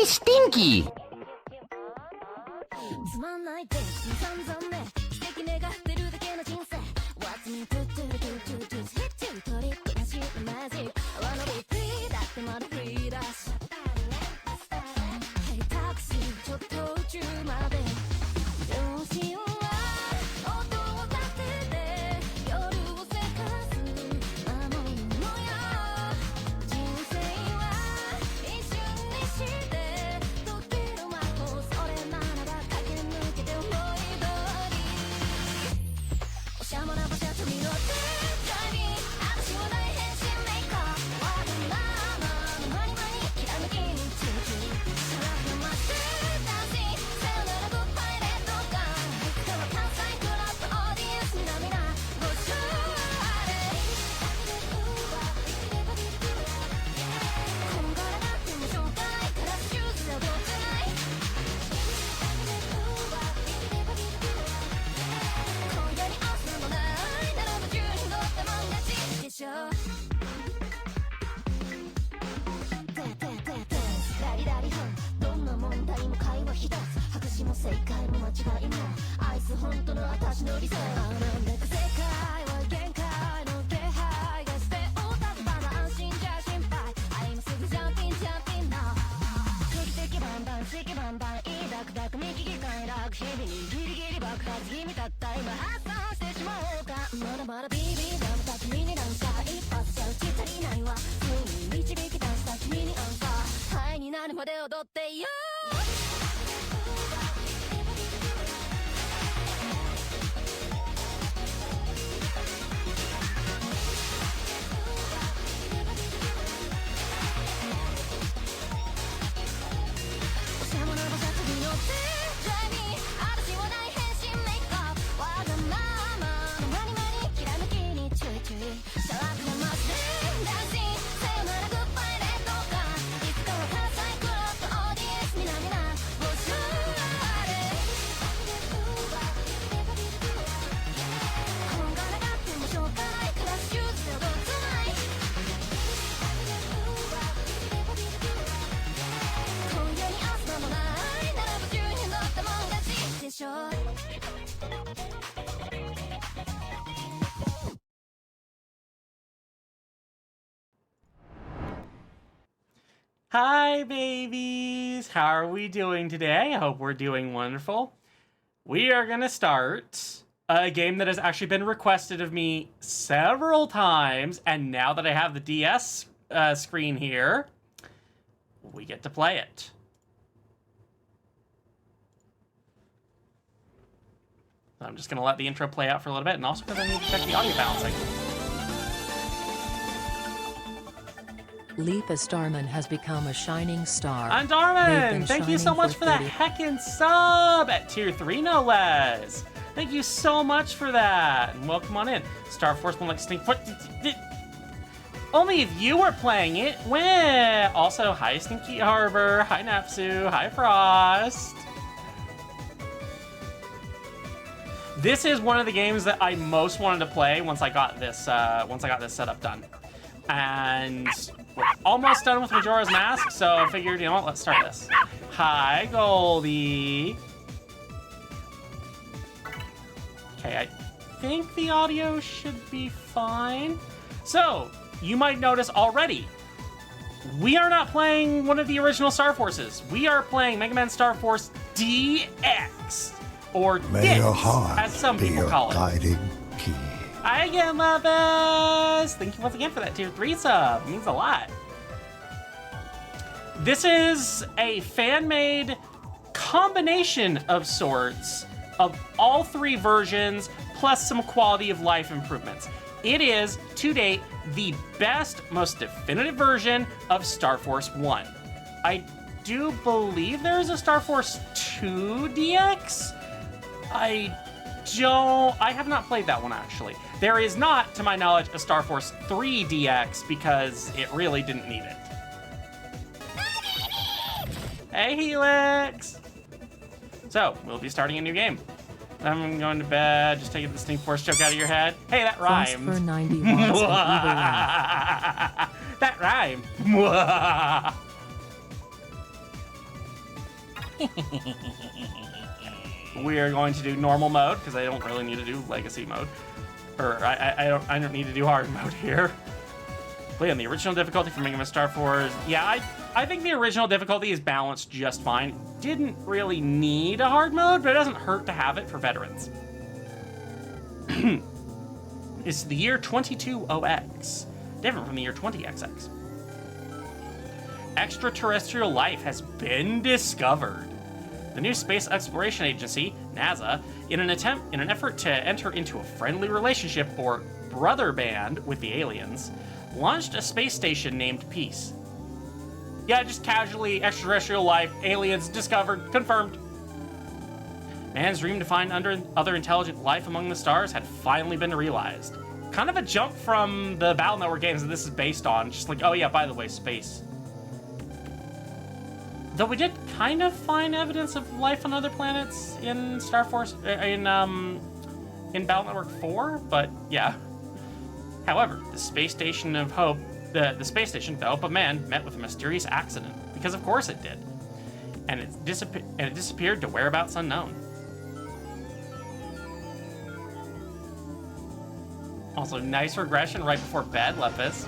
stinky! Hi, babies! How are we doing today? I hope we're doing wonderful. We are going to start a game that has actually been requested of me several times, and now that I have the DS screen here, we get to play it. I'm just going to let the intro play out for a little bit, and also because I need to check the audio balancing. Leap Starman has become a shining star. And Darman, thank you so much for that heckin' sub at tier 3, no less. Thank you so much for that, and welcome on in. StarForce, like Stinkfoot. Only if you were playing it. Well, also, hi Stinky Harbor, hi Napsu, hi Frost. This is one of the games that I most wanted to play once I got this setup done, and we're almost done with Majora's Mask, so I figured, you know what, let's start this. Hi, Goldie. Okay, I think the audio should be fine. So, you might notice already, we are not playing one of the original StarForces. We are playing MegaMan StarForce DX, or DX, as some people call it. Guiding key. Hi again, Lapis! Thank you once again for that tier 3 sub. It means a lot. This is a fan-made combination of sorts of all 3 versions, plus some quality of life improvements. It is, to date, the best, most definitive version of StarForce 1. I do believe there is a StarForce 2 DX. I have not played that one, actually. There is not, to my knowledge, a StarForce 3 DX because it really didn't need it. Hey, Helix! So, we'll be starting a new game. I'm going to bed, just taking the Stinkforce joke out of your head. Hey, that rhymed. For 90 watts That rhymed. We are going to do normal mode because I don't really need to do legacy mode, or I don't need to do hard mode here. Play on the original difficulty for MegaMan StarForce. Yeah, I think the original difficulty is balanced just fine. Didn't really need a hard mode, but it doesn't hurt to have it for veterans. It's the year 22OX, different from the year 20XX. Extraterrestrial life has been discovered. The new Space Exploration Agency, NASA, in an effort to enter into a friendly relationship or brother band with the aliens, launched a space station named Peace. Yeah, just casually, extraterrestrial life, aliens discovered, confirmed. Man's dream to find other intelligent life among the stars had finally been realized. Kind of a jump from the Battle Network games that this is based on. Just like, oh yeah, by the way, space. Though we did kind of find evidence of life on other planets in StarForce, in Battle Network 4, but yeah. However, the Space Station of Hope, the Space Station, the Hope of Man, met with a mysterious accident, because of course it did. And it disappeared to whereabouts unknown. Also, nice regression right before bed, Lepus.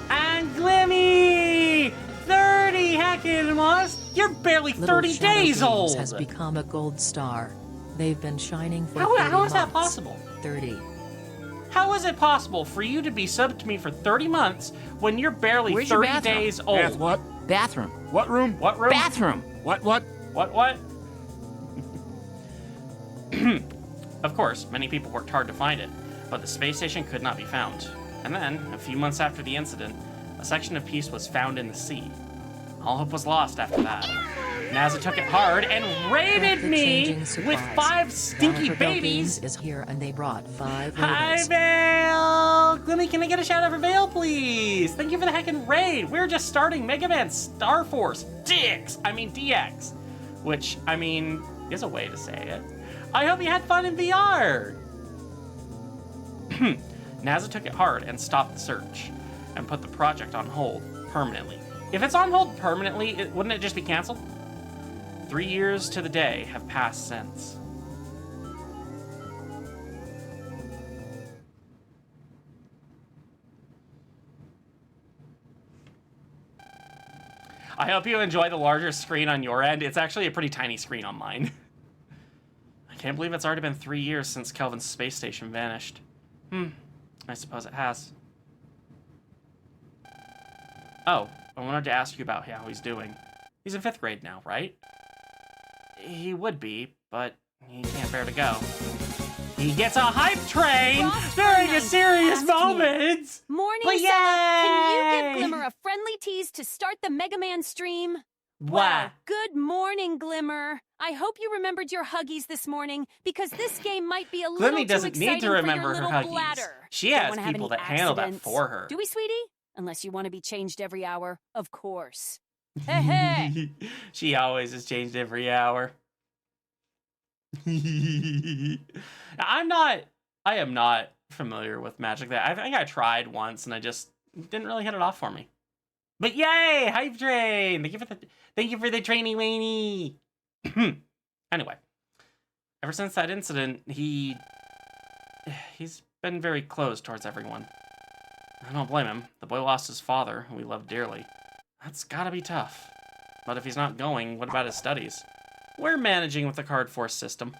And Glimmy! 30 heckin' months! You're barely 30 days old! Has become a gold star. They've been shining for 30 months. How is that possible? 30. How is it possible for you to be subbed to me for 30 months when you're barely Where's 30 your bathroom? days old? What? Bathroom. What room? What room? Bathroom. What? What? Of course, many people worked hard to find it, but the space station could not be found. And then, a few months after the incident, a section of Peace was found in the sea. All hope was lost after that. NASA took it hard and raided me with 5 stinky babies. Is here and they brought 5 Hi, raiders. Vale! Glimmy, can I get a shout out for Vale, please? Thank you for the heckin' raid. We're just starting MegaMan StarForce DX, which, I mean, is a way to say it. I hope you had fun in VR. NASA took it hard and stopped the search and put the project on hold permanently. If it's on hold permanently, wouldn't it just be canceled? 3 years to the day have passed since. I hope you enjoy the larger screen on your end. It's actually a pretty tiny screen on mine. I can't believe it's already been 3 years since Kelvin's space station vanished. I suppose it has. Oh, I wanted to ask you about how he's doing. He's in 5th grade now, right? He would be, but he can't bear to go. He gets a hype train during a serious moment! Morning, But Sella. Can you yay! give Glimmer a friendly tease to start the MegaMan stream? Wow. Well, good morning, Glimmer. I hope you remembered your Huggies this morning, because this game might be a little Glimmy too doesn't exciting need to for remember your her little Huggies. bladder. She Don't has wanna have people any that handle that accidents. for her. Do we, sweetie? Unless you want to be changed every hour, of course. Hey, hey. She always is changed every hour. I am not familiar with Magic. I think I tried once and I just didn't really hit it off for me. But yay, hype train! Thank you for the trainy weenie. Anyway, ever since that incident, he's been very closed towards everyone. I don't blame him. The boy lost his father, who he loved dearly. That's gotta be tough. But if he's not going, what about his studies? We're managing with the Card Force system.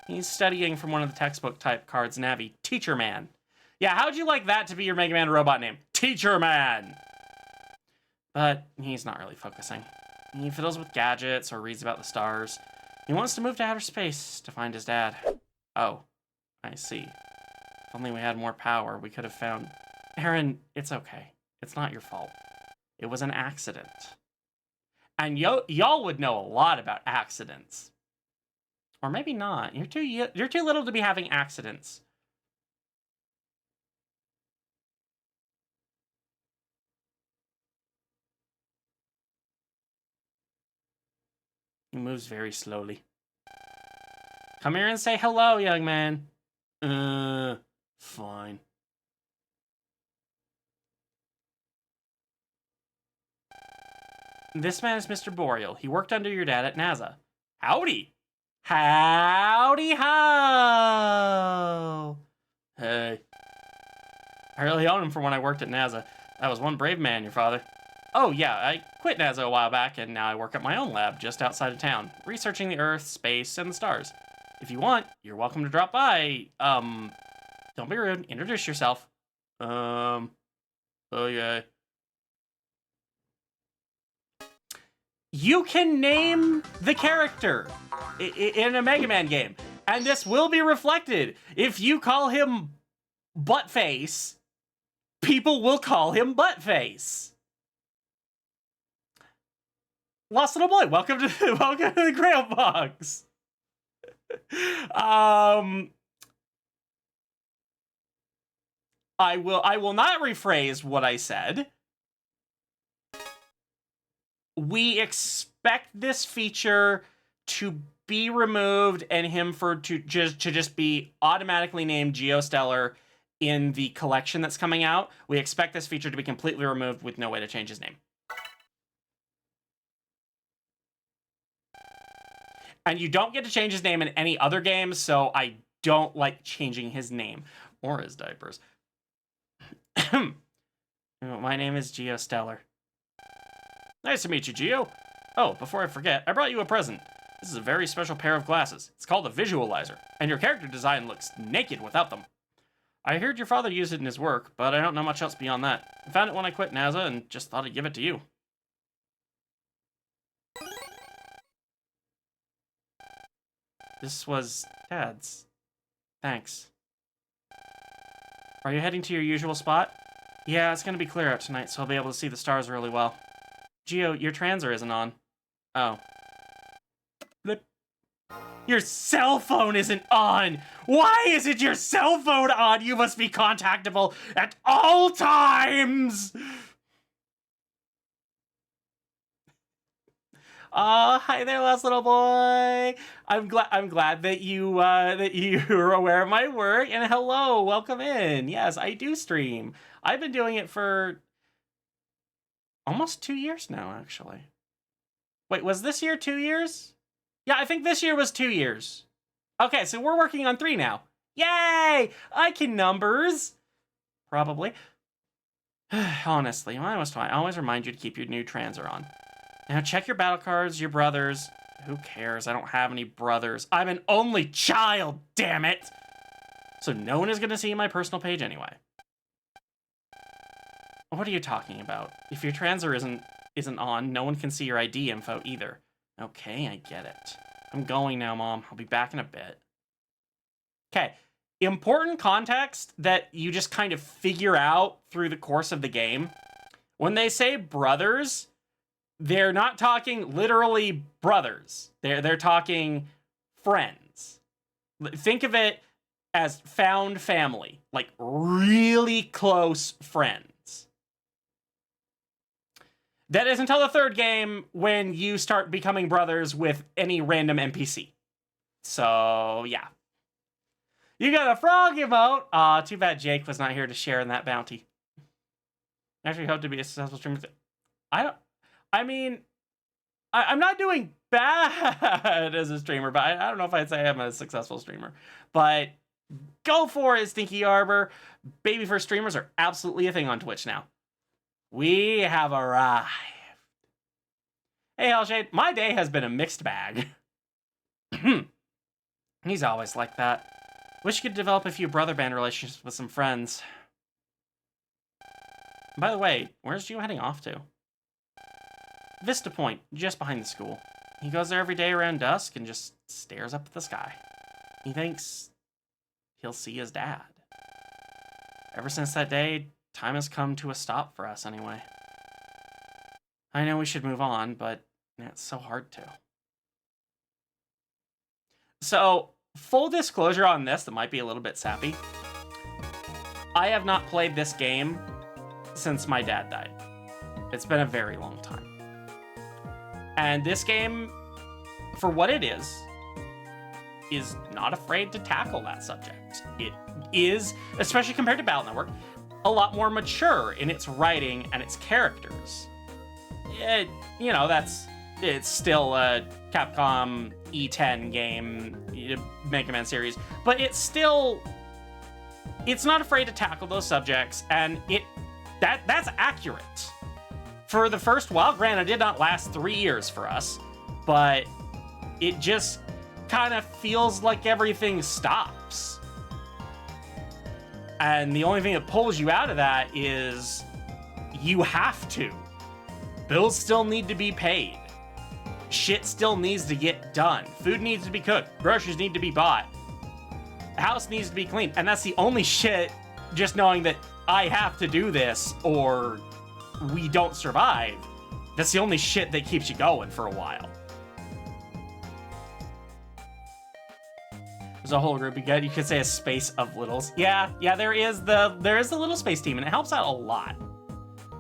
He's studying from one of the textbook type cards, Navi, Teacher Man. Yeah, how'd you like that to be your Mega Man robot name? Teacher Man! But he's not really focusing. He fiddles with gadgets or reads about the stars. He wants to move to outer space to find his dad. Oh, I see. If only we had more power, we could have found... Aaron, it's okay. It's not your fault. It was an accident. And y'all would know a lot about accidents. Or maybe not. You're too little to be having accidents. He moves very slowly. Come here and say hello, young man. Fine. This man is Mr. Boreal. He worked under your dad at NASA. Howdy. Howdy ho. Hey. I really own him from when I worked at NASA. That was one brave man, your father. Oh, yeah, I quit NASA a while back, and now I work at my own lab just outside of town, researching the Earth, space, and the stars. If you want, you're welcome to drop by. Don't be rude. Introduce yourself. Okay. You can name the character in a Mega Man game, and this will be reflected. If you call him Buttface, people will call him Buttface. Lost Little Boy, welcome to the Grail Box. I will not rephrase what I said. We expect this feature to be removed and him to just be automatically named Geostellar in the collection that's coming out. We expect this feature to be completely removed with no way to change his name. And you don't get to change his name in any other game, so I don't like changing his name or his diapers. My name is Geostellar. Nice to meet you, Geo. Oh, before I forget, I brought you a present. This is a very special pair of glasses. It's called a visualizer, and your character design looks naked without them. I heard your father used it in his work, but I don't know much else beyond that. I found it when I quit NASA and just thought I'd give it to you. This was Dad's. Thanks. Are you heading to your usual spot? Yeah, it's gonna be clear out tonight, so I'll be able to see the stars really well. Geo, your transer isn't on. Oh. Blip. Your cell phone isn't on! Why isn't your cell phone on? You must be contactable at all times! Hi there, Lost Little Boy. I'm glad that you're aware of my work, and hello, welcome in. Yes, I do stream. I've been doing it for almost 2 years now, actually. Wait, was this year 2 years? Yeah, I think this year was 2 years. Okay, so we're working on 3 now. Yay! I can numbers. Probably. Honestly, I always remind you to keep your new transer on. Now check your battle cards, your brothers. Who cares? I don't have any brothers. I'm an only child, damn it! So no one is gonna see my personal page anyway. What are you talking about? If your transer isn't on, no one can see your ID info either. Okay, I get it. I'm going now, Mom. I'll be back in a bit. Okay, important context that you just kind of figure out through the course of the game. When they say brothers, they're not talking literally brothers. They're talking friends. Think of it as found family, like really close friends. That is until the 3rd game when you start becoming brothers with any random NPC. So, yeah. You got a frog emote. Aw, too bad Jake was not here to share in that bounty. Actually hope to be a successful streamer. I'm not doing bad as a streamer, but I don't know if I'd say I'm a successful streamer. But go for it, Stinky Arbor. Baby first streamers are absolutely a thing on Twitch now. We have arrived. Hey, Hellshade, my day has been a mixed bag. He's always like that. Wish you could develop a few brother band relationships with some friends. By the way, where's Gio heading off to? Vista Point, just behind the school. He goes there every day around dusk and just stares up at the sky. He thinks he'll see his dad. Ever since that day, time has come to a stop for us anyway. I know we should move on, but it's so hard to. So, full disclosure on this that might be a little bit sappy. I have not played this game since my dad died. It's been a very long time. And this game, for what it is not afraid to tackle that subject. It is, especially compared to Battle Network, a lot more mature in its writing and its characters. you know, it's still a Capcom E10 game, Mega Man series, but it's not afraid to tackle those subjects, and that's accurate. For the first while, granted, it did not last 3 years for us, but it just kind of feels like everything stops. And the only thing that pulls you out of that is you have to. Bills still need to be paid. Shit still needs to get done. Food needs to be cooked. Groceries need to be bought. The house needs to be cleaned. And that's the only shit, just knowing that I have to do this or we don't survive. That's the only shit that keeps you going for a while. There's a whole group. You could say a space of littles. Yeah, there is the little space team, and it helps out a lot.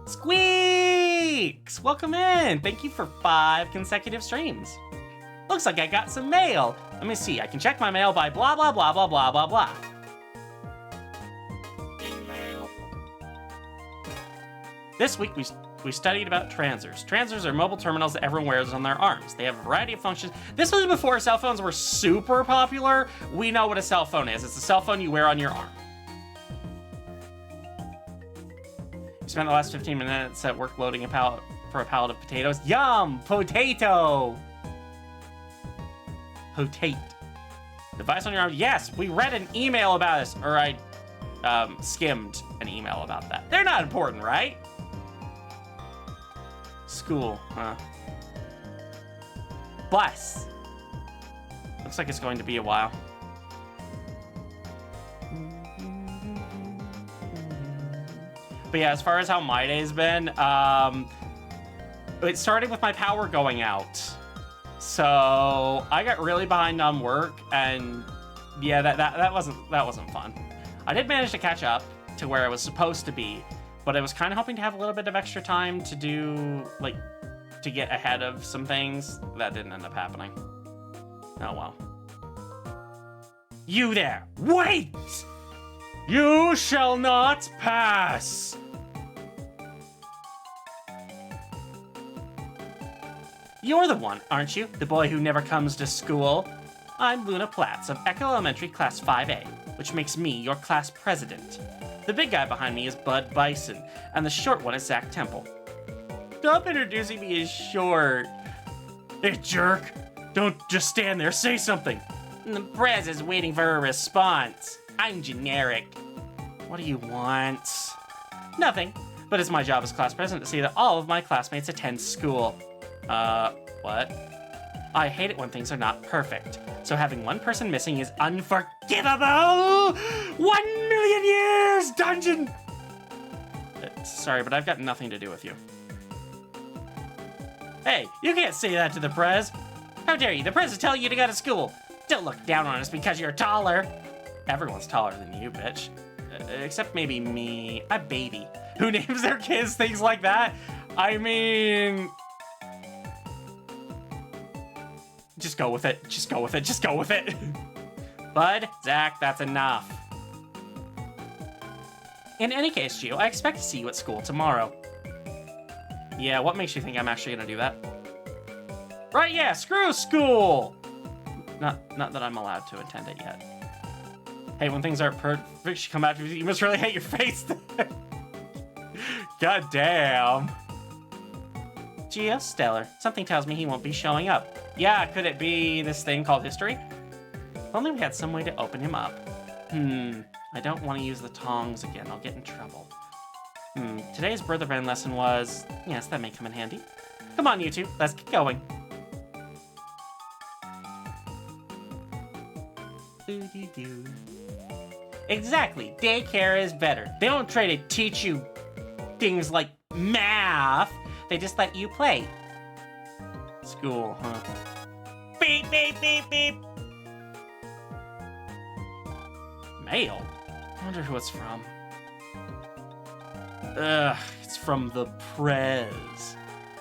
Squeaks! Welcome in. Thank you for 5 consecutive streams. Looks like I got some mail. Let me see. I can check my mail by blah, blah, blah, blah, blah, blah, blah. This week we studied about transers. Transers are mobile terminals that everyone wears on their arms. They have a variety of functions. This was before cell phones were super popular. We know what a cell phone is. It's a cell phone you wear on your arm. You spent the last 15 minutes at work loading a pallet of potatoes. Yum! Potato! Potate. Device on your arm. Yes, we read an email about this. Or I skimmed an email about that. They're not important, right? School, huh? Bus. Looks like it's going to be a while. But yeah, as far as how my day's been, it started with my power going out. So I got really behind on work, and yeah, that wasn't fun. I did manage to catch up to where I was supposed to be, but I was kind of hoping to have a little bit of extra time to do, like, to get ahead of some things. That didn't end up happening. Oh well. You there! Wait! You shall not pass! You're the one, aren't you? The boy who never comes to school. I'm Luna Platts of Echo Elementary Class 5A, which makes me your class president. The big guy behind me is Bud Bison, and the short one is Zach Temple. Stop introducing me as short. Hey, jerk. Don't just stand there, say something. The Prez is waiting for a response. I'm generic. What do you want? Nothing, but it's my job as class president to see that all of my classmates attend school. What? I hate it when things are not perfect, so having one person missing is unforgivable! 1 million years, dungeon! Sorry, but I've got nothing to do with you. Hey, you can't say that to the Prez. How dare you? The Prez is telling you to go to school. Don't look down on us because you're taller. Everyone's taller than you, bitch. Except maybe me. A baby. Who names their kids things like that? I mean... Just go with it. Just go with it. Just go with it. Bud, Zach, that's enough. In any case, Gio, I expect to see you at school tomorrow. Yeah, what makes you think I'm actually gonna do that? Right, yeah, screw school! Not that I'm allowed to attend it yet. Hey, when things aren't perfect, you come after me. You must really hate your face. God damn. Gio, stellar. Something tells me he won't be showing up. Yeah, could it be this thing called history? If only we had some way to open him up. I don't want to use the tongs again. I'll get in trouble. Today's Brother Band lesson was... Yes, that may come in handy. Come on, you two. Let's get going. Doo-dee-doo. Exactly. Daycare is better. They don't try to teach you things like math. They just let you play. School, huh? Beep, beep, beep, beep. Mail? I wonder who it's from. Ugh, it's from the Prez.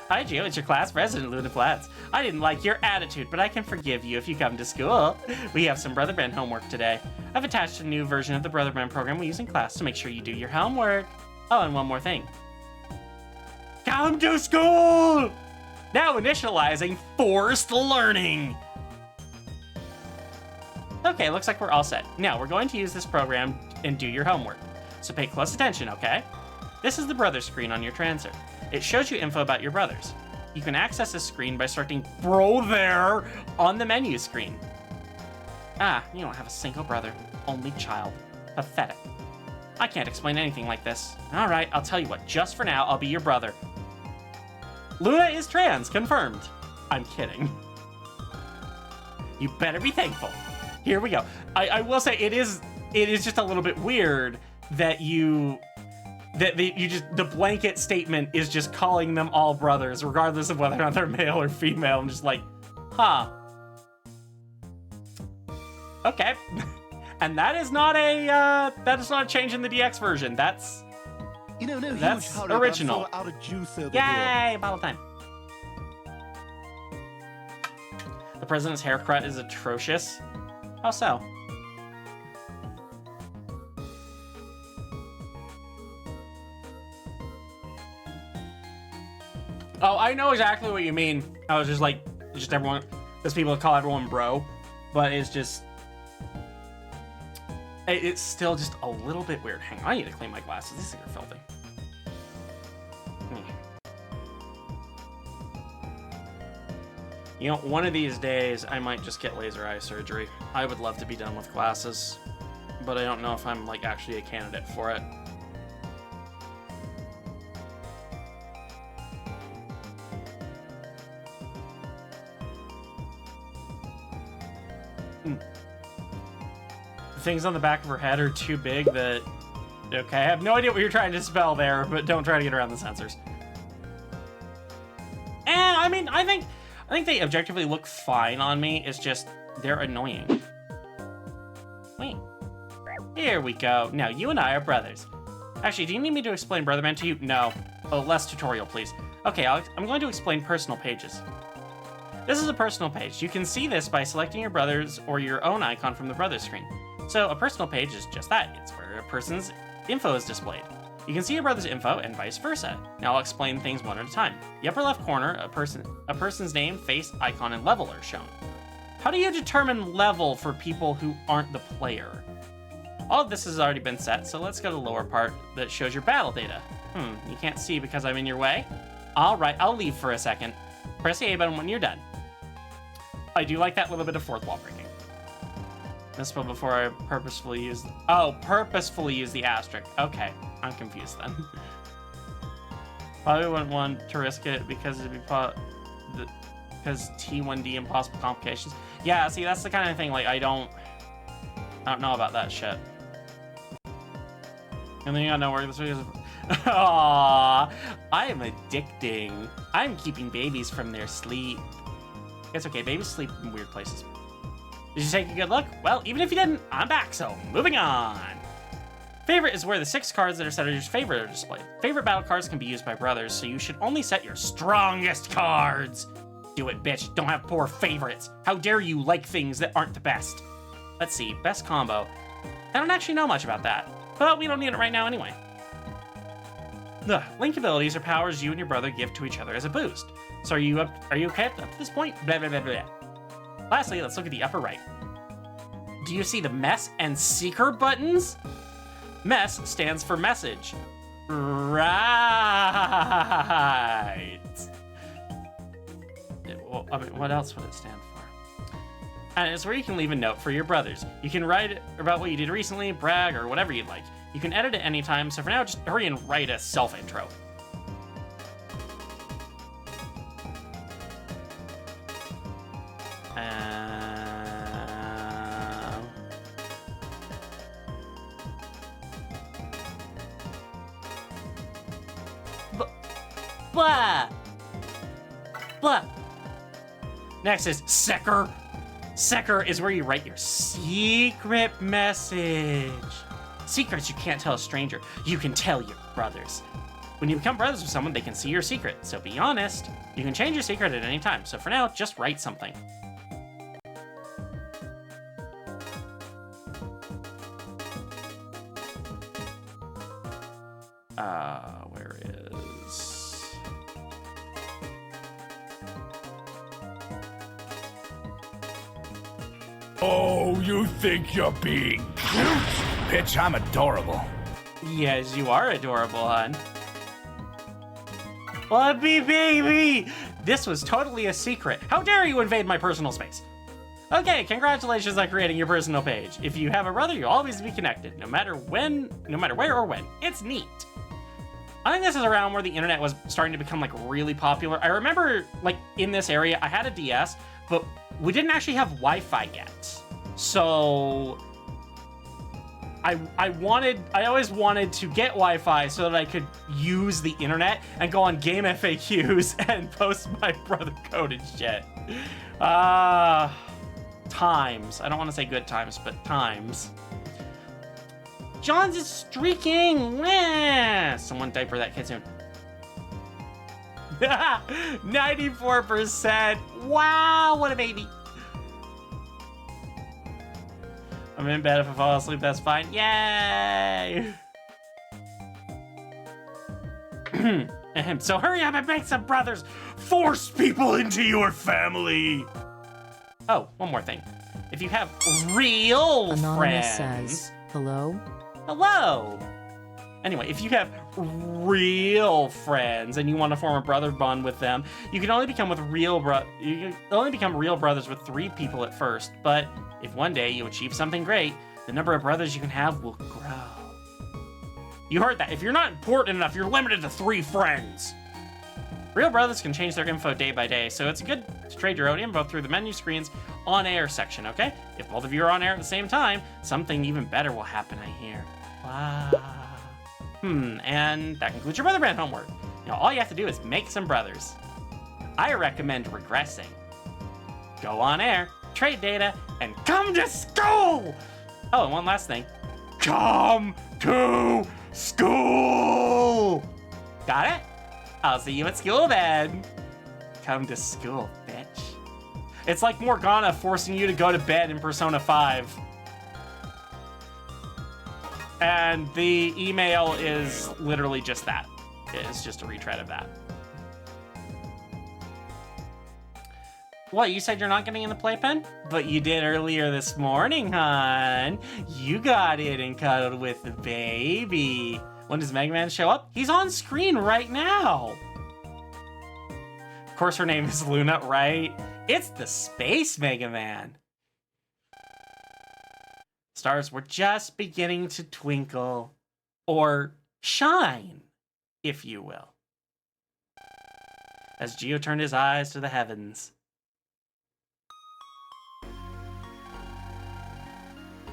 Hi, Gio, it's your class president, Luna Platts. I didn't like your attitude, but I can forgive you if you come to school. We have some Brother Band homework today. I've attached a new version of the Brother Band program we use in class to make sure you do your homework. Oh, and one more thing. Come to school! Now initializing forced learning. Okay, looks like we're all set. Now, we're going to use this program and do your homework. So pay close attention, okay? This is the brother screen on your transfer. It shows you info about your brothers. You can access this screen by searching Bro There on the menu screen. Ah, you don't have a single brother. Only child. Pathetic. I can't explain anything like this. Alright, I'll tell you what. Just for now, I'll be your brother. Luna is trans, confirmed. I'm kidding. You better be thankful. Here we go. I will say it is just a little bit weird that the blanket statement is just calling them all brothers, regardless of whether or not they're male or female. I'm just like, huh. Okay. And that is not a change in the DX version. That's original. Out of juice over Yay, bottle time. The president's haircut is atrocious. How so? Oh, I know exactly what you mean. I was just like, everyone, there's people that call everyone bro, but it's just, it's still just a little bit weird. Hang on, I need to clean my glasses. These things are filthy. You know, one of these days, I might just get laser eye surgery. I would love to be done with glasses, but I don't know if I'm, like, actually a candidate for it. The things on the back of her head are too big that... Okay, I have no idea what you're trying to spell there, but don't try to get around the sensors. And, I mean, I think they objectively look fine on me. It's just, they're annoying. Wait. Here we go. Now, you and I are brothers. Actually, do you need me to explain Brotherman to you? No. Oh, less tutorial, please. Okay, I'm going to explain personal pages. This is a personal page. You can see this by selecting your brother's or your own icon from the brother screen. So, a personal page is just that. It's where a person's info is displayed. You can see your brother's info and vice versa. Now I'll explain things one at a time. The upper left corner, a person's name, face, icon, and level are shown. How do you determine level for people who aren't the player? All of this has already been set, so let's go to the lower part that shows your battle data. You can't see because I'm in your way? Alright, I'll leave for a second. Press the A button when you're done. I do like that little bit of fourth wall breaking. Misspelled before I purposefully use... Oh, purposefully use the asterisk. Okay, I'm confused then. Probably wouldn't want to risk it because it'd be because T1D impossible complications. Yeah, see, that's the kind of thing, like, I don't know about that shit. And then you gotta know where this is. Aww, I am addicting. I'm keeping babies from their sleep. It's okay, babies sleep in weird places. Did you take a good look? Well, even if you didn't, I'm back, so moving on. Favorite is where the 6 cards that are set as your favorite are displayed. Favorite battle cards can be used by brothers, so you should only set your strongest cards. Do it, bitch. Don't have poor favorites. How dare you like things that aren't the best? Let's see, best combo. I don't actually know much about that, but we don't need it right now anyway. The link abilities are powers you and your brother give to each other as a boost. So are you okay up to this point? Blah, blah, blah, blah. Lastly, let's look at the upper right. Do you see the mess and seeker buttons? Mess stands for message. Right. Well, I mean, what else would it stand for? And it's where you can leave a note for your brothers. You can write about what you did recently, brag, or whatever you'd like. You can edit it anytime, so for now, just hurry and write a self-intro. Blah! Blah! Next is Secker. Secker is where you write your secret message. Secrets you can't tell a stranger. You can tell your brothers. When you become brothers with someone, they can see your secret. So be honest. You can change your secret at any time. So for now, just write something. Where is... Oh, you think you're being cute? Bitch, I'm adorable. Yes, you are adorable, hon. Let me, baby! This was totally a secret. How dare you invade my personal space? Okay, congratulations on creating your personal page. If you have a brother, you'll always be connected, no matter where or when. It's neat. I think this is around where the internet was starting to become like really popular. I remember like in this area, I had a DS, but we didn't actually have Wi-Fi yet. So I always wanted to get Wi-Fi so that I could use the internet and go on game FAQs and post my brother code and shit. Times. I don't want to say good times, but times. John's is streaking! Wah! Someone diaper that kid soon. 94%! Wow, what a baby! I'm in bed. If I fall asleep, that's fine. Yay! So hurry up and make some brothers! Force people into your family! Oh, one more thing. If you have real Anonymous friends... says, hello? Hello! Anyway, if you have real friends and you want to form a brother bond with them, you can only become real brothers with 3 people at first, but if one day you achieve something great, the number of brothers you can have will grow. You heard that. If you're not important enough, you're limited to 3 friends. Real brothers can change their info day by day, so it's good to trade your own info through the menu screen's on-air section, okay? If both of you are on air at the same time, something even better will happen, I hear. Wow. And that concludes your brother band homework. Now, all you have to do is make some brothers. I recommend regressing. Go on air, trade data, and come to school! Oh, and one last thing. Come to school! Got it? I'll see you at school then. Come to school, bitch. It's like Morgana forcing you to go to bed in Persona 5. And the email is literally just that. It's just a retread of that. What, you said you're not getting in the playpen? But you did earlier this morning, hon. You got it and cuddled with the baby. When does MegaMan show up? He's on screen right now. Of course her name is Luna, right? It's the Space MegaMan. Stars were just beginning to twinkle, or shine, if you will, as Gio turned his eyes to the heavens.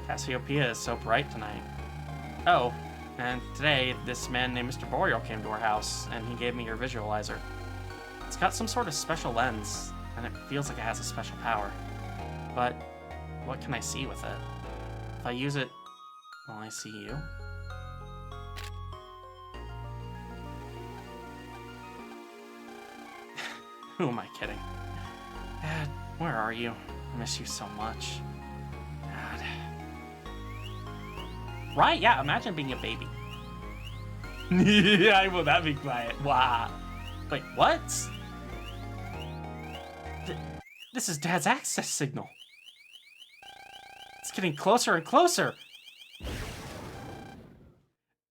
Cassiopeia is so bright tonight. Oh, and today this man named Mr. Boreal came to our house, and he gave me your visualizer. It's got some sort of special lens, and it feels like it has a special power. But what can I see with it? If I use it, will I see you? Who am I kidding? Dad, where are you? I miss you so much. Dad. Right, yeah, imagine being a baby. Yeah, I will not be quiet. Wow. Wait, what? This is Dad's access signal. It's getting closer and closer.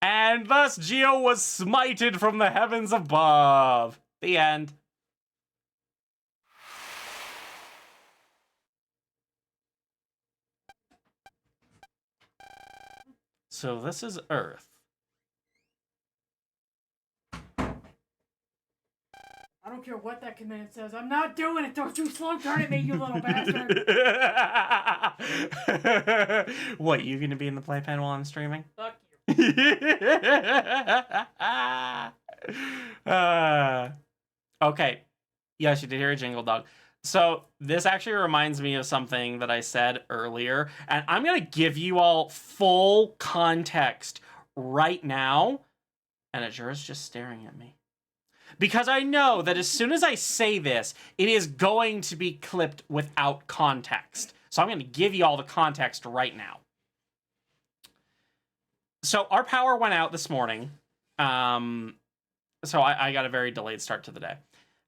And thus Gio was smited from the heavens above. The end. So this is Earth. I don't care what that command says. I'm not doing it. Don't you slow turn at me, you little bastard. What, you gonna be in the playpen while I'm streaming? Fuck you. Okay. Yes, you did hear a jingle, dog. So this actually reminds me of something that I said earlier, and I'm gonna give you all full context right now, and Azura's just staring at me. Because I know that as soon as I say this, it is going to be clipped without context. So I'm going to give you all the context right now. So our power went out this morning. So I got a very delayed start to the day.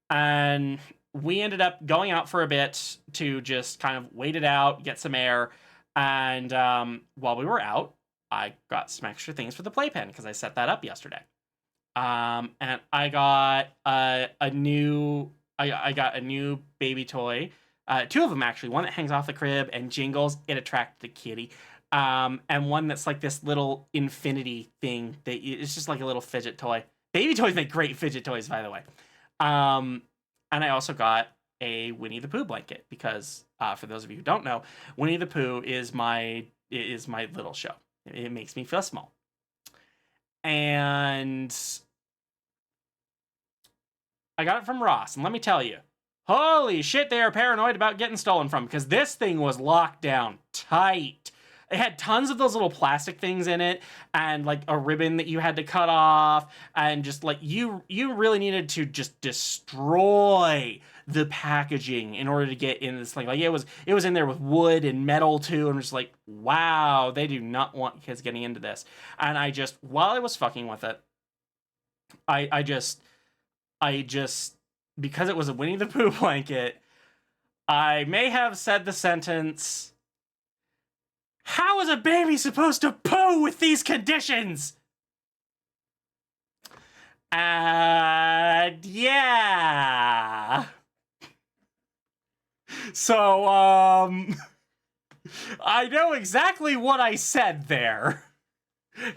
And we ended up going out for a bit to just kind of wait it out, get some air. And while we were out, I got some extra things for the playpen because I set that up yesterday. And I got a new baby toy. 2 of them, actually. One that hangs off the crib and jingles. It attracted a kitty. And one that's like this little infinity thing. It's just like a little fidget toy. Baby toys make great fidget toys, by the way. And I also got a Winnie the Pooh blanket because, for those of you who don't know, Winnie the Pooh is my little show. It makes me feel small. And I got it from Ross, and let me tell you, holy shit, they are paranoid about getting stolen from, because this thing was locked down tight. It had tons of those little plastic things in it, and like a ribbon that you had to cut off, and just like you really needed to just destroy the packaging in order to get in this thing. Like it was in there with wood and metal too, and I'm just like, wow, they do not want kids getting into this. And I just, while I was fucking with it, I just because it was a Winnie the Pooh blanket, I may have said the sentence, how is a baby supposed to poo with these conditions? And yeah. So, I know exactly what I said there.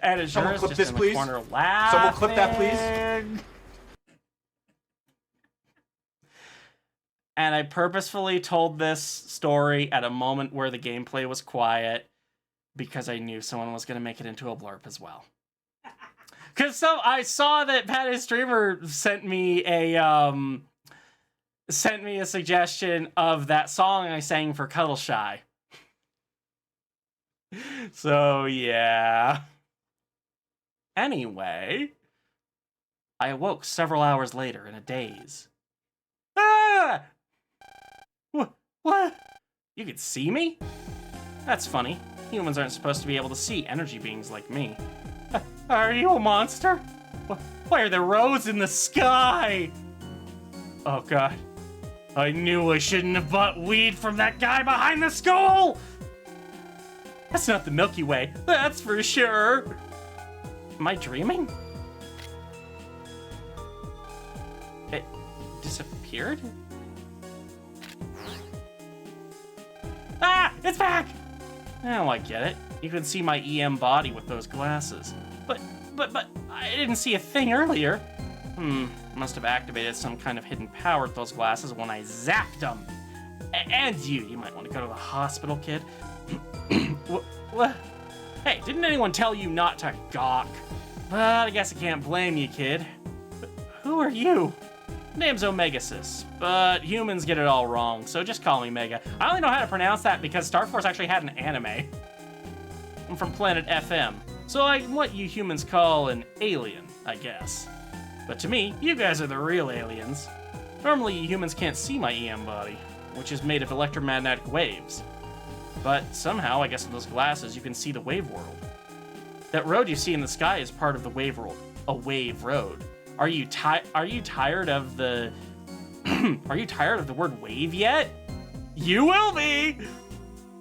And Someone clip just this, in the please. corner laughing. Someone clip that, please. And I purposefully told this story at a moment where the gameplay was quiet because I knew someone was going to make it into a blurb as well. Because I saw that Patty Streamer sent me a suggestion of that song I sang for Cuddle Shy. So yeah. Anyway, I awoke several hours later in a daze. Ah! What? You could see me? That's funny. Humans aren't supposed to be able to see energy beings like me. Are you a monster? Why are there roads in the sky? Oh god. I knew I shouldn't have bought weed from that guy behind the school! That's not the Milky Way, that's for sure. Am I dreaming? It disappeared? Ah! It's back! Oh, I get it. You can see my EM body with those glasses. But I didn't see a thing earlier. Must have activated some kind of hidden power with those glasses when I zapped them. And you might want to go to the hospital, kid. What? Hey, didn't anyone tell you not to gawk? But I guess I can't blame you, kid. But who are you? Name's Omegasis, but humans get it all wrong, so just call me Mega. I only know how to pronounce that because StarForce actually had an anime. I'm from planet FM, so I'm what you humans call an alien, I guess. But to me, you guys are the real aliens. Normally, you humans can't see my EM body, which is made of electromagnetic waves. But somehow, I guess with those glasses, you can see the wave world. That road you see in the sky is part of the wave world, a wave road. Are you tired of the Are you tired of the word wave yet? You will be.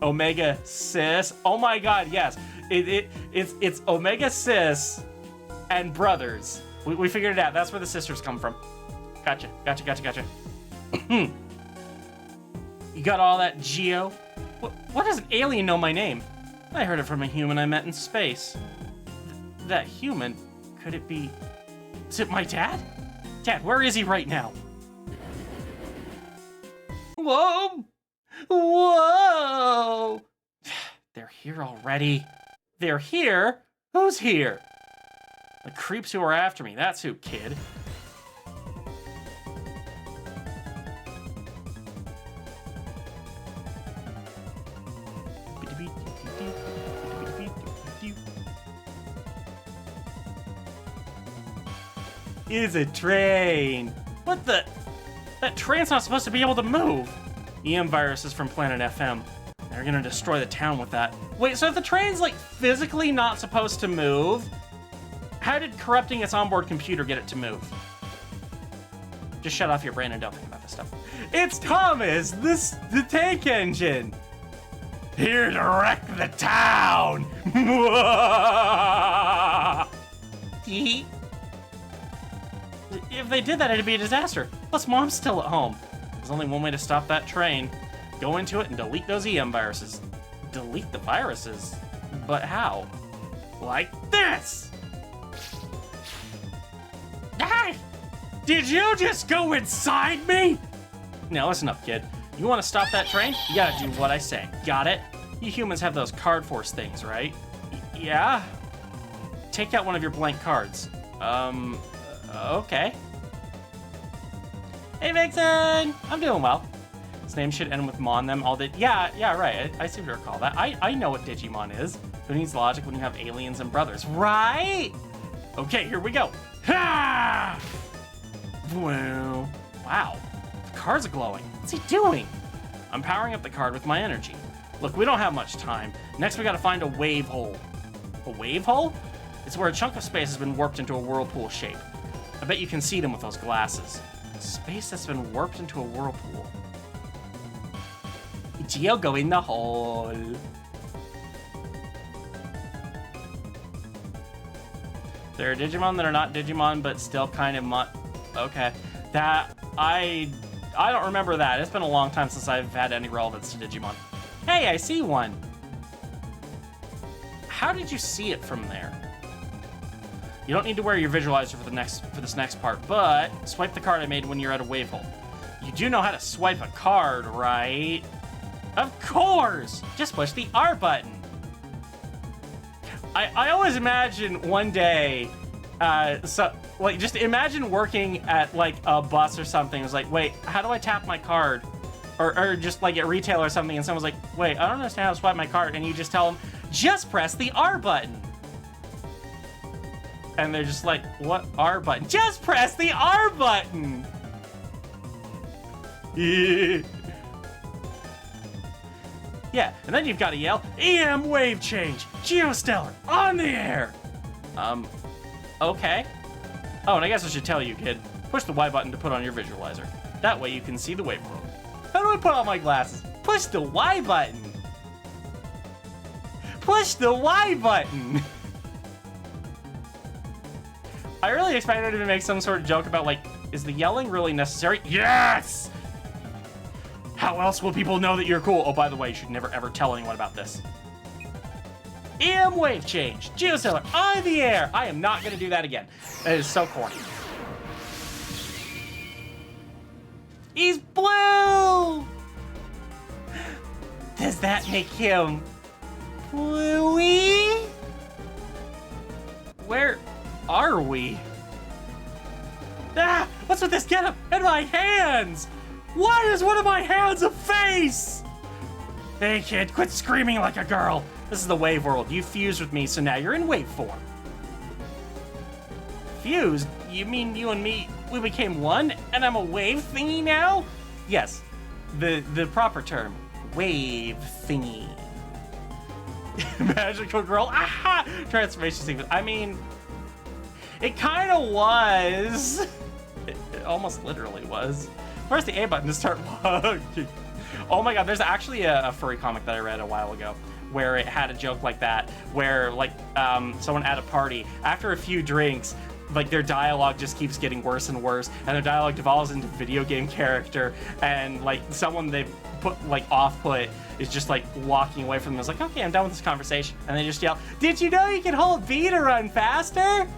Omega Sis. Oh my god, yes. It's Omega Sis and brothers. We figured it out. That's where the sisters come from. Gotcha. You got all that, Geo? What does an alien know my name? I heard it from a human I met in space. That human, could it be... Is it my dad? Dad, where is he right now? Whoa! Whoa! They're here already. They're here? Who's here? The creeps who are after me, that's who, kid. Is a train. What the? That train's not supposed to be able to move. EM viruses from planet FM. They're gonna destroy the town with that. Wait, so if the train's like physically not supposed to move, how did corrupting its onboard computer get it to move? Just shut off your brain and don't think about this. stuff. It's Thomas, the tank engine. Here to wreck the town. If they did that, it'd be a disaster. Plus, Mom's still at home. There's only one way to stop that train. Go into it and delete those EM viruses. Delete the viruses? But how? Like this! Ah! Did you just go inside me? Now listen up, kid. You want to stop that train? You gotta do what I say. Got it? You humans have those card force things, right? Yeah? Take out one of your blank cards. Okay. Hey, Vixen! I'm doing well. His name should end with Mon them all the... Yeah, right. I seem to recall that. I know what Digimon is. Who needs logic when you have aliens and brothers, right? Okay, here we go. Ha! Well, wow. The cards are glowing. What's he doing? I'm powering up the card with my energy. Look, we don't have much time. Next, we gotta find a wave hole. A wave hole? It's where a chunk of space has been warped into a whirlpool shape. I bet you can see them with those glasses. Space that's been warped into a whirlpool. Geo, go in the hole. There are Digimon that are not Digimon, but still kind of okay. That, I don't remember that. It's been a long time since I've had any relevance to Digimon. Hey, I see one. How did you see it from there? You don't need to wear your visualizer for this next part, but swipe the card I made when you're at a wave hole. You do know how to swipe a card, right? Of course! Just push the R button. I always imagine one day, just imagine working at like a bus or something. It's like, wait, how do I tap my card? Or just like at retail or something, and someone's like, wait, I don't understand how to swipe my card, and you just tell them, just press the R button. And they're just like, what R button? Just press the R button! Yeah, and then you've got to yell, EM wave change, Geostellar, on the air! Okay. Oh, and I guess I should tell you, kid, push the Y button to put on your visualizer. That way you can see the wave world. How do I put on my glasses? Push the Y button! Push the Y button! I really expected him to make some sort of joke about, like, is the yelling really necessary? Yes! How else will people know that you're cool? Oh, by the way, you should never ever tell anyone about this. EM wave change. Geostellar on the air. I am not going to do that again. That is so corny. He's blue! Does that make him bluey? Where are we? Ah! What's with this getup and my hands? Why is one of my hands a face? Hey kid, quit screaming like a girl. This is the wave world. You fused with me, so now you're in wave form. Fused? You mean you and me, we became one, and I'm a wave thingy now? Yes, the proper term, wave thingy. Magical girl, aha! Transformation sequence. I mean, it kind of was. It almost literally was. Where's the A button to start walking? Oh my god, there's actually a furry comic that I read a while ago where it had a joke like that, where like someone at a party, after a few drinks, like their dialogue just keeps getting worse and worse, and their dialogue devolves into video game character, and like someone they put like off-put is just like walking away from them. It's like, okay, I'm done with this conversation, and they just yell, "Did you know you can hold B to run faster?"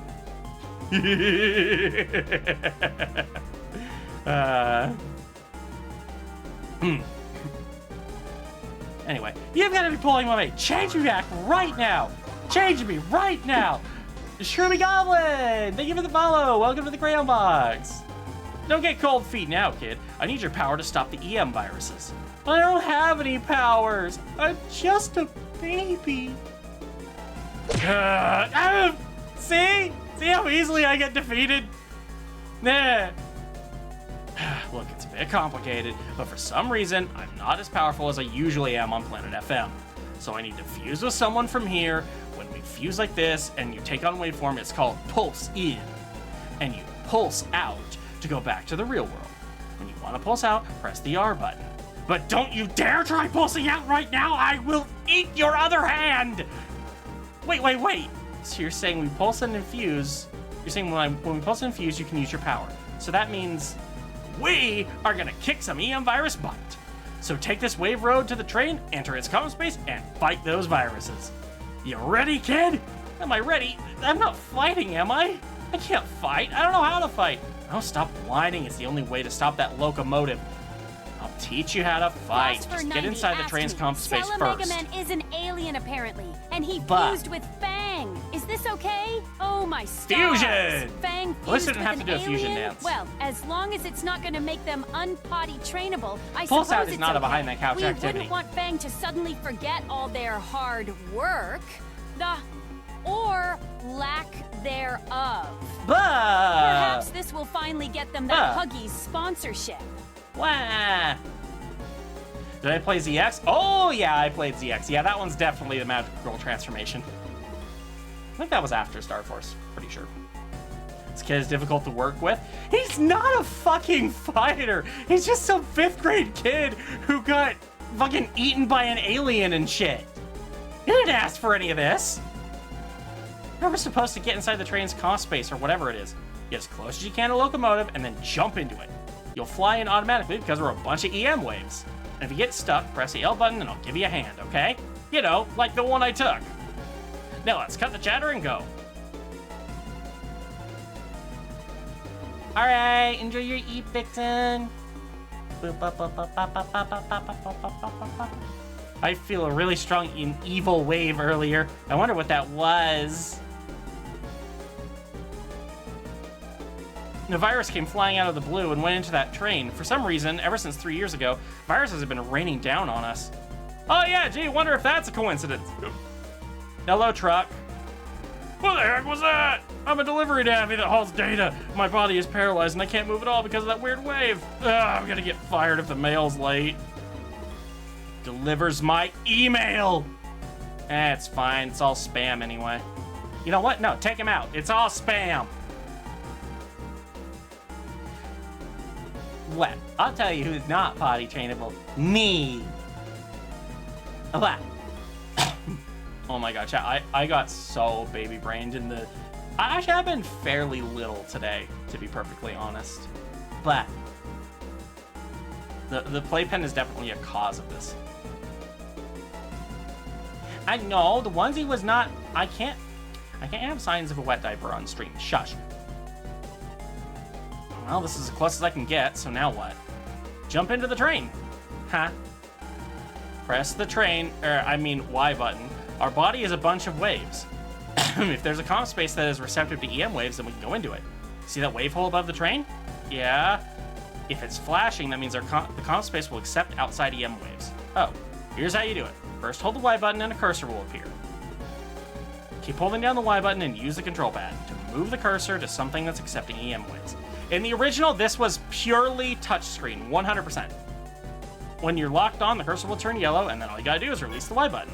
Anyway, you've got to be pulling my weight. Change me back right now. Change me right now. Shroomy Goblin, thank you for the follow. Welcome to the Crayon Box. Don't get cold feet now, kid. I need your power to stop the EM viruses. I don't have any powers. I'm just a baby. See? See how easily I get defeated? Nah. Look, it's a bit complicated, but for some reason, I'm not as powerful as I usually am on Planet FM. So I need to fuse with someone from here. When we fuse like this, and you take on waveform, it's called pulse in. And you pulse out to go back to the real world. When you want to pulse out, press the R button. But don't you dare try pulsing out right now! I will eat your other hand! Wait. So you're saying we pulse and infuse... You're saying when we pulse and infuse, you can use your power. So that means we are gonna kick some EM virus butt. So take this wave road to the train, enter its comm space, and fight those viruses. You ready, kid? Am I ready? I'm not fighting, am I? I can't fight. I don't know how to fight. Oh, stop whining. It's the only way to stop that locomotive. I'll teach you how to fight. Just get inside the train's comm space first. MegaMan is an alien, apparently, and he fused with Fang. Is this okay? Oh, my stars. Fusion! Fang At least fused I didn't have to with do a an fusion alien? dance. Well, as long as it's not going to make them unpotty trainable, I Pulse suppose out it's is not a okay. behind-the-couch We activity. wouldn't want Fang to suddenly forget all their hard work. Or lack thereof. Perhaps this will finally get them that Huggies sponsorship. Wah. Did I play ZX? Oh, yeah, I played ZX. Yeah, that one's definitely the Magic Girl transformation. I think that was after StarForce, pretty sure. This kid is difficult to work with. He's not a fucking fighter. He's just some 5th grade kid who got fucking eaten by an alien and shit. You didn't ask for any of this. You're never supposed to get inside the train's comm space or whatever it is. Get as close as you can to locomotive and then jump into it. You'll fly in automatically because we're a bunch of EM waves. And if you get stuck, press the L button and I'll give you a hand, okay? You know, like the one I took. Now let's cut the chatter and go. Alright, enjoy your eat, Vixen. I feel a really strong evil wave earlier. I wonder what that was. The virus came flying out of the blue and went into that train. For some reason, ever since 3 years ago, viruses have been raining down on us. Oh yeah, gee, wonder if that's a coincidence. Hello, truck. What the heck was that? I'm a delivery daffy that hauls data. My body is paralyzed and I can't move at all because of that weird wave. Ugh, I'm gonna get fired if the mail's late. Delivers my email. It's fine, it's all spam anyway. You know what? No, take him out. It's all spam. What? I'll tell you who's not potty trainable. Me. What? Oh my god, chat. I got so baby brained in the... Actually, I've been fairly little today, to be perfectly honest. But the playpen is definitely a cause of this. I know, the onesie was not... I can't have signs of a wet diaper on stream. Shush. Well, this is as close as I can get, so now what? Jump into the train. Huh? Press the train, Y button. Our body is a bunch of waves. If there's a comm space that is receptive to EM waves, then we can go into it. See that wave hole above the train? Yeah. If it's flashing, that means the comm space will accept outside EM waves. Oh, here's how you do it. First, hold the Y button and a cursor will appear. Keep holding down the Y button and use the control pad to move the cursor to something that's accepting EM waves. In the original, this was purely touchscreen, 100%. When you're locked on, the cursor will turn yellow, and then all you gotta do is release the Y button.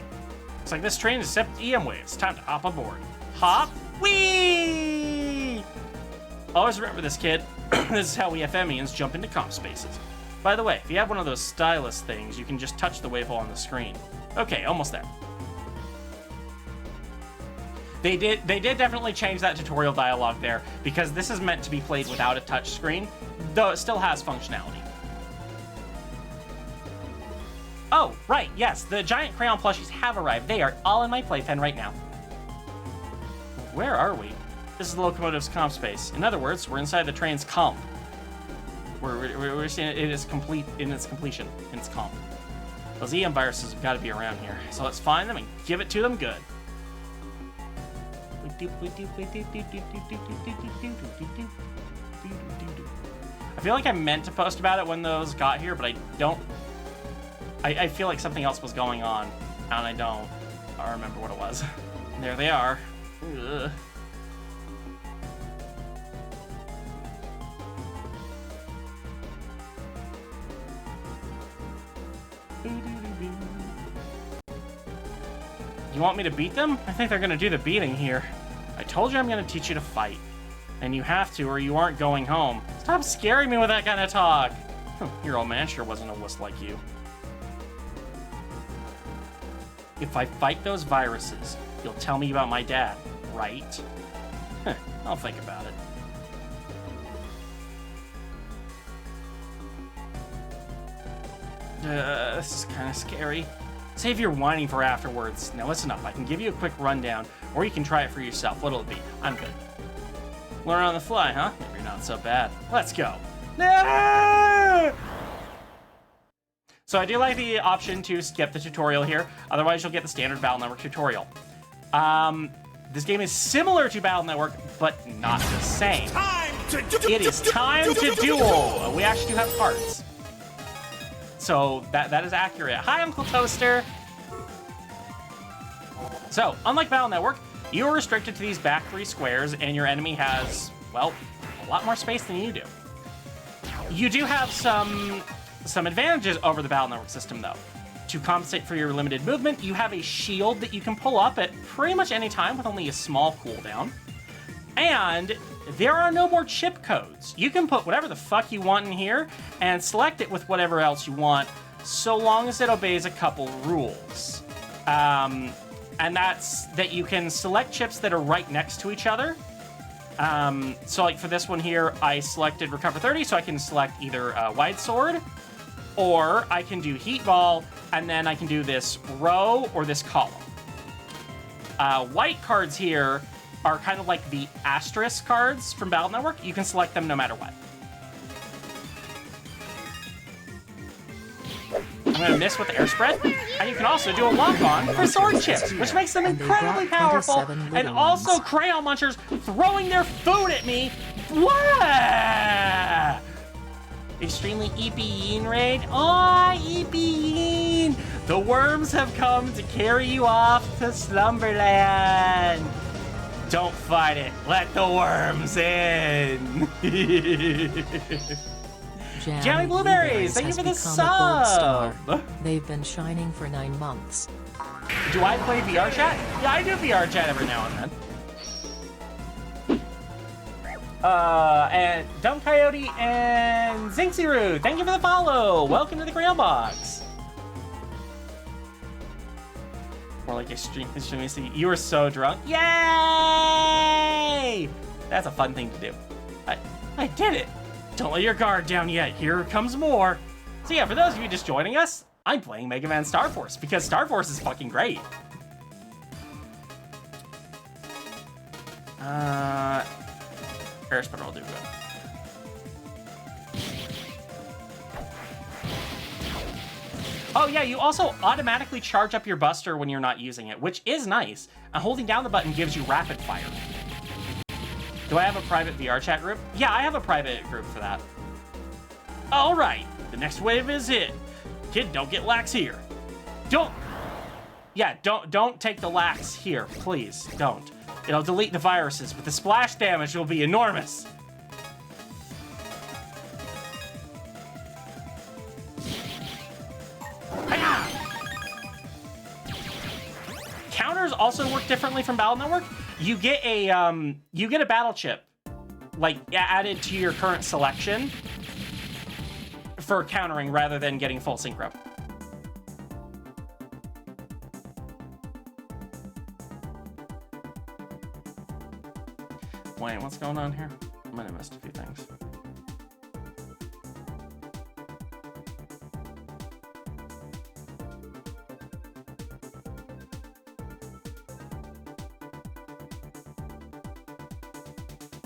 Looks like this train accepts EM waves. Time to hop aboard. Hop, whee! Always remember this, kid. This is how we FMians jump into comm spaces. By the way, if you have one of those stylus things, you can just touch the wave hole on the screen. Okay, almost there. They did definitely change that tutorial dialogue there, because this is meant to be played without a touch screen, though it still has functionality. Oh, right, yes, the giant crayon plushies have arrived. They are all in my playpen right now. Where are we? This is the locomotive's comm space. In other words, we're inside the train's comm. We're seeing it is complete in its completion, in its comm. Those EM viruses have got to be around here, so let's find them and give it to them good. I feel like I meant to post about it when those got here, but I don't. I feel like something else was going on, and I don't remember what it was. There they are. Ugh. You want me to beat them? I think they're gonna do the beating here. I told you I'm gonna teach you to fight. And you have to, or you aren't going home. Stop scaring me with that kind of talk. Your old man sure wasn't a wuss like you. If I fight those viruses, you'll tell me about my dad, right? I'll think about it. This is kind of scary. Save your whining for afterwards. Now listen up, I can give you a quick rundown, or you can try it for yourself. What'll it be? I'm good. Learn on the fly, huh? Maybe not so bad. Let's go. No! So I do like the option to skip the tutorial here. Otherwise, you'll get the standard Battle Network tutorial. This game is similar to Battle Network, but not the same. It is time to duel. We actually do have parts. So that is accurate. Hi, Uncle Toaster. So, unlike Battle Network, you are restricted to these back 3 squares, and your enemy has, well, a lot more space than you do. You do have some advantages over the Battle Network system, though. To compensate for your limited movement, you have a shield that you can pull up at pretty much any time with only a small cooldown. And there are no more chip codes. You can put whatever the fuck you want in here and select it with whatever else you want, so long as it obeys a couple rules. And that's that you can select chips that are right next to each other. So like for this one here, I selected Recover 30, so I can select either Wide Sword, or I can do Heat Ball, and then I can do this row or this column. White cards here are kind of like the asterisk cards from Battle Network. You can select them no matter what. I'm going to miss with the air spread. And you can also do a lock-on for sword chips, which makes them incredibly powerful. And also crayon munchers throwing their food at me. What? Extremely EP-yin raid. Aw, EP-yin. The worms have come to carry you off to Slumberland. Don't fight it. Let the worms in. Jammy Blueberries, thank you for the sub. They've been shining for 9 months. Do I play VR chat? Yeah, I do VR chat every now and then. And Dumb Coyote and Zinxiru, thank you for the follow. Welcome to the Crayon Box. More like extremely. You were so drunk. Yay! That's a fun thing to do. I did it. Don't let your guard down yet. Here comes more. So yeah, for those of you just joining us, I'm playing MegaMan StarForce because StarForce is fucking great. Air Spinner will do good. Oh yeah, you also automatically charge up your Buster when you're not using it, which is nice. And holding down the button gives you rapid fire. Do I have a private VR chat group? Yeah, I have a private group for that. All right, the next wave is it. Kid, don't get lax here. Don't take the lax here, please, don't. It'll delete the viruses, but the splash damage will be enormous. Hi-ya! Counters also work differently from Battle Network. You get a battle chip, like added to your current selection for countering rather than getting full synchro. Wait, what's going on here? I might have missed a few things.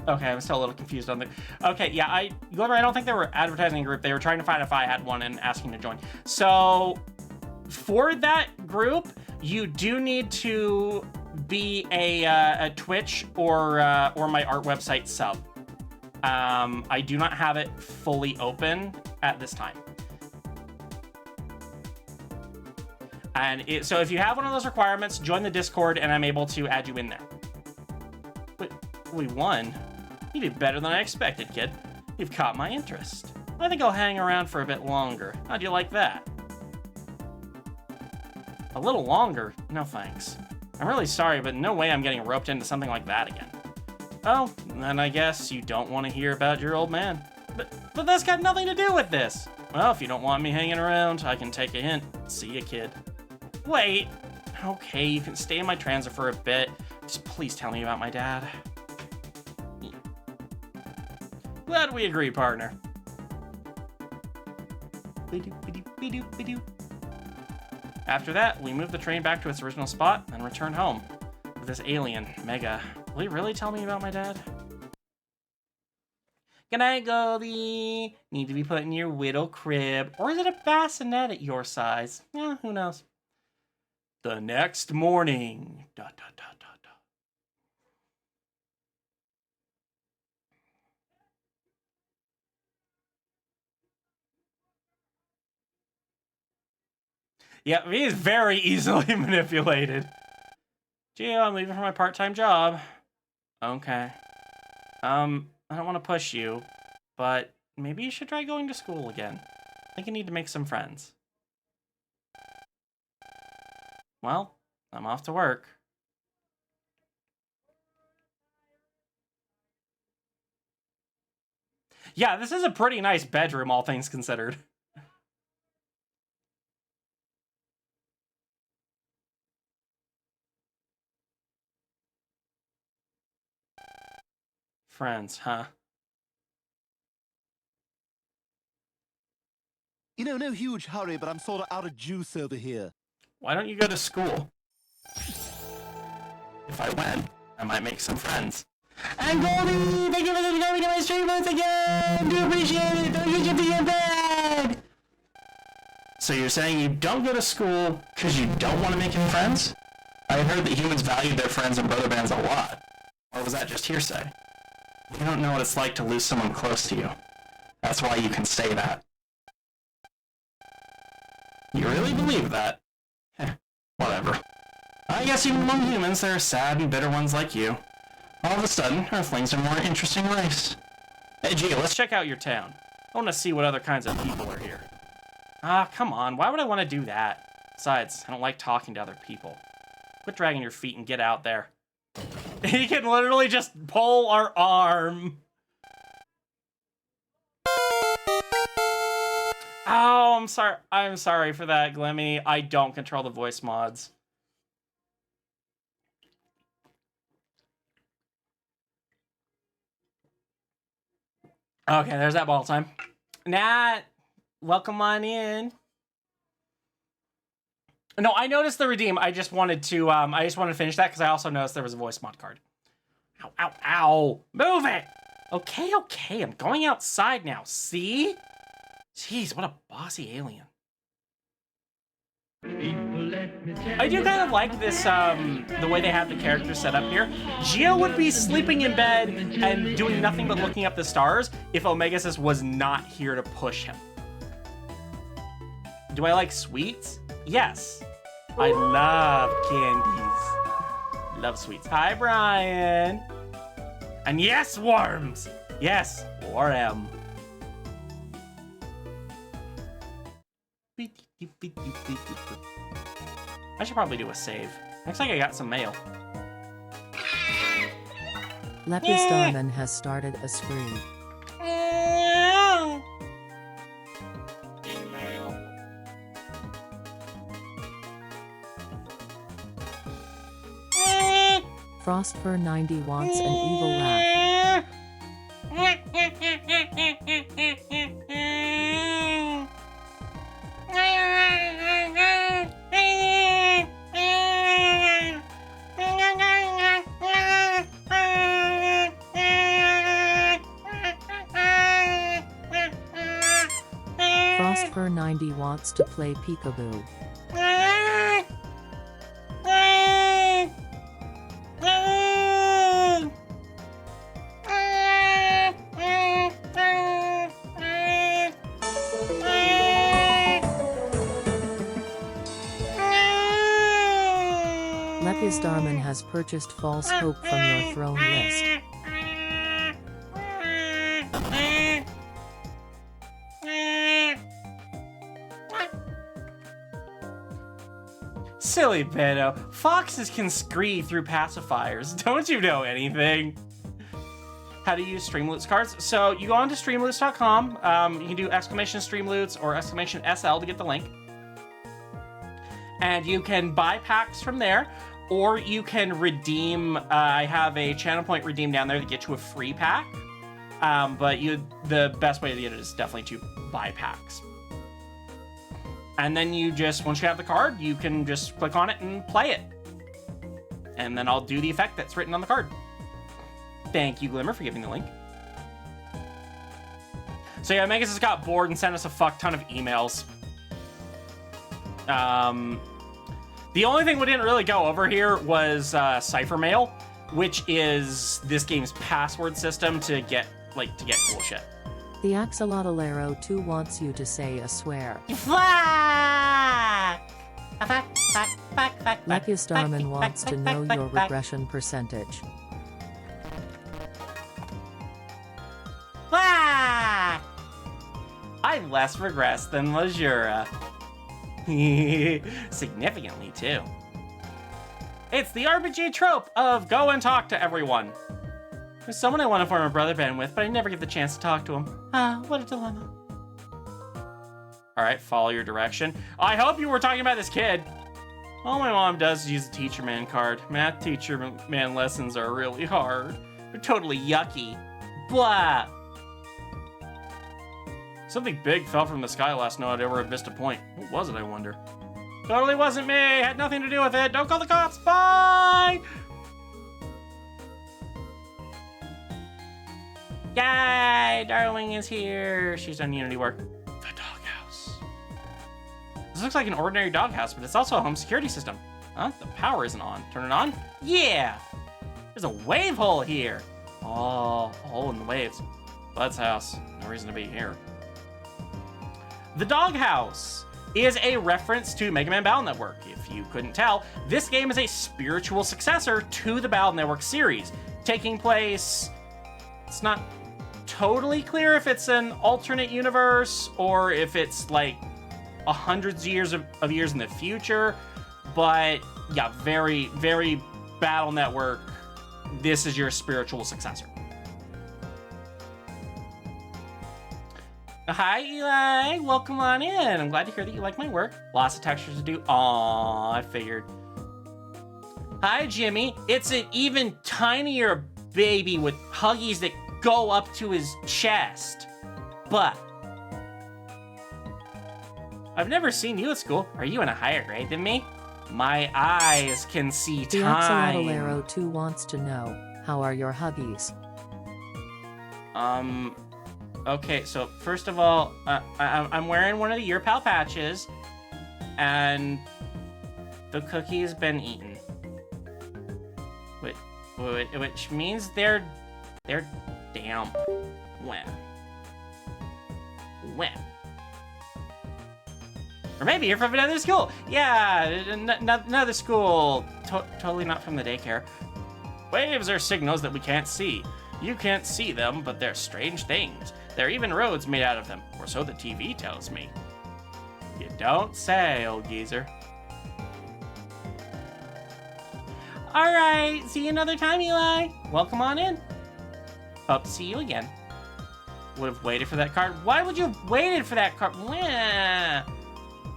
Okay, I'm still a little confused on the... Okay, yeah, Glimmer, I don't think they were advertising a group. They were trying to find if I had one and asking to join. So, for that group, you do need to be a Twitch or my art website sub. I do not have it fully open at this time. And so if you have one of those requirements, join the Discord and I'm able to add you in there. But we won. You did better than I expected, kid. You've caught my interest. I think I'll hang around for a bit longer. How'd you like that? A little longer? No thanks. I'm really sorry, but no way I'm getting roped into something like that again. Oh, then I guess you don't want to hear about your old man. But that's got nothing to do with this. Well, if you don't want me hanging around, I can take a hint. See ya, kid. Wait. Okay, you can stay in my transit for a bit. Just please tell me about my dad. Glad we agree, partner. After that, we move the train back to its original spot and return home. With this alien, Mega. Will you really tell me about my dad? Good night, Goldie. Need to be put in your whittle crib. Or is it a bassinet at your size? Yeah, who knows? The next morning. Da, da, da, da, da. Yeah, he is very easily manipulated. Gio, I'm leaving for my part-time job. Okay. I don't want to push you, but maybe you should try going to school again. I think you need to make some friends. Well, I'm off to work. Yeah, this is a pretty nice bedroom, all things considered. Friends, huh? You know, no huge hurry, but I'm sort of out of juice over here. Why don't you go to school? If I went, I might make some friends. And Goldie, thank you for subscribing to my Streamloots again! Do appreciate it! Don't get you in bed! So you're saying you don't go to school because you don't want to make any friends? I heard that humans valued their friends and brother bands a lot. Or was that just hearsay? You don't know what it's like to lose someone close to you. That's why you can say that. You really believe that? Whatever. I guess even among humans, there are sad and bitter ones like you. All of a sudden, Earthlings are a more interesting race. Hey, Gio, let's check out your town. I want to see what other kinds of people are here. Ah, come on. Why would I want to do that? Besides, I don't like talking to other people. Quit dragging your feet and get out there. He can literally just pull our arm. Oh, I'm sorry. I'm sorry for that, Glimmy. I don't control the voice mods. Okay, there's that ball time. Nat, welcome on in. No, I noticed the redeem. I just wanted to finish that because I also noticed there was a voice mod card. Ow, ow, ow. Move it! Okay, okay, I'm going outside now. See? Jeez, what a bossy alien. I do kind of like this, the way they have the characters set up here. Gio would be sleeping in bed and doing nothing but looking up the stars if Omegasis was not here to push him. Do I like sweets? Yes. I love candies. Love sweets. Hi, Brian. And yes, worms. Yes, worm. I should probably do a save. Looks like I got some mail. Lepus Darman has started a spree. Frostfur 90 wants an evil laugh. Frostfur 90 wants to play peekaboo. Lepus Darman has purchased False Hope from your throne list. Silly Beto. Foxes can scree through pacifiers. Don't you know anything? how to use Streamloots cards. So you go onto streamloots.com. You can do !Streamloots or !SL to get the link. And you can buy packs from there, or you can redeem. I have a channel point redeem down there to get you a free pack. But the best way to get it is definitely to buy packs. And then you just, once you have the card, you can just click on it and play it. And then I'll do the effect that's written on the card. Thank you, Glimmer, for giving the link. So yeah, Megas has got bored and sent us a fuck ton of emails. The only thing we didn't really go over here was Cipher Mail, which is this game's password system to get cool shit. The Axolotl 2 wants you to say a swear. Lucky Starman wants to know your regression percentage. I'm less regress than Lazura. Significantly, too. It's the RPG trope of go and talk to everyone. There's someone I want to form a brother band with, but I never get the chance to talk to him. What a dilemma. All right, follow your direction. I hope you were talking about this kid. All my mom does is use the teacher man card. Math teacher man lessons are really hard. They're totally yucky. Blah. Something big fell from the sky last night. I ever missed a point. What was it, I wonder? Totally wasn't me. Had nothing to do with it. Don't call the cops. Bye. Yay! Darling is here. She's done Unity work. The doghouse. This looks like an ordinary doghouse, but it's also a home security system. Huh? The power isn't on. Turn it on? Yeah! There's a wave hole here. Oh, a hole in the waves. Bud's house. No reason to be here. The doghouse is a reference to Mega Man Battle Network. If you couldn't tell, this game is a spiritual successor to the Battle Network series, taking place... It's not totally clear if it's an alternate universe or if it's like hundreds of years in the future, but yeah, very, very Battle Network. This is your spiritual successor. Hi, Eli. Welcome on in. I'm glad to hear that you like my work. Lots of textures to do. Aww, I figured. Hi, Jimmy. It's an even tinier baby with huggies that go up to his chest. But I've never seen you at school. Are you in a higher grade than me? My eyes can see the time. The Axolotl 2 wants to know, how are your huggies? Okay, so first of all, I'm wearing one of the Your Pal patches, and the cookie's been eaten. Which means they're damp. Wet. Or maybe you're from another school. Yeah, another school. Totally not from the daycare. Waves are signals that we can't see. You can't see them, but they're strange things. There are even roads made out of them, or so the TV tells me. You don't say, old geezer. All right, see you another time, Eli. Welcome on in. Hope to see you again. Would have waited for that card. Why would you have waited for that card?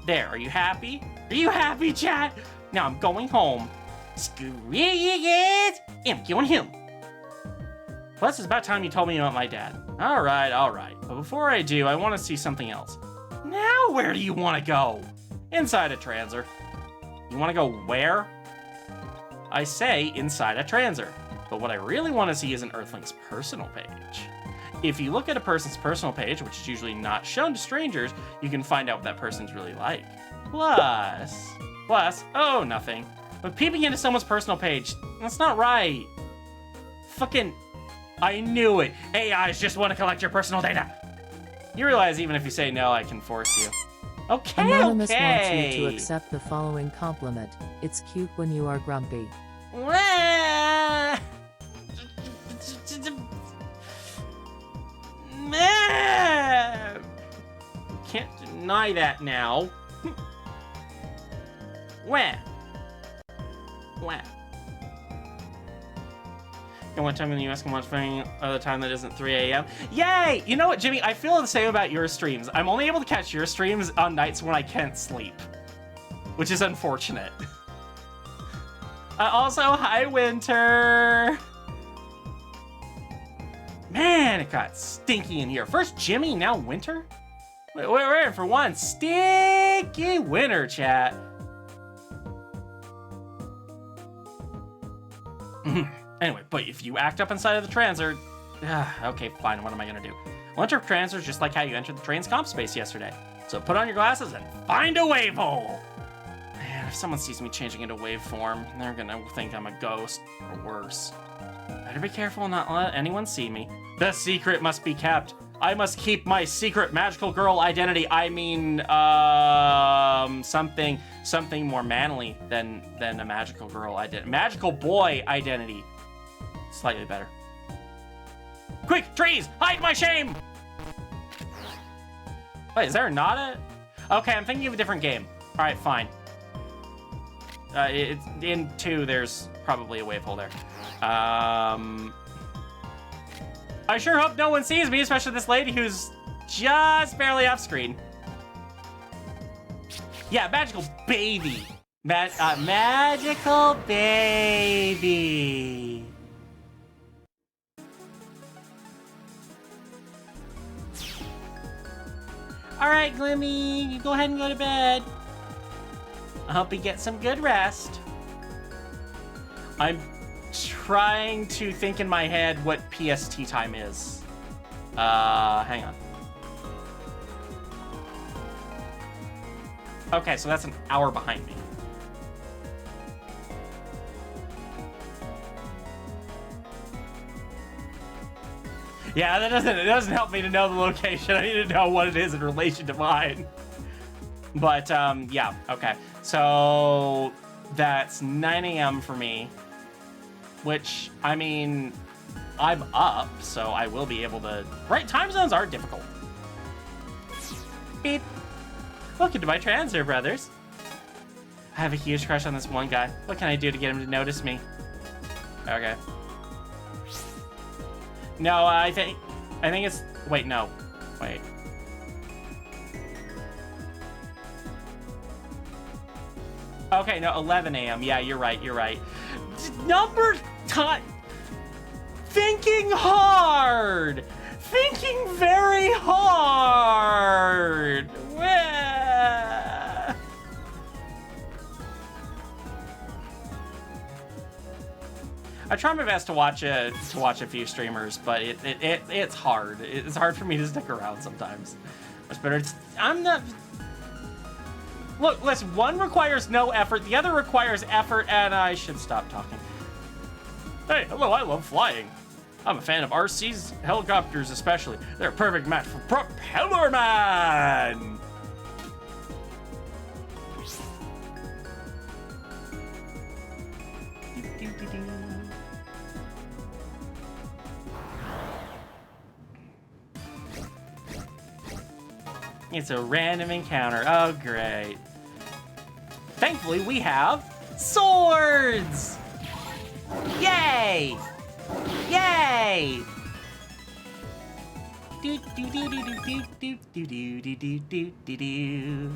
There, are you happy? Are you happy, chat? Now I'm going home. Screw you guys. I'm going home. Plus, it's about time you told me about my dad. All right. But before I do, I want to see something else. Now, where do you want to go? Inside a transer. You want to go where? I say inside a transer. But what I really want to see is an Earthling's personal page. If you look at a person's personal page, which is usually not shown to strangers, you can find out what that person's really like. Plus, oh, nothing. But peeping into someone's personal page, that's not right. Fucking... I knew it. AIs just want to collect your personal data. You realize even if you say no, I can force you. Okay, Anonymous wants you to accept the following compliment. It's cute when you are grumpy. Can't deny that now. And one time in the US can watch any other time that isn't 3 a.m. Yay! You know what, Jimmy? I feel the same about your streams. I'm only able to catch your streams on nights when I can't sleep, which is unfortunate. Also, hi, Winter. Man, it got stinky in here. First Jimmy, now Winter? We're in for one stinky winter, chat. Anyway, but if you act up inside of the transit, okay, fine, what am I gonna do? Well, enter transfers just like how you entered the train's comp space yesterday. So put on your glasses and find a wave hole. Man, if someone sees me changing into wave form, they're gonna think I'm a ghost, or worse. Better be careful and not let anyone see me. The secret must be kept. I must keep my secret magical girl identity. I mean, something more manly than a magical girl identity. Magical boy identity. Slightly better. Quick, trees, hide my shame! Wait, is there not a... Okay, I'm thinking of a different game. All right, fine. In 2, there's probably a wave hole there. I sure hope no one sees me, especially this lady who's just barely off screen. Yeah, magical baby. Magical baby. All right, Glimmy, you go ahead and go to bed. I hope you get some good rest. I'm trying to think in my head what PST time is. Hang on. Okay, so that's an hour behind me. Yeah, it doesn't help me to know the location. I need to know what it is in relation to mine. But yeah, okay. So that's 9 a.m. for me. Which, I mean, I'm up, so I will be able to... Right, time zones are difficult. Beep. Welcome to my transfer, brothers. I have a huge crush on this one guy. What can I do to get him to notice me? Okay. No, I think it's... Wait, no. Wait. Okay, no, 11 a.m. Yeah, you're right. Number time. Thinking hard. Thinking very hard. I try my best to watch a few streamers, but it's hard. It's hard for me to stick around sometimes. Much better. I'm not. Look, listen. One requires no effort. The other requires effort, and I should stop talking. Hey, hello. I love flying. I'm a fan of RC's helicopters, especially. They're a perfect match for Propeller Man. It's a random encounter. Oh, great. Thankfully, we have swords! Yay! Yay! Do do do do do do do do do do do do do.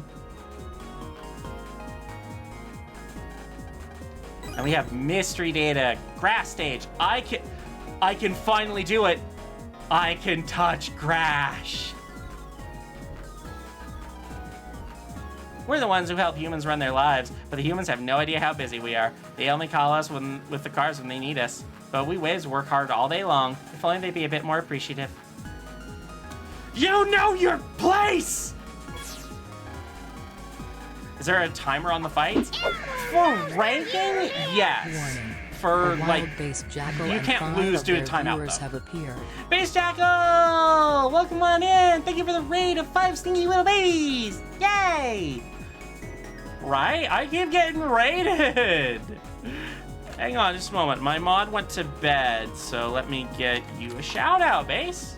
And we have mystery data, grass stage. I can finally do it. I can touch grass. We're the ones who help humans run their lives, but the humans have no idea how busy we are. They only call us with the cars when they need us. But we waves work hard all day long. If only they'd be a bit more appreciative. You know your place! Is there a timer on the fights? For ranking? Yes. Warning. For, like, base jackal you can't lose due to timeout, though. Have appeared. Base Jackal! Welcome on in! Thank you for the raid of 5 stinky little babies! Yay! Right? I keep getting raided! Hang on just a moment. My mod went to bed, so let me get you a shout out, Base.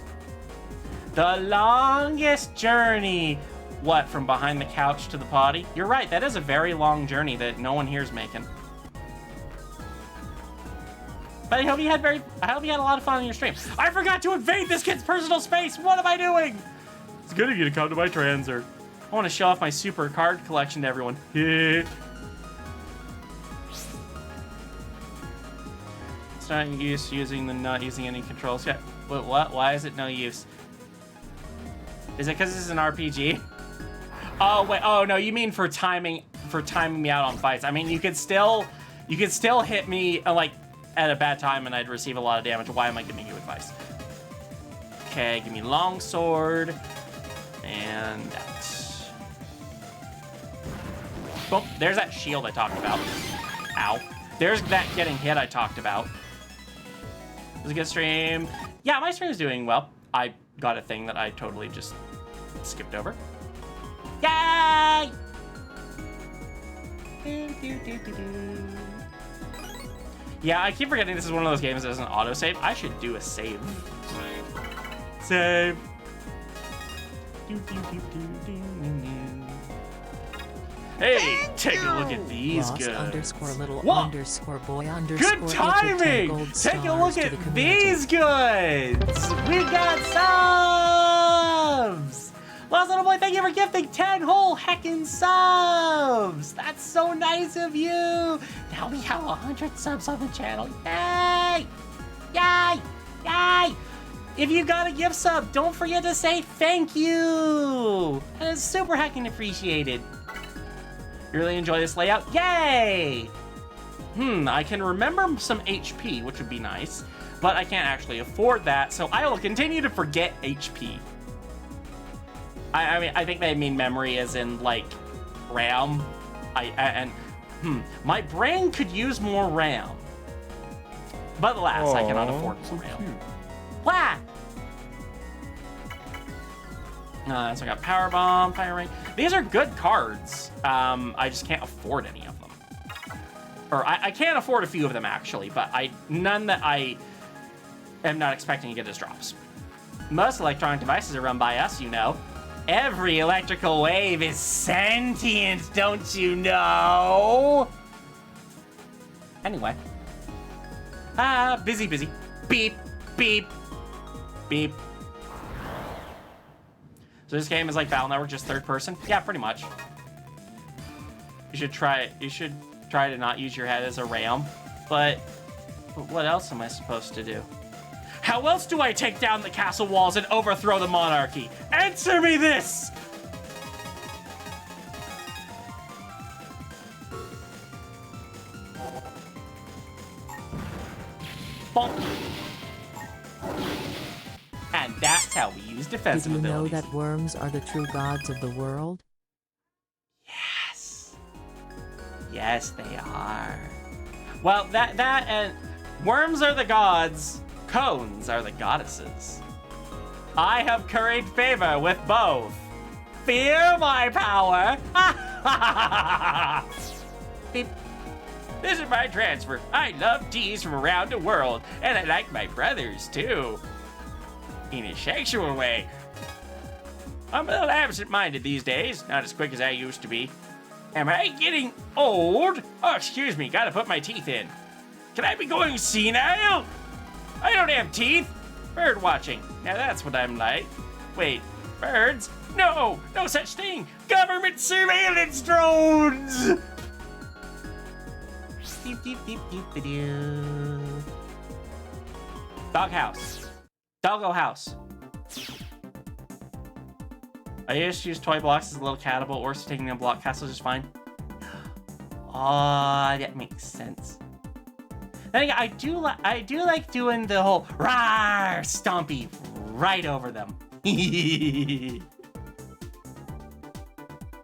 The longest journey. What, from behind the couch to the potty? You're right, that is a very long journey that no one here's making. But I hope you had a lot of fun on your stream. I forgot to invade this kid's personal space. What am I doing? It's good of you to come to my transer. I want to show off my super card collection to everyone. It's not use using the not using any controls yet. What? Why is it no use? Is it because this is an RPG? Oh wait. Oh no, you mean for timing me out on fights. I mean, you could still hit me like at a bad time and I'd receive a lot of damage. Why am I giving you advice? Okay, give me longsword and that. Boom. There's that shield I talked about. Ow. There's that getting hit I talked about. It was a good stream. Yeah, my stream is doing well. I got a thing that I totally just skipped over. Yay! Yeah, I keep forgetting this is one of those games that doesn't autosave. I should do a save. Save. Hey, take a look at these Lost goods. underscore little Whoa. underscore boy underscore Good timing! Take a look at these goods! We got subs! Lost Little Boy, thank you for gifting 10 whole heckin' subs! That's so nice of you! Now we have 100 subs on the channel. Yay! Yay! Yay! If you got a gift sub, don't forget to say thank you! That is super heckin' appreciated. You really enjoy this layout? Yay! I can remember some HP, which would be nice, but I can't actually afford that, so I will continue to forget HP. I mean, I think they mean memory as in, like, RAM. My brain could use more RAM. But alas, I cannot afford more RAM. Wah! So I got Power Bomb, Fire Ring. These are good cards. I just can't afford any of them. Or I can't afford a few of them actually, but none that I am not expecting to get as drops. Most electronic devices are run by us, you know. Every electrical wave is sentient, don't you know? Anyway. Busy. Beep, beep, beep. So this game is like Battle Network, just third person? Yeah, pretty much. You should try to not use your head as a ram. But what else am I supposed to do? How else do I take down the castle walls and overthrow the monarchy? Answer me this! Bonk. And that's how we use defensive abilities. Did you know that worms are the true gods of the world? Yes. Yes, they are. Well, that and worms are the gods, cones are the goddesses. I have curried favor with both. Fear my power. Beep. This is my transfer. I love teas from around the world, and I like my brothers too. In a sexual way. I'm a little absent-minded these days, not as quick as I used to be. Am I getting old? Oh, excuse me, gotta put my teeth in. Can I be going senile? I don't have teeth. Bird watching. Now that's what I'm like. Wait, birds? No, no such thing. Government surveillance drones. Doghouse. Doggo house. I used to use toy blocks as a little catapult, or taking them block castles is fine. Oh, that makes sense. Then again, I do like doing the whole rawr stompy right over them.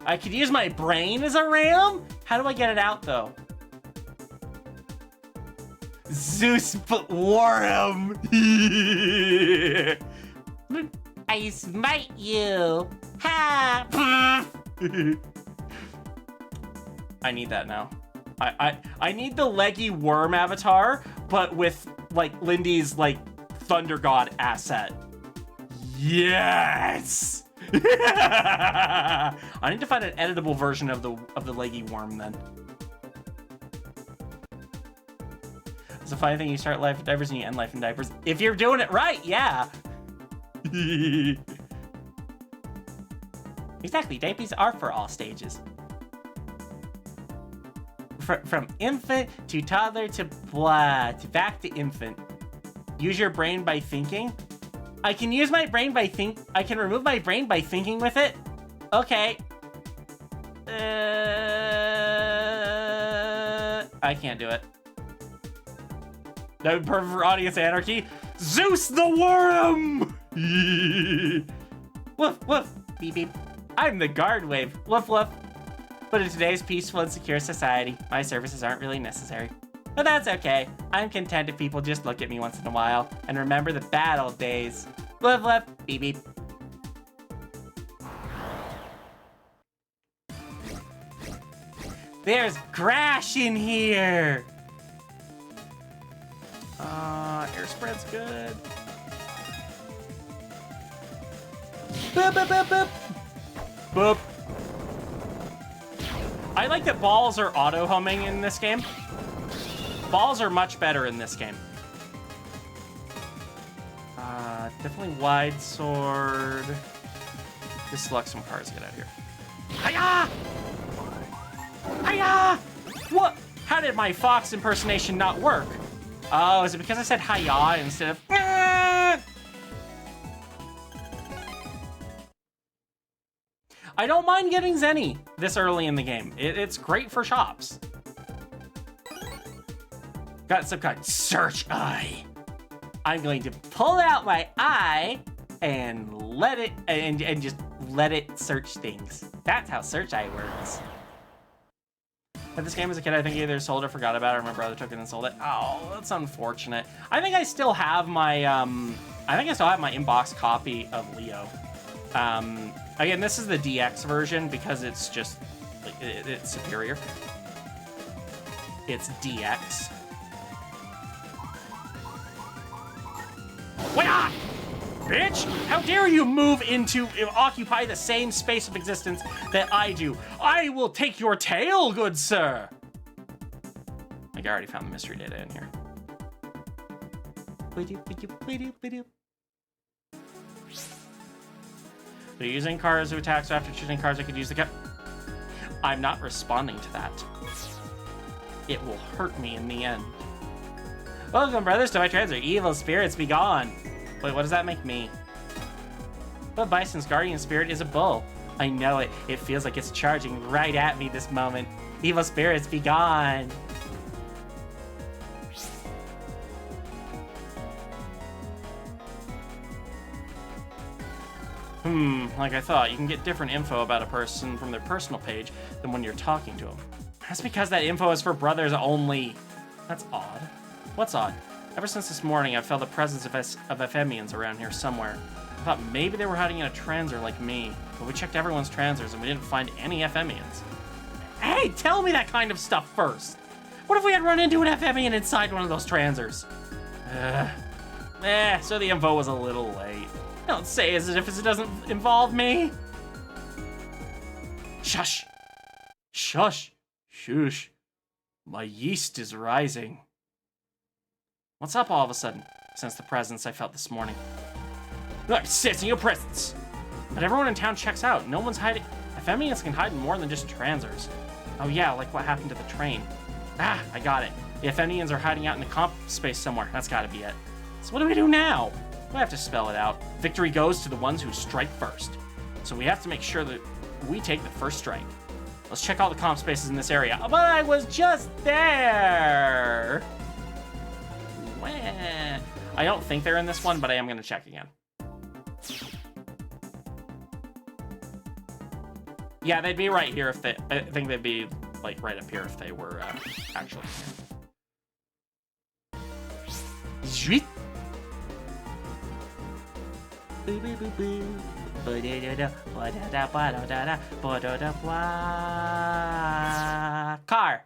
I could use my brain as a ram? How do I get it out though? Zeus but Warham. I smite you. Ha! I need that now. I need the leggy worm avatar, but with like Lindy's like Thunder God asset. Yes! I need to find an editable version of the leggy worm then. It's a funny thing, you start life in diapers and you end life in diapers. If you're doing it right, yeah. Exactly, diapers are for all stages. From infant to toddler to blah, to back to infant. Use your brain by thinking. I can use my brain by I can remove my brain by thinking with it? Okay. I can't do it. That would be perfect for audience anarchy. Zeus the worm! Woof, woof, beep, beep. I'm the guard wave. Woof, woof. But in today's peaceful and secure society, my services aren't really necessary. But that's okay. I'm content if people just look at me once in a while and remember the bad old days. Woof, woof, beep, beep. There's Crash in here! Air spread's good. Boop, boop, boop, boop. Boop. I like that balls are auto-homing in this game. Balls are much better in this game. Definitely wide sword. Just select some cards, get out of here. Hiya! Hiya! What? How did my fox impersonation not work? Oh, is it because I said hiya instead of... I don't mind getting Zenny this early in the game. It's great for shops. Got some kind of search eye. I'm going to pull out my eye and let it, and just let it search things. That's how search eye works. But this game as a kid, I think either sold or forgot about it, or my brother took it and sold it. Oh, that's unfortunate. I think I still have my, inbox copy of Leo. Again, this is the DX version because it's just, it's superior. It's DX. Wah! Bitch! How dare you occupy the same space of existence that I do? I will take your tail, good sir! Like, I already found the mystery data in here. So using cards to attack, so after choosing cards I could use the cap. I'm not responding to that. It will hurt me in the end. Welcome, brothers, to my transit. Evil spirits, be gone. Wait, what does that make me? But Bison's guardian spirit is a bull. I know it. It feels like it's charging right at me this moment. Evil spirits, be gone. Like I thought, you can get different info about a person from their personal page than when you're talking to them. That's because that info is for brothers only. That's odd. What's odd? Ever since this morning, I've felt the presence of Ephemians around here somewhere. I thought maybe they were hiding in a transer like me, but we checked everyone's transers and we didn't find any Ephemians. Hey, tell me that kind of stuff first. What if we had run into an Ephemian inside one of those transers? So the info was a little late. Don't say as if it doesn't involve me. Shush. Shush. Shush. My yeast is rising. What's up all of a sudden? Since the presence I felt this morning. Look, sit in your presence. But everyone in town checks out. No one's hiding. Ephemians can hide in more than just transers. Oh yeah, like what happened to the train. Ah, I got it. The Ephemians are hiding out in the comp space somewhere. That's gotta be it. So what do we do now? We have to spell it out. Victory goes to the ones who strike first. So we have to make sure that we take the first strike. Let's check all the comp spaces in this area. But I was just there! Wah. I don't think they're in this one, but I am gonna check again. Yeah, they'd be right here if they, I think they'd be like right up here if they were actually here. Car.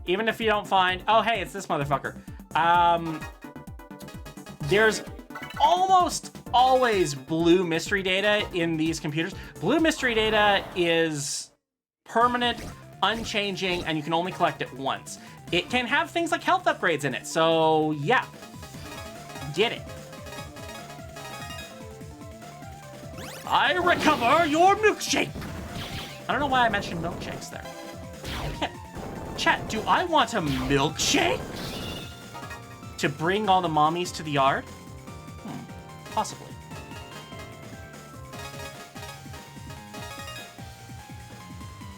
Even if you don't find, oh hey, it's this motherfucker. There's almost always blue mystery data in these computers. Blue mystery data is permanent, unchanging, and you can only collect it once. It can have things like health upgrades in it, so yeah. Get it. I recover your milkshake. I don't know why I mentioned milkshakes there. Okay. Chat, do I want a milkshake to bring all the mommies to the yard? Possibly.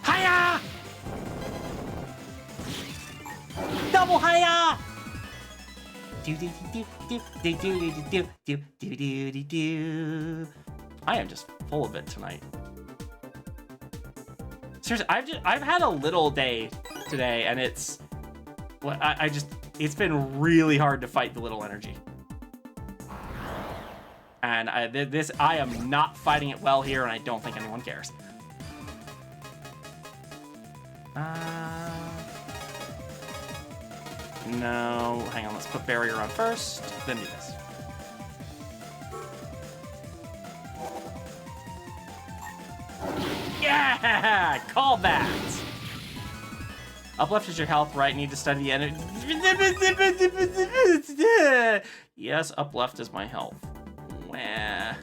Hiya! Double hiya! I am just full of it tonight. Seriously, I've had a little day today, and it's been really hard to fight the little energy. And I am not fighting it well here, and I don't think anyone cares. No, hang on, let's put barrier on first, then do this. Yeah! Call that! Up left is your health, right? Need to study the energy. Yes, up left is my health. Wah.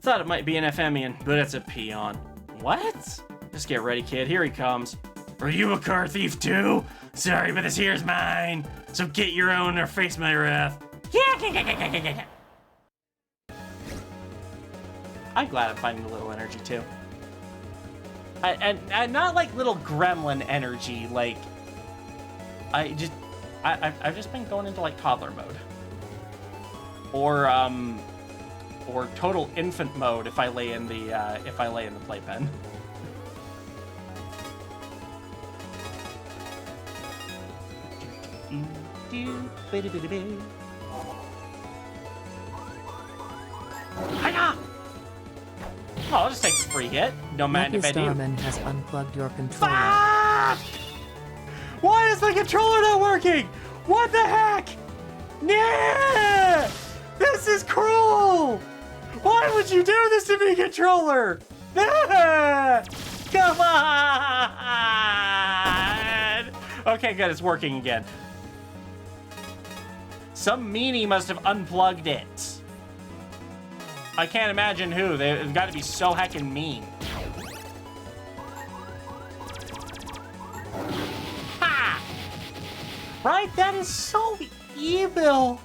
Thought it might be an Ephemian, but it's a peon. What? Just get ready, kid. Here he comes. Are you a car thief too? Sorry, but this here's mine. So get your own or face my wrath. I'm glad I'm finding a little energy too. And not like little gremlin energy, like I've just been going into like toddler mode. Or total infant mode if I lay in the playpen. Hiya! Oh, I'll just take the free hit. No man to bed. Starman has unplugged your controller. Fuck! Why is the controller not working? What the heck? Yeah! This is cruel! Why would you do this to me, controller? Come on! Okay, good, it's working again. Some meanie must have unplugged it. I can't imagine who. They've got to be so heckin' mean. Ha! Right? That is so evil.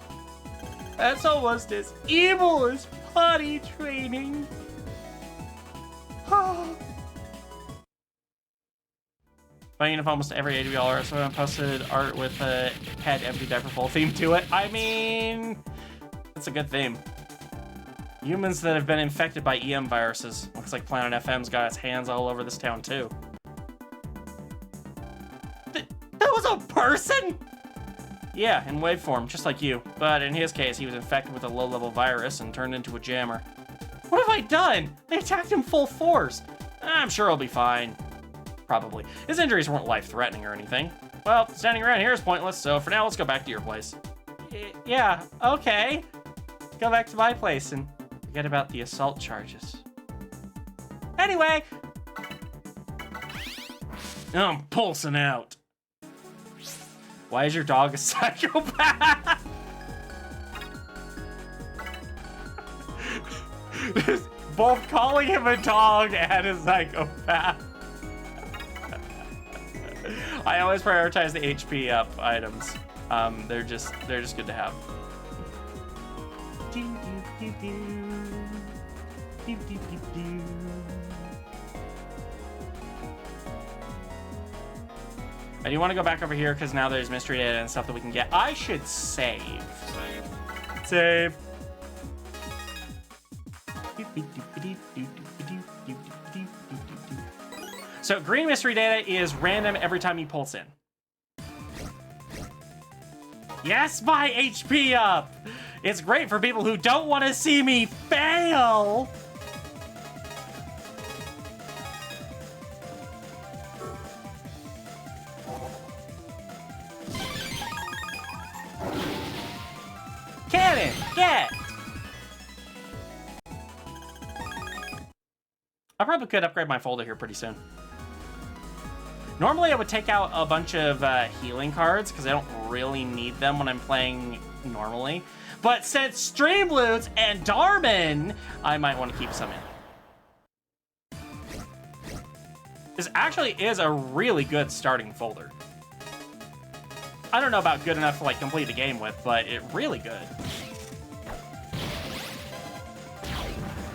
That's almost as evil as potty training. Buying up almost every $80, so I posted art with a head empty diaper full theme to it. I mean, it's a good theme. Humans that have been infected by EM viruses. Looks like Planet FM's got its hands all over this town too. That was a person? Yeah, in wave form, just like you. But in his case, he was infected with a low-level virus and turned into a jammer. What have I done? They attacked him full force. I'm sure he'll be fine. Probably. His injuries weren't life-threatening or anything. Well, standing around here is pointless, so for now, let's go back to your place. Yeah, okay. Go back to my place and forget about the assault charges. Anyway. I'm pulsing out. Why is your dog a psychopath? Both calling him a dog and a psychopath. I always prioritize the HP up items. They're just good to have. I do want to go back over here because now there's mystery data and stuff that we can get. I should save. Save. So green mystery data is random every time you pulse in. Yes, my HP up! It's great for people who don't want to see me fail! Cannon, get! I probably could upgrade my folder here pretty soon. Normally I would take out a bunch of healing cards because I don't really need them when I'm playing normally. But since Streamloots and Darman, I might want to keep some in. This actually is a really good starting folder. I don't know about good enough to like complete the game with, but it's really good.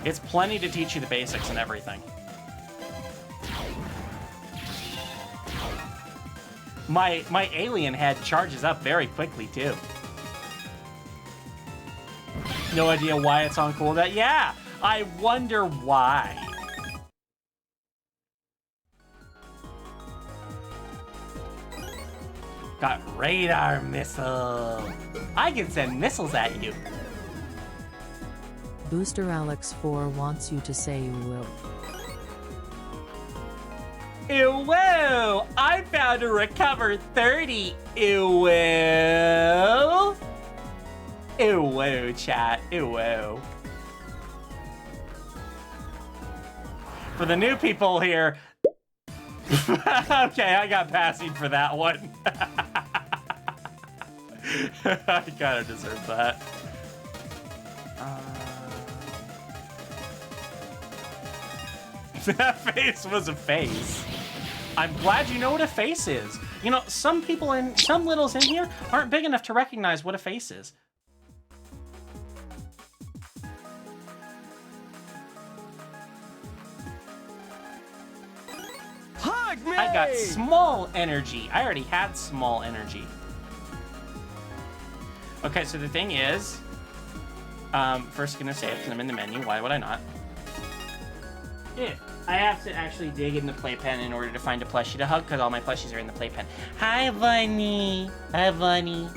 It's plenty to teach you the basics and everything. My alien head charges up very quickly too. No idea why it's on cooldown. Yeah, I wonder why. Got radar missile. I can send missiles at you. Booster Alex 4 wants you to say you will. Ew, whoa! I found a recover 30. Ew, whoa. Ew, whoa, chat. Ew, whoa. For the new people here. Okay, I got passing for that one. I kind of deserve that. That face was a face. I'm glad you know what a face is. You know, some littles in here aren't big enough to recognize what a face is. Hug me! I got small energy. I already had small energy. Okay, so the thing is, first gonna save because I'm in the menu. Why would I not? Yeah, I have to actually dig in the playpen in order to find a plushie to hug because all my plushies are in the playpen. Hi, Bunny. Hi, Bunny.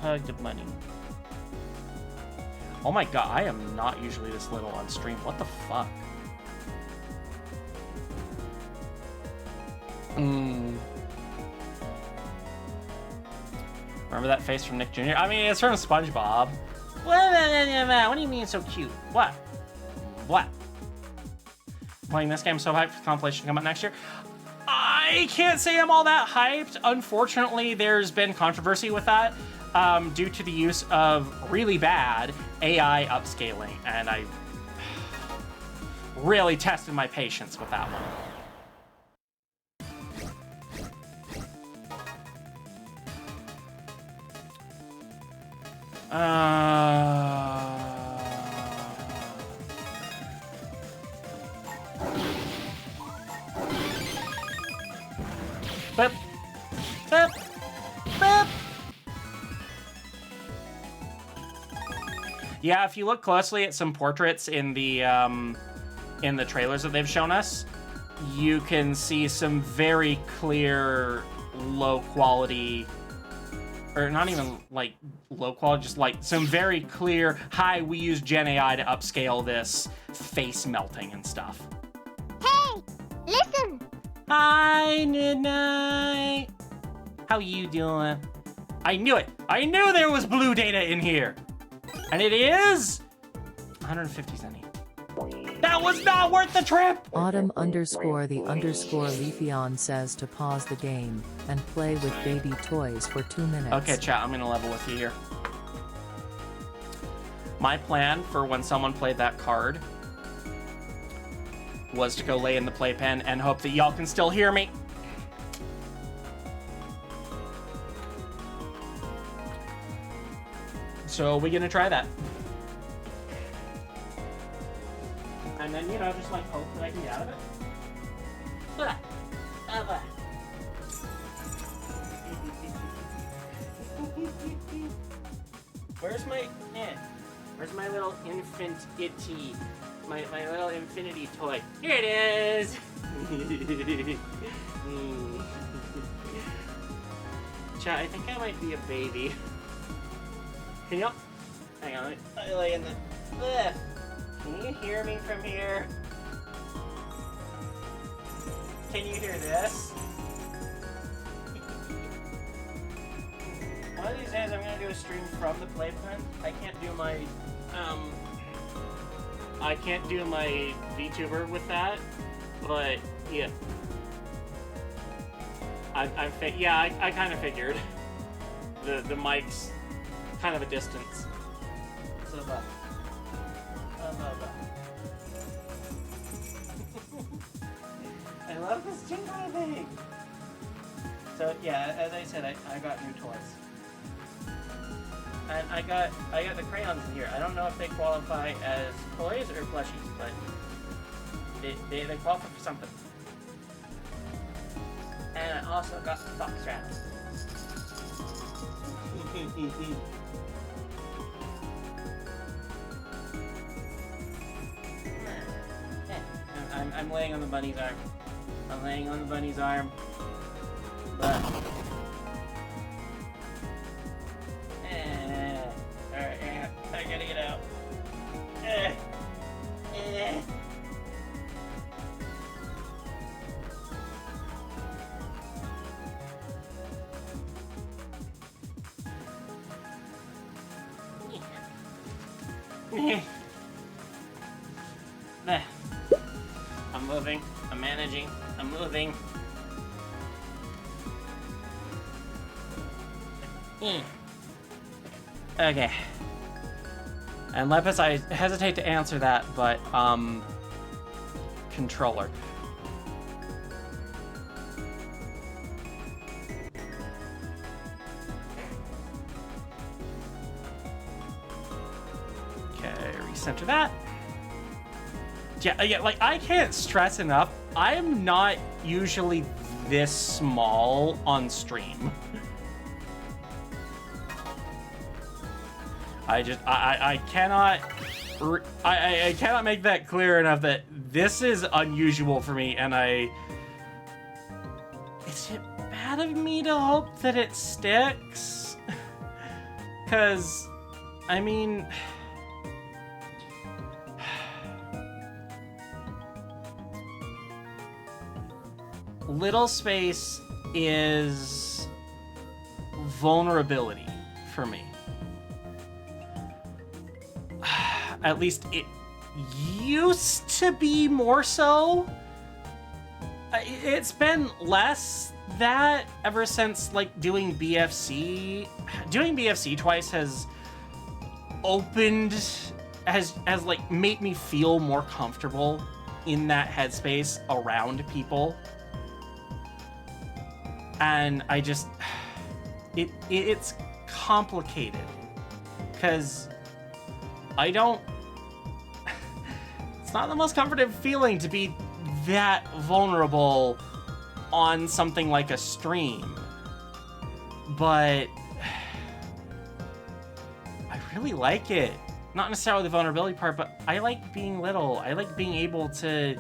Hug the bunny. Oh my god, I am not usually this little on stream. What the fuck? Remember that face from Nick Jr.? I mean, it's from SpongeBob. What do you mean it's so cute? What? What? Playing this game so hyped for the compilation to come out next year? I can't say I'm all that hyped. Unfortunately, there's been controversy with that due to the use of really bad AI upscaling, and I really tested my patience with that one. Boop. Boop. Boop. Yeah, if you look closely at some portraits in the trailers that they've shown us, you can see some very clear low quality, or not even like low quality, just like some very clear, hi, we use Gen AI to upscale this face melting and stuff. Hey, listen. Hi, Midnight. How you doing? I knew it. I knew there was blue data in here. And it is 150 centi. That was not worth the trip. Autumn_the_Leafeon says to pause the game and play with baby toys for 2 minutes. Okay, chat, I'm gonna level with you here. My plan for when someone played that card was to go lay in the playpen and hope that y'all can still hear me. So we're gonna try that. And then, you know, just like hope that I can get out of it. Where's my little infant itty? My little infinity toy. Here it is! Chat, I think I might be a baby. Can you? Hang on, let me lay in the... Ugh. Can you hear me from here? Can you hear this? One of these days I'm gonna do a stream from the playpen. I can't do my I can't do my VTuber with that, but yeah. I kind of figured. The mic's kind of a distance. So I love this jingly thing. So yeah, as I said, I got new toys. And I got the crayons in here. I don't know if they qualify as toys or plushies, but they qualify for something. And I also got the fox straps. I'm laying on the bunny's arm. I'm laying on the bunny's arm. But alright, I gotta get out. I'm moving. I'm managing. I'm moving. Okay. And Lepus, I hesitate to answer that, but, controller. Okay, recenter that. Yeah, like, I can't stress enough, I am not usually this small on stream. I cannot make that clear enough that this is unusual for me, and is it bad of me to hope that it sticks? Cause, I mean, little space is vulnerability for me. At least it used to be more so. It's been less that ever since, like, doing BFC. Doing BFC twice has like made me feel more comfortable in that headspace around people. And I just, it's complicated, because it's not the most comfortable feeling to be that vulnerable on something like a stream. But I really like it. Not necessarily the vulnerability part, but I like being little. I like being able to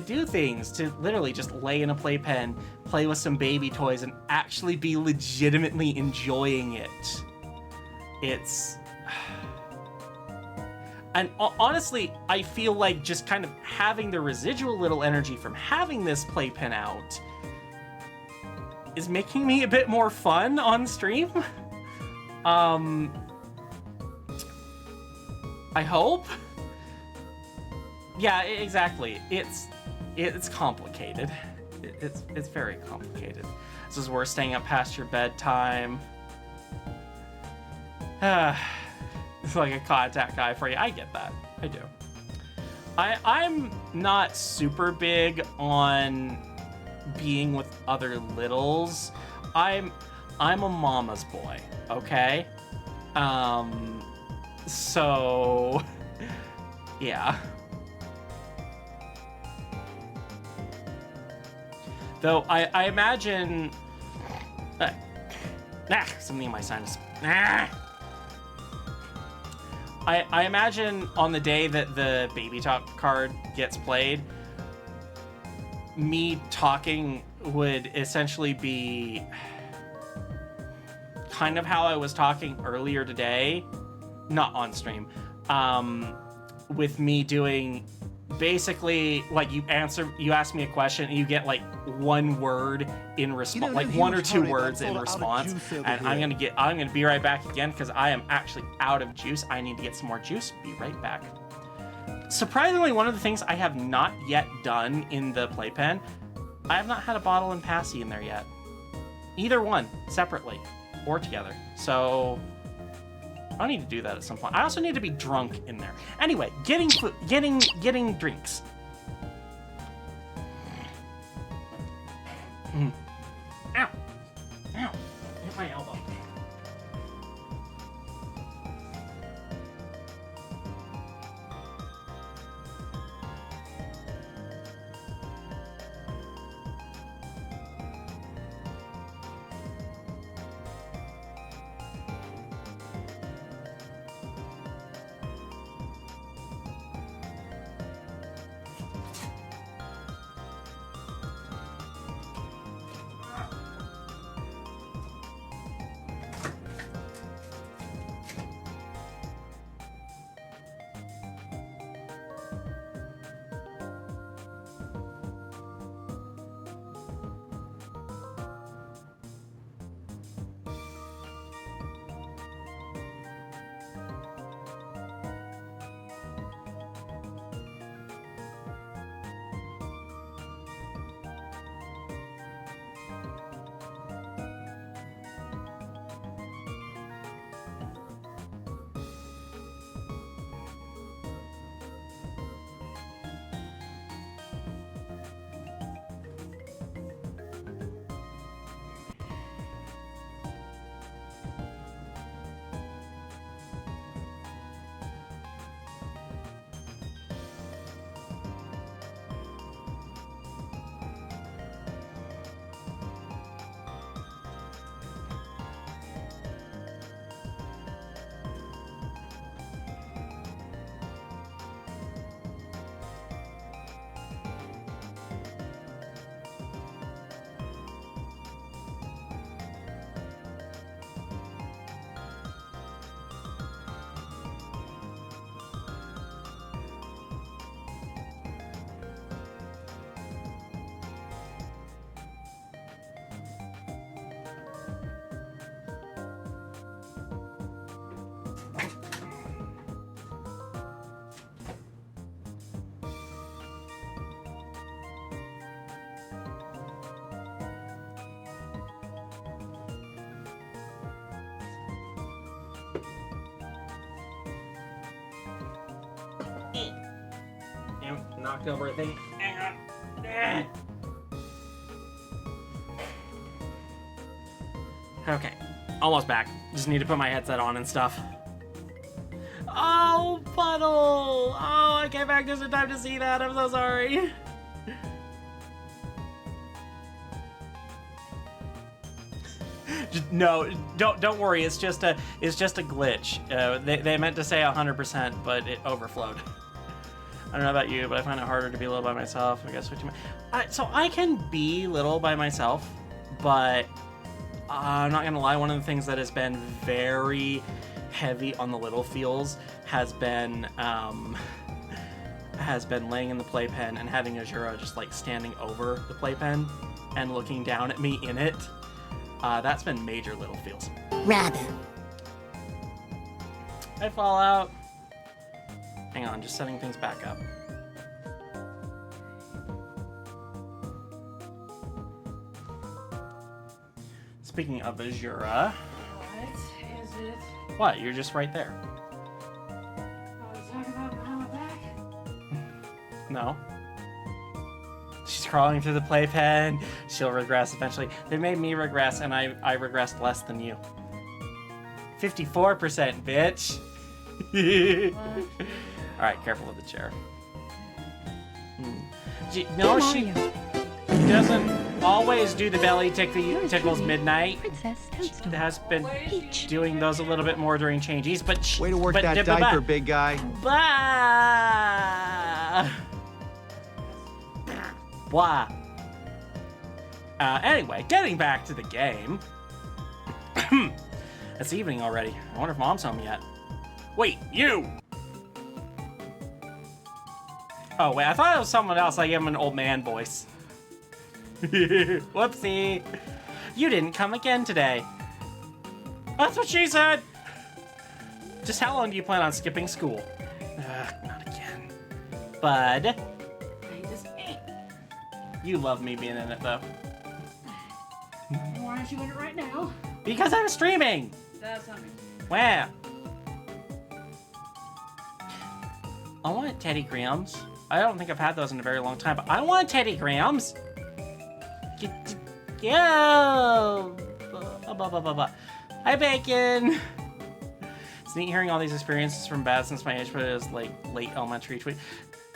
do things, to literally just lay in a playpen, play with some baby toys, and actually be legitimately enjoying it. And honestly, I feel like just kind of having the residual little energy from having this playpen out is making me a bit more fun on stream. I hope. Yeah, exactly. It's complicated. It's very complicated. This is worth staying up past your bedtime. It's like a contact guy for you. I get that. I do. I'm not super big on being with other littles. I'm a mama's boy, okay? So yeah. Though I imagine something in my sinus. I imagine on the day that the baby talk card gets played, me talking would essentially be kind of how I was talking earlier today, not on stream, with me doing basically like you ask me a question and you get like one word in response, like one or two words in response, and I'm gonna be right back again because I am actually out of juice. I need to get some more juice. Be right back. Surprisingly, one of the things I have not yet done in the playpen, I have not had a bottle and passy in there yet. Either one, separately or together. So I need to do that at some point. I also need to be drunk in there. Anyway, getting drinks. Ow. Ow. Hit my elbow. Knocked over a thing. Hang on. Okay, almost back. Just need to put my headset on and stuff. Oh, Puddle! Oh, I came back just in time to see that. I'm so sorry. No, don't worry. It's just a glitch. They meant to say 100%, but it overflowed. I don't know about you, but I find it harder to be little by myself. I guess so I can be little by myself, but I'm not gonna lie. One of the things that has been very heavy on the little feels has been laying in the playpen and having Azura just like standing over the playpen and looking down at me in it. That's been major little feels. Rabbit. Hi, Fallout. Hang on, just setting things back up. Speaking of Azura. What is it? What? You're just right there. Oh, you talking about behind my back? No. She's crawling through the playpen. She'll regress eventually. They made me regress, and I regressed less than you. 54%, bitch. All right, careful with the chair. No, she doesn't always do the belly tickles midnight. Princess She has been doing those a little bit more during changes, but Way to work that diaper, big guy. Blah. Anyway, getting back to the game. It's evening already. I wonder if Mom's home yet. Wait, you! Oh, wait, I thought it was someone else. I gave him an old man voice. Whoopsie. You didn't come again today. That's what she said! Just how long do you plan on skipping school? Not again. bud. Hey, this. You love me being in it, though. Why aren't you in it right now? Because I'm streaming! That's not me. Wow. I want Teddy Grahams. I don't think I've had those in a very long time, but I want Teddy Grahams. Yeah. Hi, Bacon. It's neat hearing all these experiences from Bad since my age, but it was like late elementary tweet.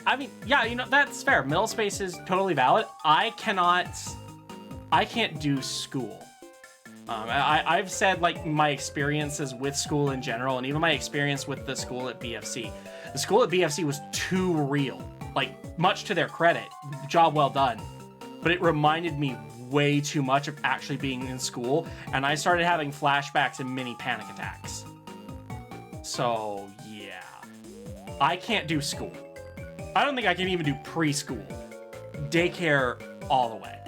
I mean, yeah, you know, that's fair. Middle space is totally valid. I can't do school. I've said like my experiences with school in general, and even my experience with the school at BFC. The school at BFC was too real. Like, much to their credit, job well done. But it reminded me way too much of actually being in school, and I started having flashbacks and mini panic attacks. So, yeah. I can't do school. I don't think I can even do preschool. Daycare all the way.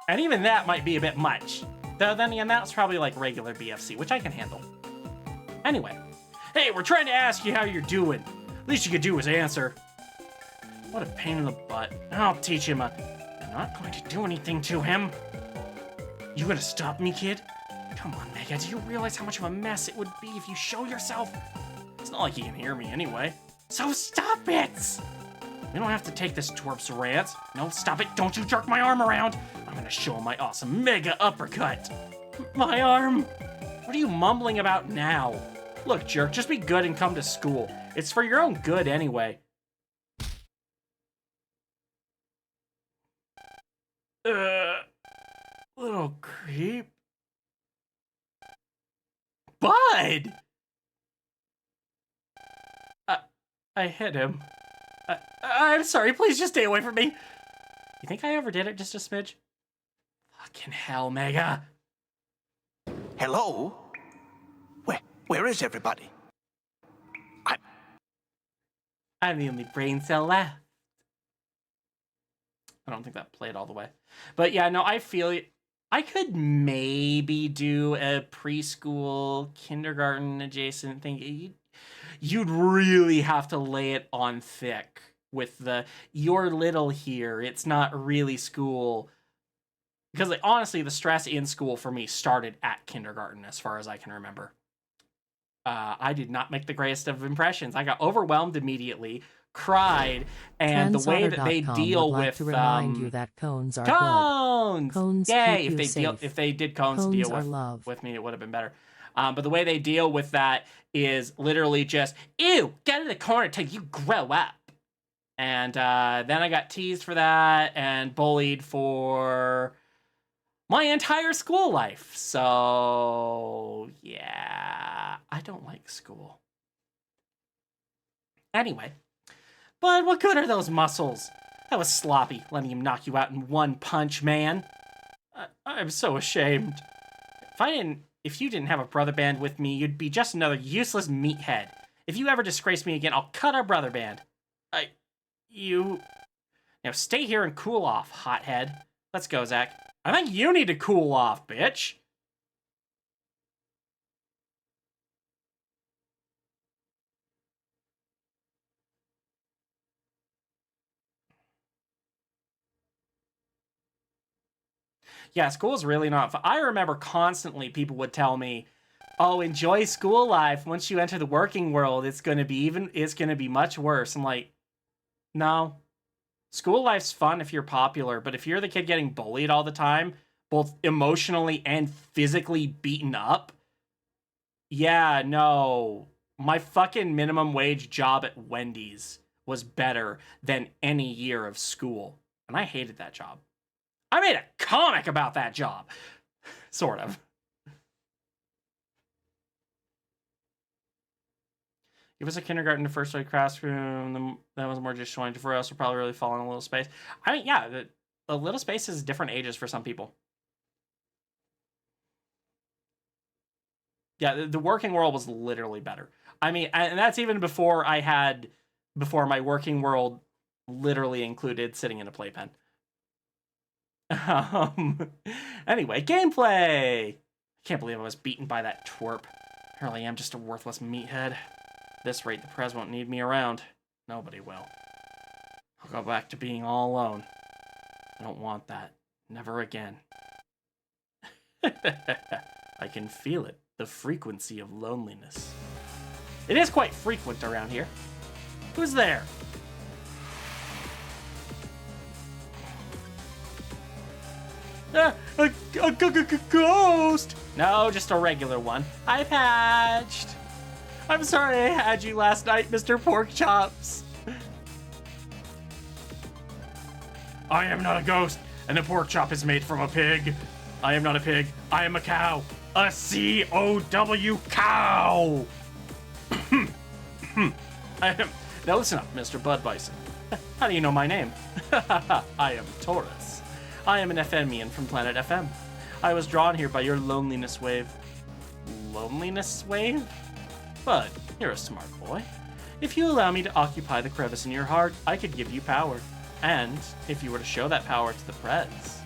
And even that might be a bit much. Though then again, that's probably like regular BFC, which I can handle. Anyway. Hey, we're trying to ask you how you're doing. Least you could do is answer. What a pain in the butt. I'll teach him I'm not going to do anything to him. You gonna stop me, kid? Come on, Mega, do you realize how much of a mess it would be if you show yourself? It's not like he can hear me anyway. So stop it! We don't have to take this twerp's rant. No, stop it, don't you jerk my arm around. I'm gonna show him my awesome mega uppercut. My arm! What are you mumbling about now? Look, jerk, just be good and come to school. It's for your own good anyway. Little creep. Bud! I hit him. I'm sorry, please just stay away from me. You think I ever did it just a smidge? Fucking hell, Mega. Hello? Where is everybody? I'm the only brain cell left. I don't think that played all the way. But yeah, no, I feel it. I could maybe do a preschool, kindergarten adjacent thing. You'd really have to lay it on thick with the, you're little here, it's not really school. Because like, honestly, the stress in school for me started at kindergarten as far as I can remember. I did not make the greatest of impressions. I got overwhelmed immediately, cried, and the way that they deal with to remind you that cones are cones. Good. Cones Yay! keep you If they did cones deal with me, it would have been better. But the way they deal with that is literally just, ew, get in the corner till you grow up. And then I got teased for that and bullied for my entire school life. So, yeah, I don't like school. Anyway, but what good are those muscles? That was sloppy, letting him knock you out in one punch, man. I'm so ashamed. If you didn't have a brother band with me, you'd be just another useless meathead. If you ever disgrace me again, I'll cut our brother band. Now stay here and cool off, hothead. Let's go, Zach. I think you need to cool off, bitch. Yeah, school's really not fun. I remember constantly people would tell me, oh, enjoy school life. Once you enter the working world, it's gonna be much worse. I'm like, no. School life's fun if you're popular, but if you're the kid getting bullied all the time, both emotionally and physically beaten up, yeah, no. My fucking minimum wage job at Wendy's was better than any year of school. And I hated that job. I made a comic about that job. Sort of. Give us a kindergarten to first grade classroom. That was more disjointed for us. We'll probably really fall in a little space. I mean, yeah, the little space is different ages for some people. Yeah, the working world was literally better. I mean, and that's even before my working world literally included sitting in a playpen. Anyway, gameplay! I can't believe I was beaten by that twerp. Apparently I'm just a worthless meathead. At this rate, the Prez won't need me around. Nobody will. I'll go back to being all alone. I don't want that. Never again. I can feel it. The frequency of loneliness. It is quite frequent around here. Who's there? A ghost! No, just a regular one. I patched. I'm sorry I had you last night, Mr. Porkchops. I am not a ghost, and the pork chop is made from a pig. I am not a pig. I am a cow. A C-O-W cow! Now listen up, Mr. Bud Bison. How do you know my name? I am Taurus. I am an FMian from Planet FM. I was drawn here by your loneliness wave. Loneliness wave? Bud, you're a smart boy. If you allow me to occupy the crevice in your heart, I could give you power. And if you were to show that power to the Prez,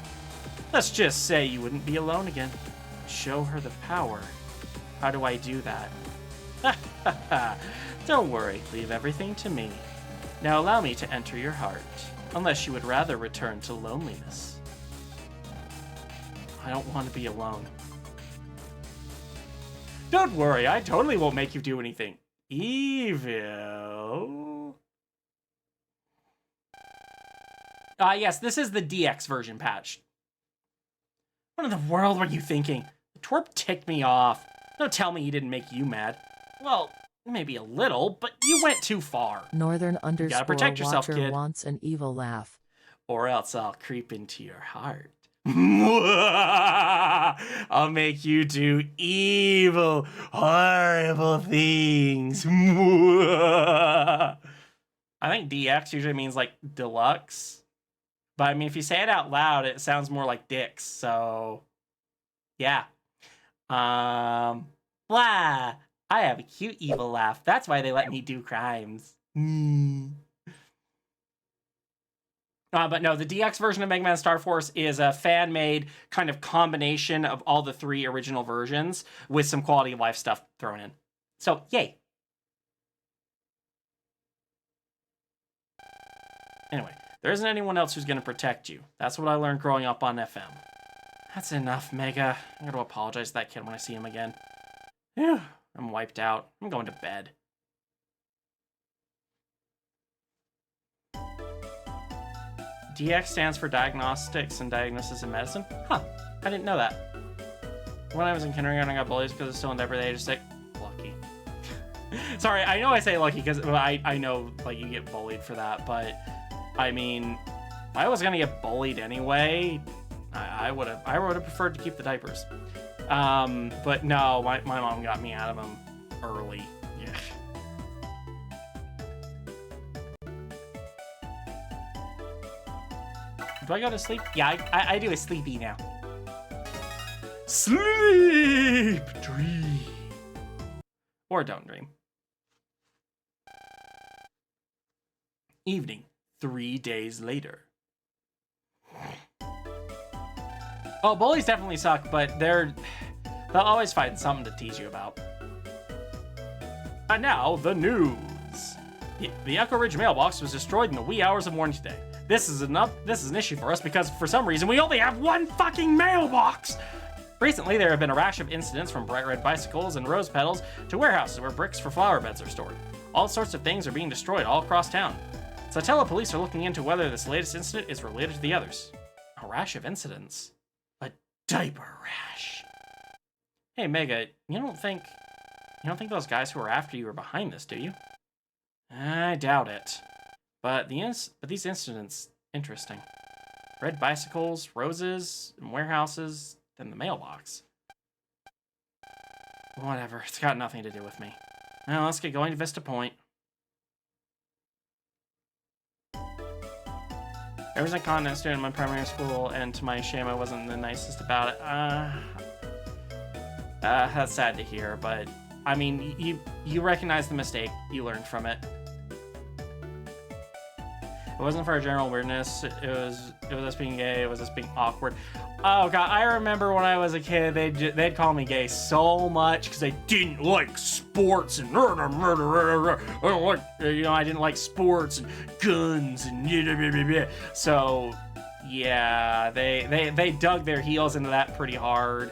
let's just say you wouldn't be alone again. Show her the power. How do I do that? Don't worry, leave everything to me. Now allow me to enter your heart, unless you would rather return to loneliness. I don't want to be alone. Don't worry, I totally won't make you do anything evil. Yes, this is the DX version patch. What in the world were you thinking? The twerp ticked me off. Don't tell me he didn't make you mad. Well, maybe a little, but you went too far. Northern _ gotta protect yourself, Watcher kid. wants an evil laugh. Or else I'll creep into your heart. I'll make you do evil, horrible things. I think DX usually means like deluxe. But I mean, if you say it out loud, it sounds more like dicks. So, yeah. Blah. I have a cute evil laugh. That's why they let me do crimes. But no, the DX version of MegaMan StarForce is a fan-made kind of combination of all the 3 original versions with some quality of life stuff thrown in. So, yay. Anyway, there isn't anyone else who's going to protect you. That's what I learned growing up on FM. That's enough, Mega. I'm going to apologize to that kid when I see him again. Phew, I'm wiped out. I'm going to bed. DX stands for Diagnostics and Diagnosis in Medicine? Huh, I didn't know that. When I was in kindergarten, I got bullied because I was still in diaper at the age of 6. Lucky. Sorry, I know I say lucky because I know like you get bullied for that, but I mean, if I was gonna get bullied anyway, I would have preferred to keep the diapers. But no, my mom got me out of them early. Yeah. Do I go to sleep? Yeah, I do a sleepy now. Sleep! Dream. Or don't dream. Evening, 3 days later. Oh, bullies definitely suck, but they'll always find something to tease you about. And now, the news. The Echo Ridge mailbox was destroyed in the wee hours of morning today. This is an issue for us because for some reason we only have one fucking mailbox! Recently, there have been a rash of incidents from bright red bicycles and rose petals to warehouses where bricks for flower beds are stored. All sorts of things are being destroyed all across town. Satella police are looking into whether this latest incident is related to the others. A rash of incidents? A diaper rash. Hey, Mega, you don't think those guys who are after you are behind this, do you? I doubt it. But these incidents, interesting. Red bicycles, roses, and warehouses, then the mailbox. Whatever, it's got nothing to do with me. Now let's get going to Vista Point. I was a continent student in my primary school, and to my shame, I wasn't the nicest about it. That's sad to hear, but I mean, you recognize the mistake, you learned from it. It wasn't for a general weirdness. It was us being gay. It was us being awkward. Oh god, I remember when I was a kid, they'd call me gay so much because they didn't like sports and I don't like, I didn't like sports and guns and so yeah, they dug their heels into that pretty hard.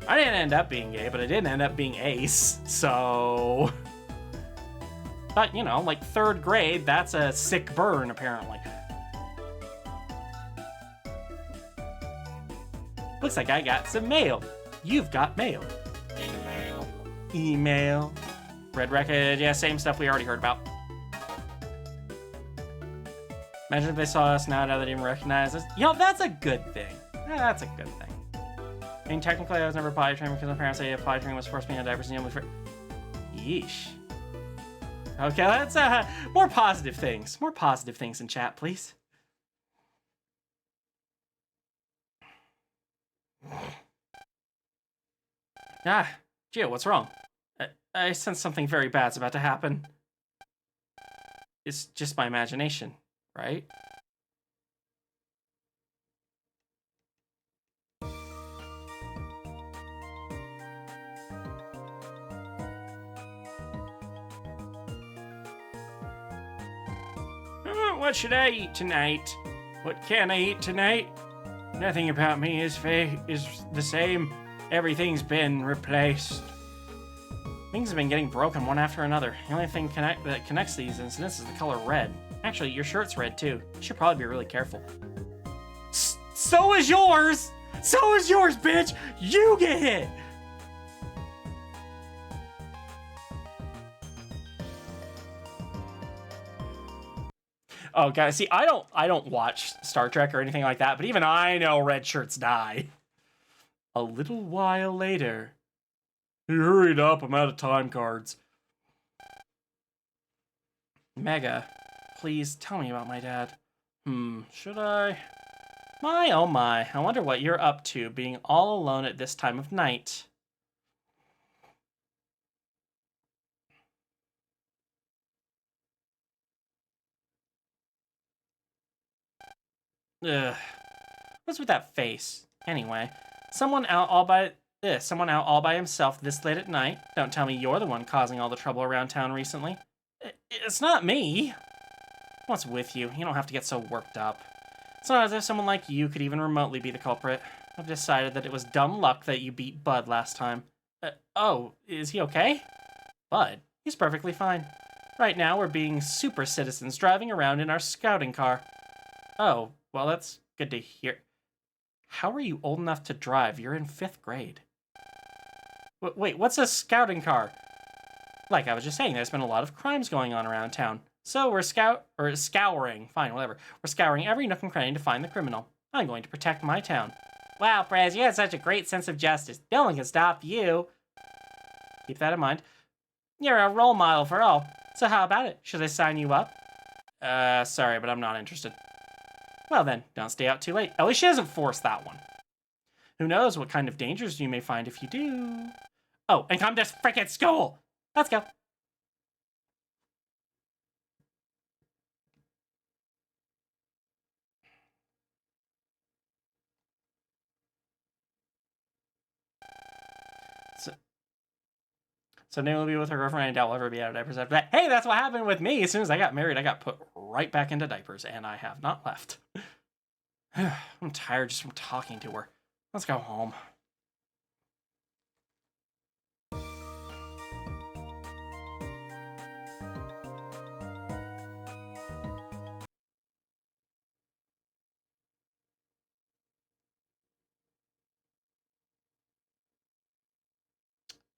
I didn't end up being gay, but I did end up being ace. So. But, like 3rd grade, that's a sick burn, apparently. Looks like I got some mail. You've got mail. Email. Red Wreckage, yeah, same stuff we already heard about. Imagine if they saw us now they didn't recognize us. That's a good thing. That's a good thing. I mean, technically, I was never potty trained because my parents say potty training was forced me into diapers and Yeesh. Okay, let's more positive things. More positive things in chat, please. Gio, what's wrong? I sense something very bad's about to happen. It's just my imagination, right? What should I eat tonight? What can I eat tonight? Nothing about me is the same. Everything's been replaced. Things have been getting broken one after another. The only thing that connects these incidents is the color red. Actually, your shirt's red too. You should probably be really careful. So is yours! So is yours, bitch! You get hit! Oh, guys, see, I don't watch Star Trek or anything like that, but even I know red shirts die. A little while later. Hey, hurried up, I'm out of time cards. Mega, please tell me about my dad. Should I? My, oh my, I wonder what you're up to, being all alone at this time of night. Ugh. What's with that face? Anyway, someone out all by himself this late at night. Don't tell me you're the one causing all the trouble around town recently. It's not me. What's with you? You don't have to get so worked up. It's not as if someone like you could even remotely be the culprit. I've decided that it was dumb luck that you beat Bud last time. Oh, is he okay? Bud? He's perfectly fine. Right now, we're being super citizens driving around in our scouting car. Oh, well, that's good to hear. How are you old enough to drive? You're in 5th grade. Wait, what's a scouting car? Like I was just saying, there's been a lot of crimes going on around town. So we're scouring. Fine, whatever. We're scouring every nook and cranny to find the criminal. I'm going to protect my town. Wow, Prez, you have such a great sense of justice. No one can stop you. Keep that in mind. You're a role model for all. So how about it? Should I sign you up? Sorry, but I'm not interested. Well then, don't stay out too late. At least she hasn't forced that one. Who knows what kind of dangers you may find if you do. Oh, and come to frickin' school! Let's go. So Naomi will be with her girlfriend and I'll ever be out of diapers after that. Hey, that's what happened with me. As soon as I got married, I got put right back into diapers, and I have not left. I'm tired just from talking to her. Let's go home.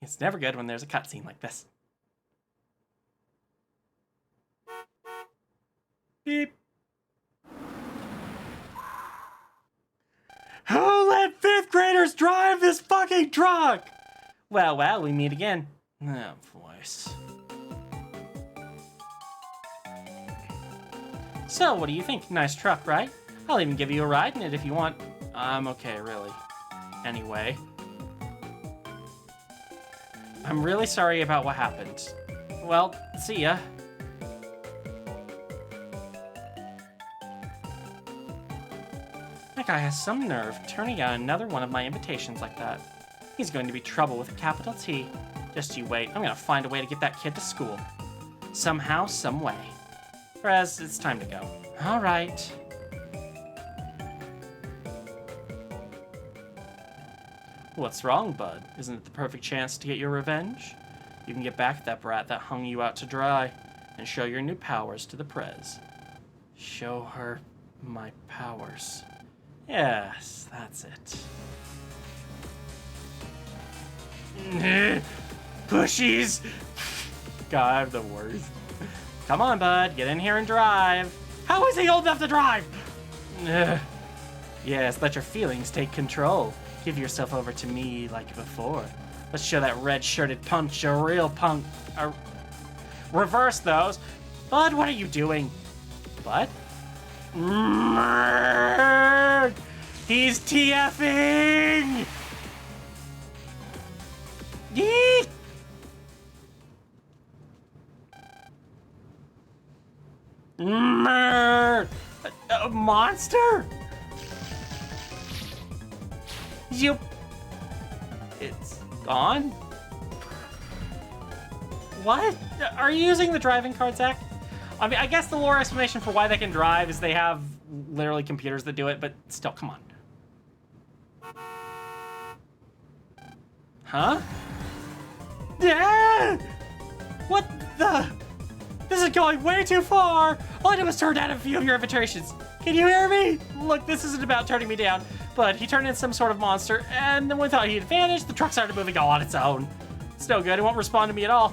It's never good when there's a cutscene like this. Beep. Who let 5th graders drive this fucking truck? Well, we meet again. Oh, voice. So, what do you think? Nice truck, right? I'll even give you a ride in it if you want. I'm okay, really. Anyway. I'm really sorry about what happened. Well, see ya. guy has some nerve turning down another one of my invitations like that. He's going to be trouble with a capital T. Just you wait. I'm gonna find a way to get that kid to school. Somehow, some way. Perez, it's time to go. All right. What's wrong, bud? Isn't it the perfect chance to get your revenge? You can get back at that brat that hung you out to dry and show your new powers to the Prez. Show her my powers. Yes, that's it. Pushies! God, I'm the worst. Come on, bud. Get in here and drive. How is he old enough to drive? Yes, let your feelings take control. Give yourself over to me like before. Let's show that red-shirted punch a real punk. Reverse those. Bud, what are you doing? Bud? He's TFing! Yeet! A monster? It's gone? What? Are you using the driving card, Zach? I mean, I guess the lore explanation for why they can drive is they have literally computers that do it, but still, come on. Huh? Yeah! What the? This is going way too far! All I did was turn down a few of your invitations. Can you hear me? Look, this isn't about turning me down, but he turned into some sort of monster, and then when we thought he had vanished, the truck started moving all on its own. It's no good, it won't respond to me at all.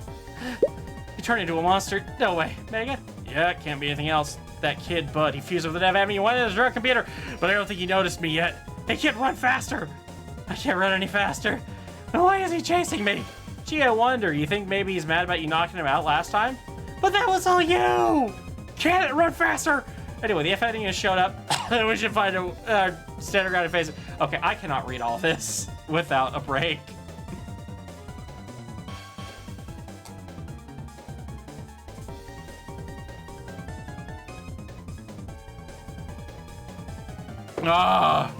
He turned into a monster. No way. Mega? Yeah, it can't be anything else. That kid, Bud, he fused with an FM, he went in his drug computer, but I don't think he noticed me yet. He can't run faster! I can't run any faster. Why is he chasing me? Gee, I wonder, you think maybe he's mad about you knocking him out last time? But that was all you! Can't it run faster? Anyway, the FNE has showed up. We should find a standard grounded phase. Okay, I cannot read all this without a break. Ah.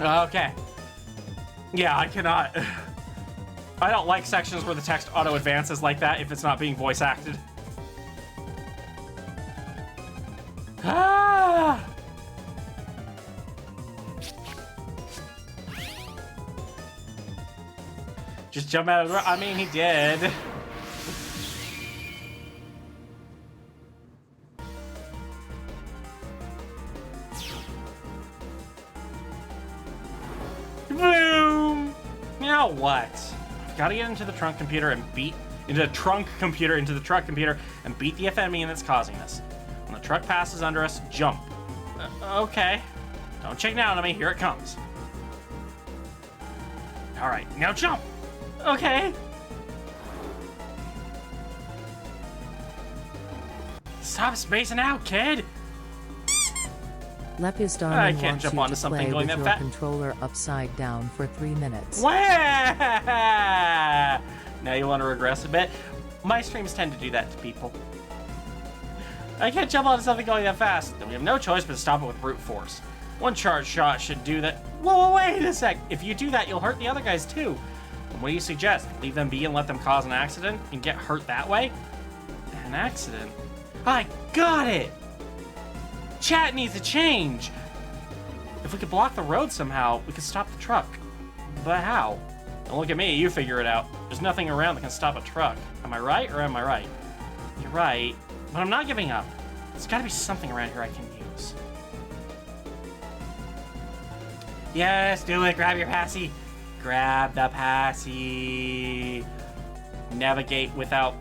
Okay. Yeah, I cannot. I don't like sections where the text auto advances like that if it's not being voice acted. Ah! Just jump out of the... I mean, he did. Boom! Now what? Gotta get into the trunk computer and beat... into the truck computer and beat the FME that's causing this. When the truck passes under us, jump. Okay. Don't check down on me. Here it comes. All right, now jump. Okay. Stop spacing out, kid. Lepus I Darling can't wants jump you onto to something play going with that your fast. controller upside down for 3 minutes. Wah! Now you want to regress a bit? My streams tend to do that to people. I can't jump onto something going that fast. Then we have no choice but to stop it with brute force. One charge shot should do that. Whoa, wait a sec. If you do that, you'll hurt the other guys too. And what do you suggest? Leave them be and let them cause an accident and get hurt that way? An accident? I got it! Chat needs to change. If we could block the road somehow, we could stop the truck. But how? Don't look at me, you figure it out. There's nothing around that can stop a truck. Am I right or am I right? You're right, but I'm not giving up. There's gotta be something around here I can use. Yes, do it, grab your passy. Grab the passy. Navigate with a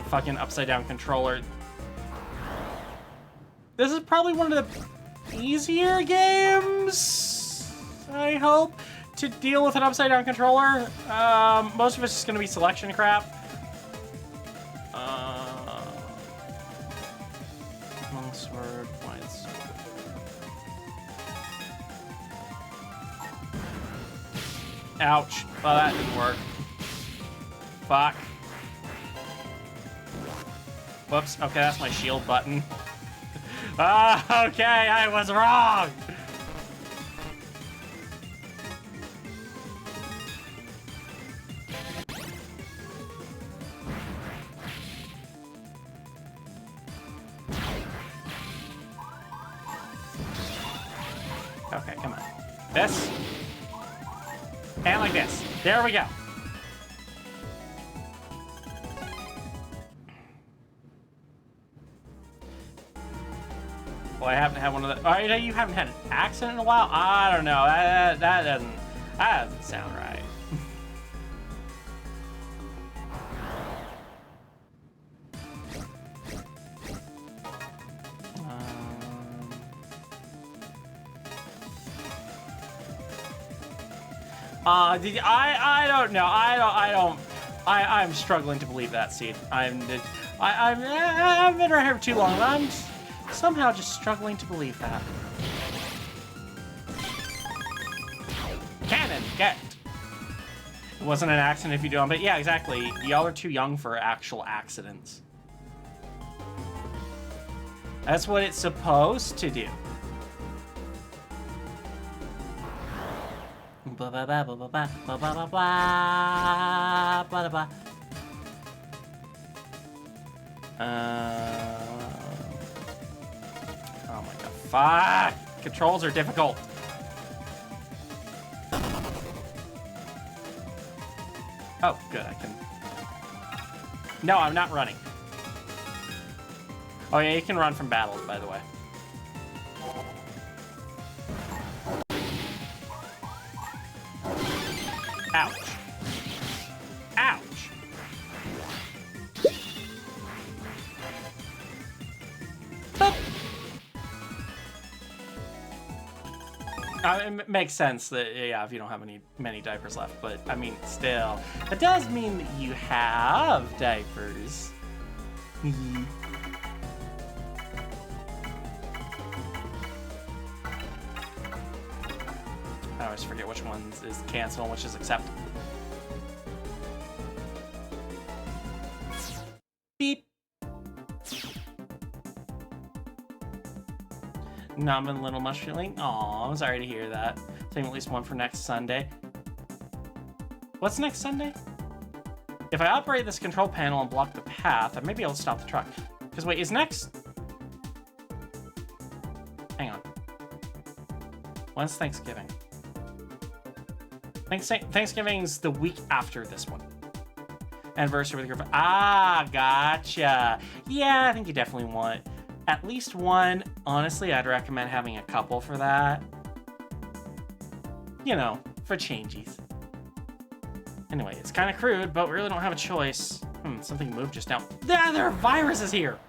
fucking upside down controller. This is probably one of the easier games, I hope, to deal with an upside down controller. Most of it's just gonna be selection crap. Long sword, wide sword. Ouch. Well, that didn't work. Fuck. Whoops. Okay, that's my shield button. Okay, I was wrong. Okay, come on. This. And like this. There we go. Well, I haven't had one of the. Oh, you haven't had an accident in a while? I don't know. That doesn't sound right. I don't know. I'm struggling to believe that, Seed. I've been around here for too long. I'm somehow just struggling to believe that. Cannon, get. It wasn't an accident if you do, but yeah, exactly. Y'all are too young for actual accidents. That's what it's supposed to do. Blah blah blah blah blah blah blah blah blah blah blah. Oh my god! Fuck! Controls are difficult. Oh, good. I can. No, I'm not running. Oh yeah, you can run from battles, by the way. Ouch. Ouch. Boop. It makes sense that, yeah, if you don't have many diapers left, but I mean, still, it does mean that you have diapers. I always forget which one is cancel and which is accept. Beep. Numbing little mush feeling. Aw, I'm sorry to hear that. Taking at least one for next Sunday. What's next Sunday? If I operate this control panel and block the path, I may be able to stop the truck. Because wait, is next... Hang on. When's Thanksgiving? Thanksgiving's the week after this one. Anniversary with your girlfriend. Ah, gotcha. Yeah, I think you definitely want at least one. Honestly, I'd recommend having a couple for that. You know, for changies. Anyway, it's kind of crude, but we really don't have a choice. Something moved just now. There are viruses here!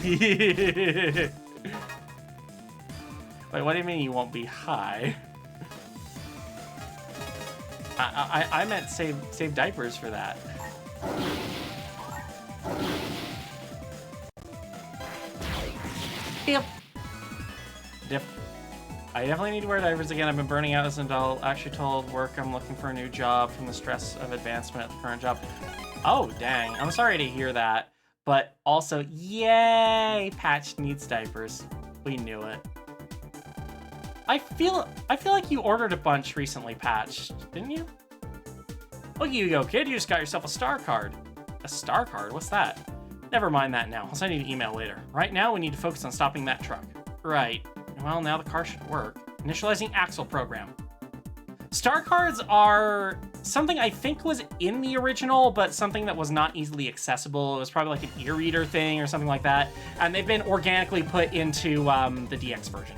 Wait, what do you mean you won't be high? I meant save diapers for that. Yep. I definitely need to wear diapers again. I've been burning out as an adult. Actually told work I'm looking for a new job from the stress of advancement at the current job. Oh, dang. I'm sorry to hear that. But also, yay! Patch needs diapers. We knew it. I feel like you ordered a bunch recently, Patch, didn't you? Look at you go, kid. You just got yourself a star card. A star card? What's that? Never mind that now. I'll send you an email later. Right now, we need to focus on stopping that truck. Right. Well, now the car should work. Initializing axle program. Star cards are something I think was in the original, but something that was not easily accessible. It was probably like an e-reader thing or something like that. And they've been organically put into the DX version.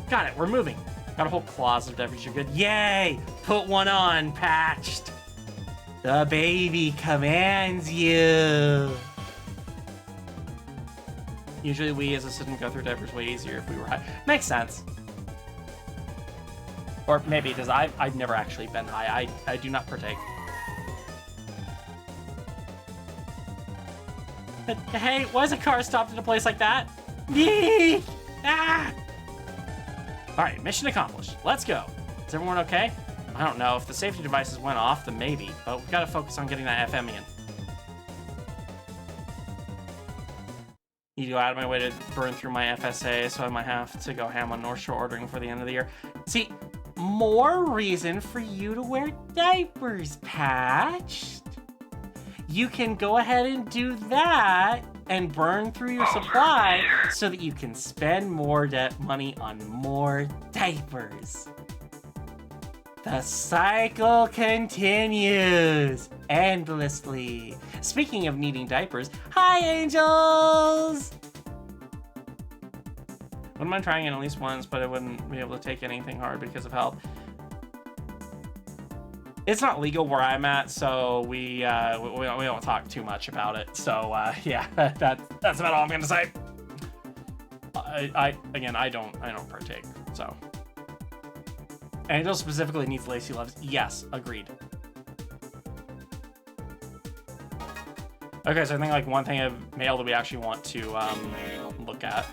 Got it, we're moving. Got a whole closet of diapers, you're good. Yay! Put one on, Patched. The baby commands you. Usually we as a system go through diapers way easier if we were high. Makes sense. Or maybe because I've never actually been high. I do not partake. But hey, why is a car stopped at a place like that? Yee! Ah! Alright, mission accomplished. Let's go. Is everyone okay? I don't know. If the safety devices went off, then maybe. But we've got to focus on getting that FM in. You go out of my way to burn through my FSA, so I might have to go ham on North Shore ordering for the end of the year. See, more reason for you to wear diapers, Patched. You can go ahead and do that and burn through your supply so that you can spend more money on more diapers. The cycle continues endlessly. Speaking of needing diapers, hi, angels! Wouldn't mind trying it at least once, but I wouldn't be able to take anything hard because of health. It's not legal where I'm at, so we don't talk too much about it. So yeah, that's about all I'm gonna say. I don't partake. So Angel specifically needs Lacey Loves. Yes, agreed. Okay, so I think like one thing of mail that we actually want to look at.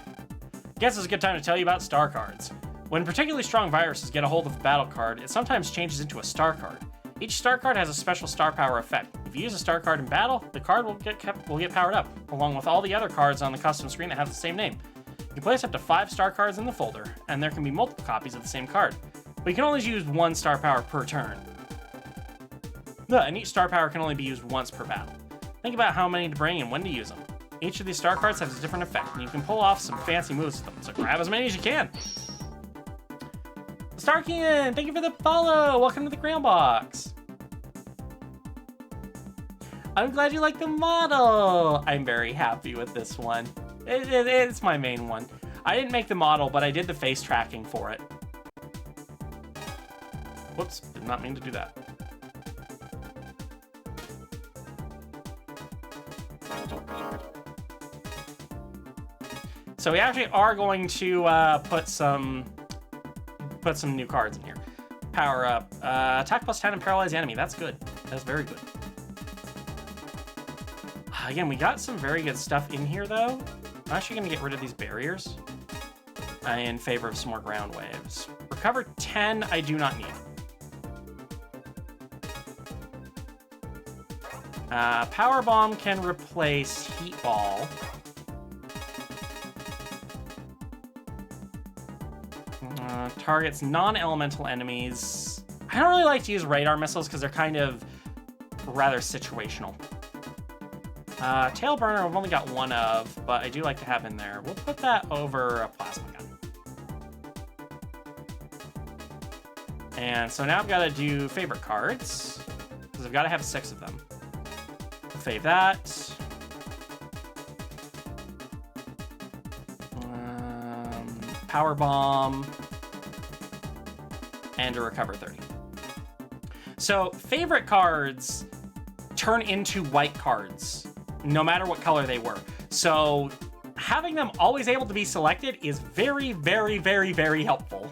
Guess it's a good time to tell you about star cards. When particularly strong viruses get a hold of a battle card, it sometimes changes into a star card. Each star card has a special star power effect. If you use a star card in battle, the card will get powered up, along with all the other cards on the custom screen that have the same name. You can place up to 5 star cards in the folder, and there can be multiple copies of the same card. But you can only use 1 star power per turn. And each star power can only be used once per battle. Think about how many to bring and when to use them. Each of these star cards has a different effect, and you can pull off some fancy moves with them, so grab as many as you can. Starkian, thank you for the follow! Welcome to the Ground Box. I'm glad you like the model! I'm very happy with this one. It's my main one. I didn't make the model, but I did the face tracking for it. Whoops, did not mean to do that. So we actually are going to put some new cards in here. Power up. Attack plus 10 and paralyze the enemy. That's good. That's very good. Again, we got some very good stuff in here, though. I'm actually going to get rid of these barriers in favor of some more ground waves. Recover 10, I do not need. Power Bomb can replace Heat Ball. Targets non-elemental enemies. I don't really like to use radar missiles because they're kind of rather situational. Tail Burner I've only got 1 of, but I do like to have in there. We'll put that over a plasma gun. And so now I've got to do favorite cards, because I've got to have 6 of them. Fave that. Power Bomb. And a Recover 30. So favorite cards turn into white cards, no matter what color they were. So having them always able to be selected is very, very, very, very helpful.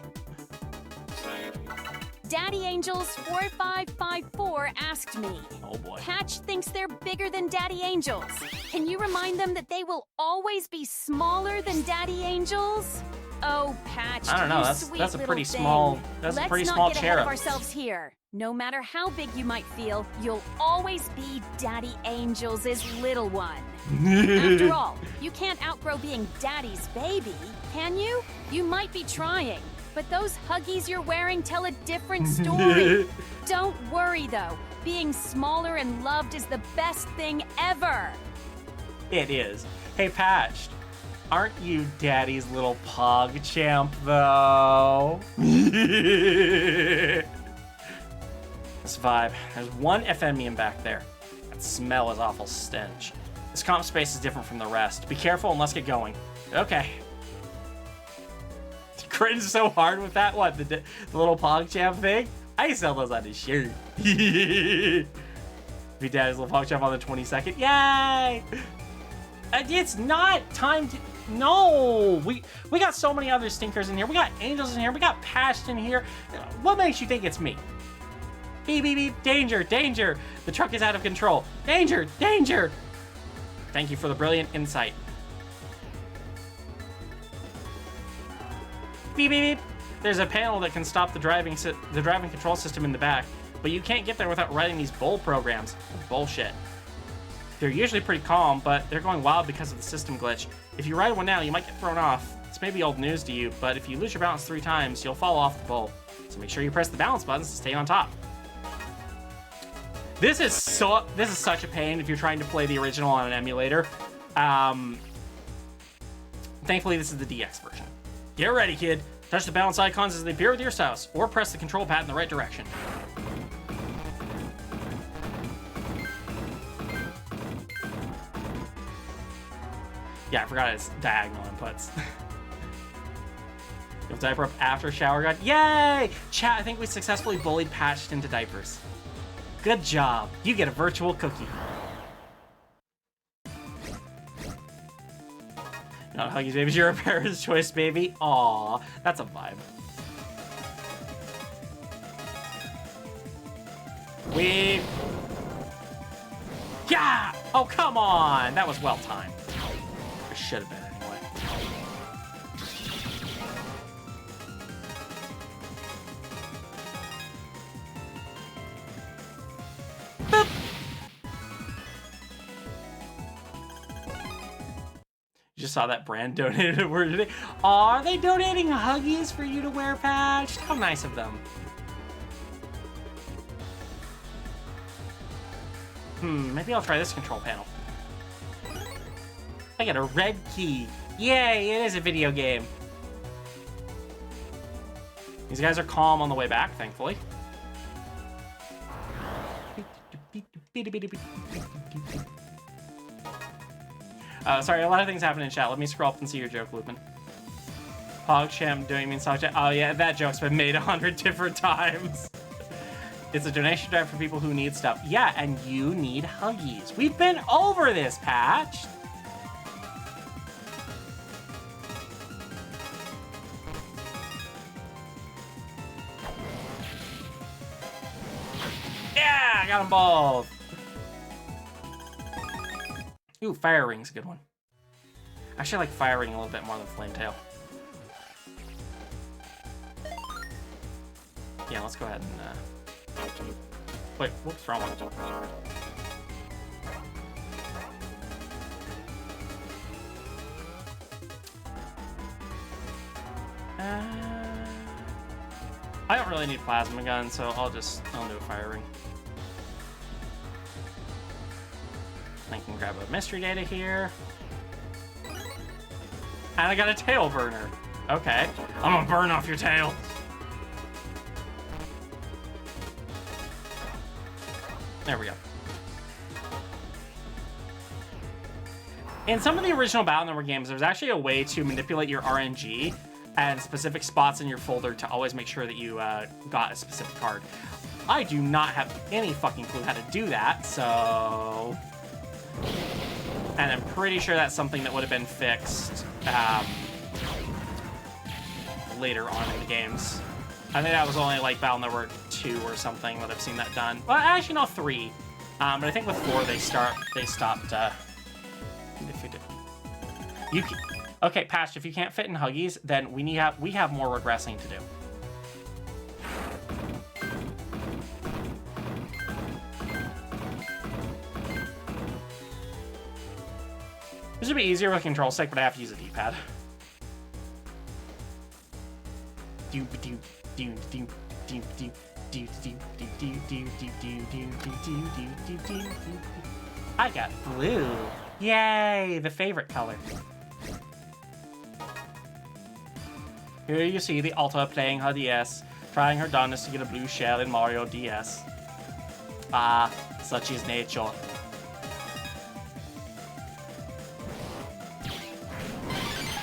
Daddy Angels 4554 asked me. Oh boy. Patch thinks they're bigger than Daddy Angels. Can you remind them that they will always be smaller than Daddy Angels? Oh, Patch, I don't know. That's a pretty small. That's a pretty small cherub. Let's not get ahead of ourselves here. No matter how big you might feel, you'll always be Daddy Angels' little one. After all, you can't outgrow being Daddy's baby, can you? You might be trying, but those Huggies you're wearing tell a different story. Don't worry, though. Being smaller and loved is the best thing ever. It is. Hey, Patched. Aren't you Daddy's little pog champ, though? This vibe. There's one FMium back there. That smell is awful stench. This comp space is different from the rest. Be careful and let's get going. Okay. Cringe so hard with that. What, the little pog champ thing? I sell those on his shirt. Be Daddy's little pog champ on the 22nd. Yay! It's not time to... No! We got so many other stinkers in here. We got angels in here. We got Patched in here. What makes you think it's me? Beep, beep, beep. Danger, danger. The truck is out of control. Danger, danger. Thank you for the brilliant insight. Beep, beep, beep. There's a panel that can stop the driving control system in the back, but you can't get there without writing these bull programs. Bullshit. They're usually pretty calm, but they're going wild because of the system glitch. If you ride one now, you might get thrown off. It's maybe old news to you, but if you lose your balance 3 times, you'll fall off the bowl. So make sure you press the balance buttons to stay on top. This is such a pain if you're trying to play the original on an emulator. Thankfully, this is the DX version. Get ready, kid. Touch the balance icons as they appear with your spouse, or press the control pad in the right direction. Yeah, I forgot it's diagonal inputs. You'll diaper up after shower guide. Yay! Chat, I think we successfully bullied Patched into diapers. Good job. You get a virtual cookie. No, Huggies Babies, you're a parent's choice, baby. Aw, that's a vibe. Yeah! Oh, come on! That was well timed. It should have been anyway. Boop. You just saw that brand donated a word today. Aw, are they donating Huggies for you to wear, Patched? How nice of them. Maybe I'll try this control panel. I got a red key. Yay, it is a video game. These guys are calm on the way back, thankfully. Sorry, a lot of things happen in chat. Let me scroll up and see your joke, Lupin. PogChamp doing mean sock chat. Oh yeah, that joke's been made 100 different times. It's a donation drive for people who need stuff. Yeah, and you need Huggies. We've been over this, Patch. Yeah, I got them both. Ooh, Fire Ring's a good one. Actually, I like Fire Ring a little bit more than Flame Tail. Yeah, let's go ahead and... Wait, what's wrong with it? I don't really need plasma gun, so I'll do a Fire Ring. I can grab a mystery data here. And I got a tail burner. Okay. I'm gonna burn off your tail. There we go. In some of the original Battle Network games, there's actually a way to manipulate your RNG and specific spots in your folder to always make sure that you got a specific card. I do not have any fucking clue how to do that, so... And I'm pretty sure that's something that would have been fixed later on in the games. I think that was only like Battle Network 2 or something that I've seen that done. Well, actually, no, 3. But I think with 4 they stopped. Okay, Patch. If you can't fit in Huggies, then we have more regressing to do. This would be easier with a control stick, but I have to use a D-pad. I got blue. Yay, the favorite color. Here you see the Alta playing her DS, trying her darndest to get a blue shell in Mario DS. Ah, such is nature.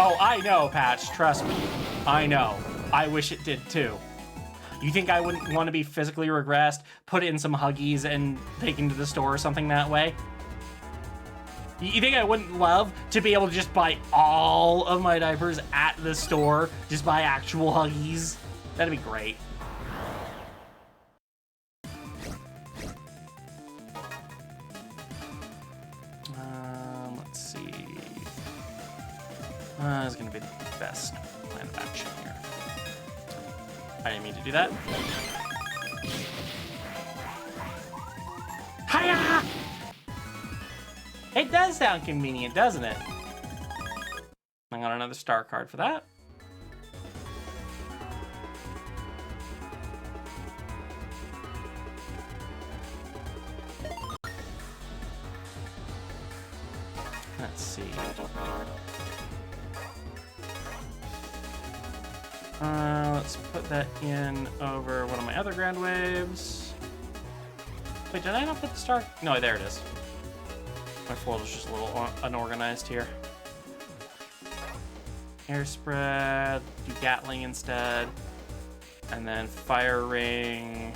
Oh, I know, Patch. Trust me. I know. I wish it did too. You think I wouldn't want to be physically regressed, put in some Huggies, and taken to the store or something that way? You think I wouldn't love to be able to just buy all of my diapers at the store? Just buy actual Huggies? That'd be great. Let's see. This is going to be the best plan of action here. I didn't mean to do that. Hiya! It does sound convenient, doesn't it? I got another star card for that. Let's see. Let's put that in over one of my other ground waves. Wait, did I not put the star? No, there it is. My folder's just a little unorganized here. Air spread, do Gatling instead. And then fire ring.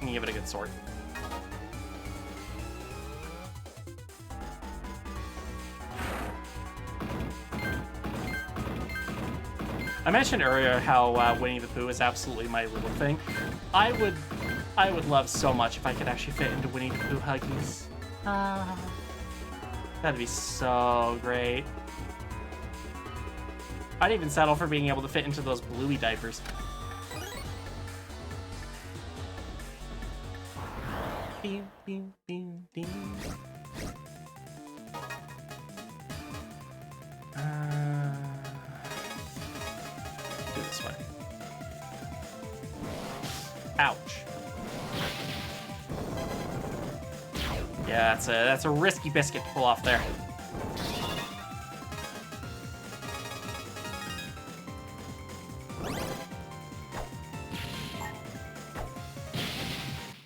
And give it a good sword. I mentioned earlier how Winnie the Pooh is absolutely my little thing. I would love so much if I could actually fit into Winnie the Pooh Huggies. That'd be so great. I'd even settle for being able to fit into those Bluey diapers. Beep, beep, beep, beep. Do this way. Ouch. Yeah, that's a risky biscuit to pull off there.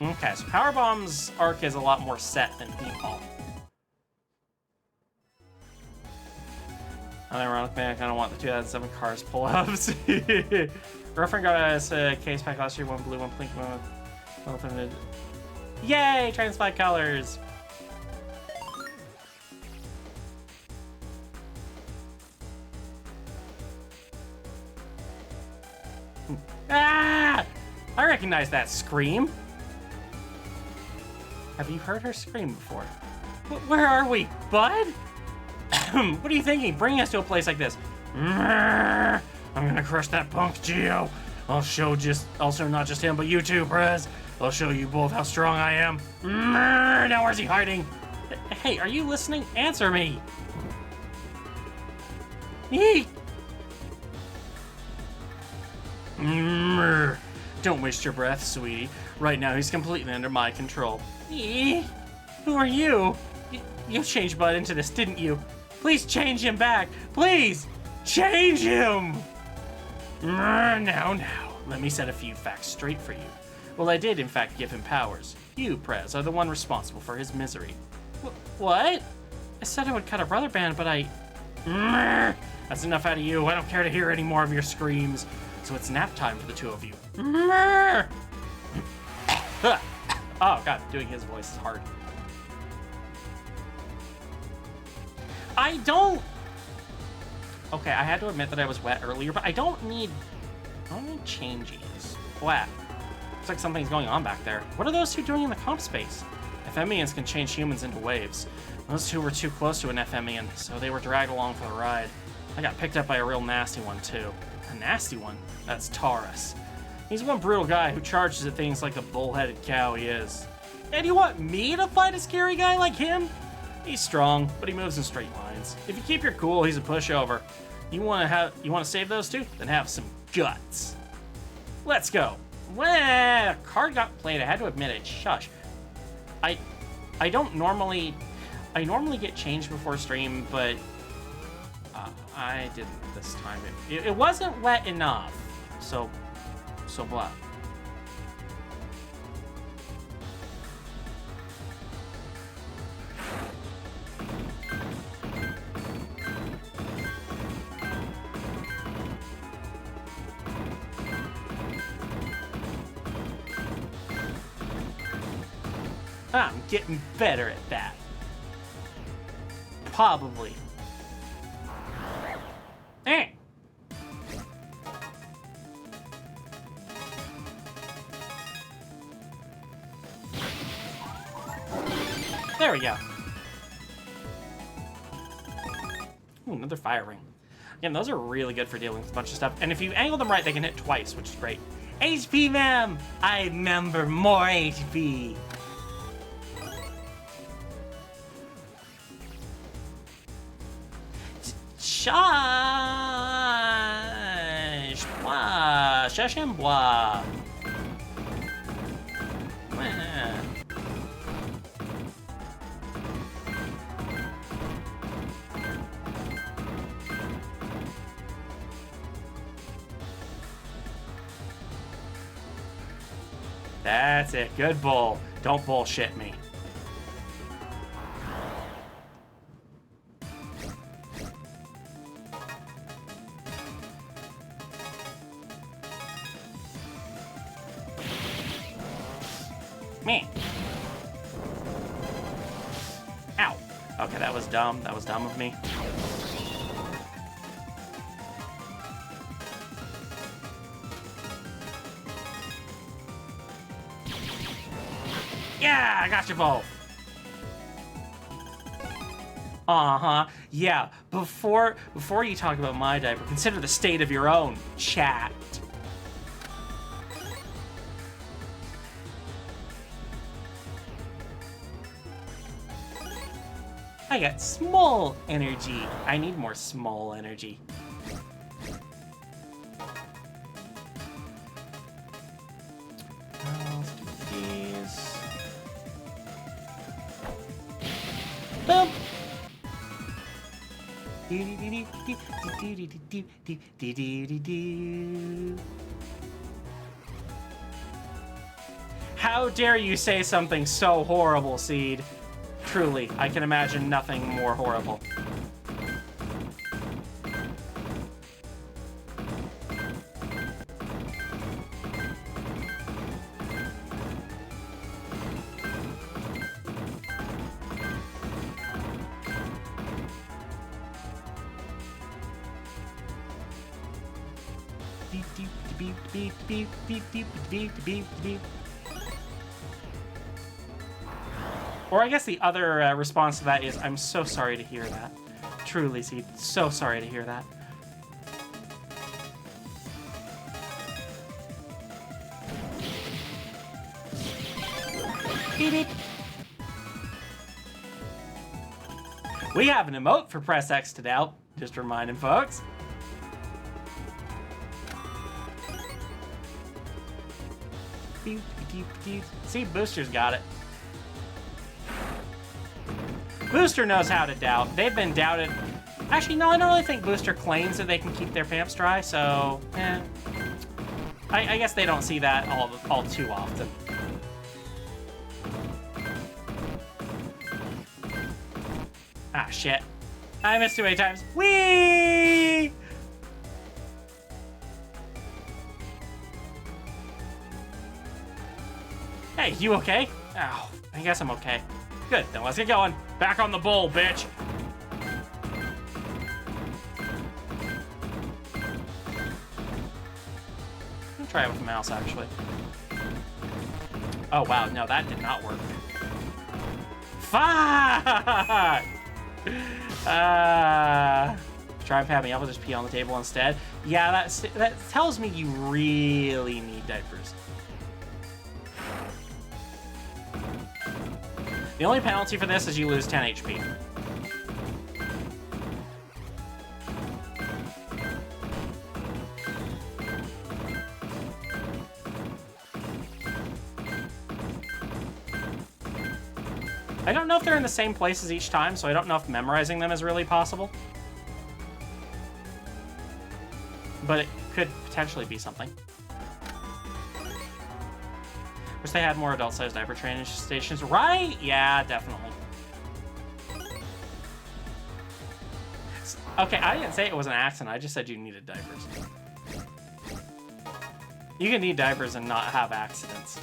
Okay, so Powerbomb's arc is a lot more set than Default. Unironically, I kind of want the 2007 Cars pull-ups. Girlfriend got us a case pack last year, one blue, one pink, one limited. Yay! Transflight colors! Ah! I recognize that scream. Have you heard her scream before? Where are we, bud? What are you thinking? Bringing us to a place like this? I'm gonna crush that punk Geo. I'll show not just him, but you too, Prez. I'll show you both how strong I am. Now where's he hiding? Hey, are you listening? Answer me. Eek. Don't waste your breath, sweetie. Right now, he's completely under my control. Who are you? You changed Bud into this, didn't you? Please change him back. Please, change him. Now, let me set a few facts straight for you. Well, I did, in fact, give him powers. You, Prez, are the one responsible for his misery. What? I said I would cut a rubber band, but I... That's enough out of you. I don't care to hear any more of your screams. So it's nap time for the two of you. Oh, God, doing his voice is hard. I don't... Okay, I had to admit that I was wet earlier, but I don't need changes. What? Looks like something's going on back there. What are those two doing in the comp space? FMEans can change humans into waves. Those two were too close to an FMEan, so they were dragged along for the ride. I got picked up by a real nasty one, too. A nasty one? That's Taurus. He's one brutal guy who charges at things like the bull-headed cow he is. And you want me to fight a scary guy like him? He's strong, but he moves in straight lines. If you keep your cool, he's a pushover. You want to save those two? Then have some guts. Let's go. Well, card got played. I had to admit it. Shush. I normally get changed before stream, but I didn't this time. It wasn't wet enough, so blah. I'm getting better at that. Probably. Eh. There we go. Ooh, another fire ring. Again, those are really good for dealing with a bunch of stuff. And if you angle them right, they can hit twice, which is great. HP, ma'am! I remember more HP. Bois. Chachambois. That's it. Good bull. Don't bullshit me. Me. Ow. Okay, that was dumb. That was dumb of me. Yeah, I got you both. Uh-huh. Yeah, before you talk about my diaper, consider the state of your own, chat. I got small energy. I need more small energy. Let's do these. Boom. How dare you say something so horrible, Seed? Truly, I can imagine nothing more horrible. Or I guess the other response to that is, I'm so sorry to hear that. Truly, Seed, so sorry to hear that. Beep, beep. We have an emote for Press X to doubt, just reminding folks. See, Booster's got it. Booster knows how to doubt. They've been doubted. Actually, no, I don't really think Booster claims that they can keep their pants dry, so, I guess they don't see that all too often. Ah, shit. I missed too many times. Whee! Hey, you okay? Oh, I guess I'm okay. Good, then let's get going. Back on the bull, bitch. I'll try it with the mouse, actually. Oh, wow, no, that did not work. Fuck! Try and pat me up, I'll just pee on the table instead. Yeah, that tells me you really need diapers. The only penalty for this is you lose 10 HP. I don't know if they're in the same places each time, so I don't know if memorizing them is really possible. But it could potentially be something. Wish they had more adult-sized diaper training stations, right? Yeah, definitely. Okay, I didn't say it was an accident. I just said you needed diapers. You can need diapers and not have accidents.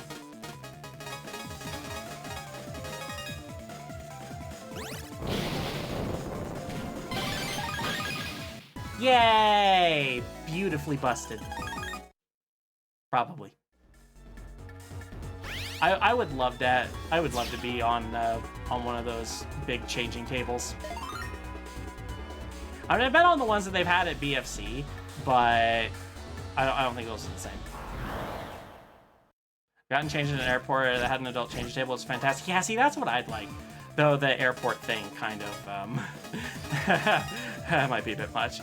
Yay! Beautifully busted. Probably. I would love that. I would love to be on one of those big changing tables. I mean, I've been on the ones that they've had at BFC, but I don't think those are the same. Gotten changed in an airport that had an adult changing table. It's fantastic. Yeah, see, that's what I'd like. Though the airport thing kind of That might be a bit much.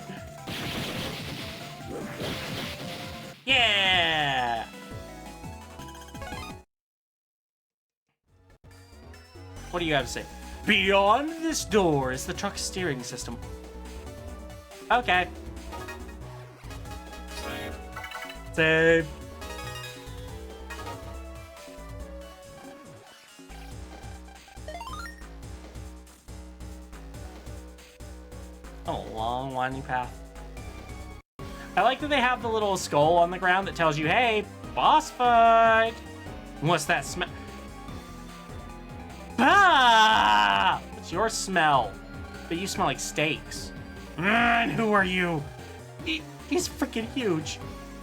Yeah! What do you have to say? Beyond this door is the truck steering system. Okay. Save. A long, winding path. I like that they have the little skull on the ground that tells you, hey, boss fight. What's that smell? Ah! It's your smell. But you smell like steaks. And who are you? He's freaking huge.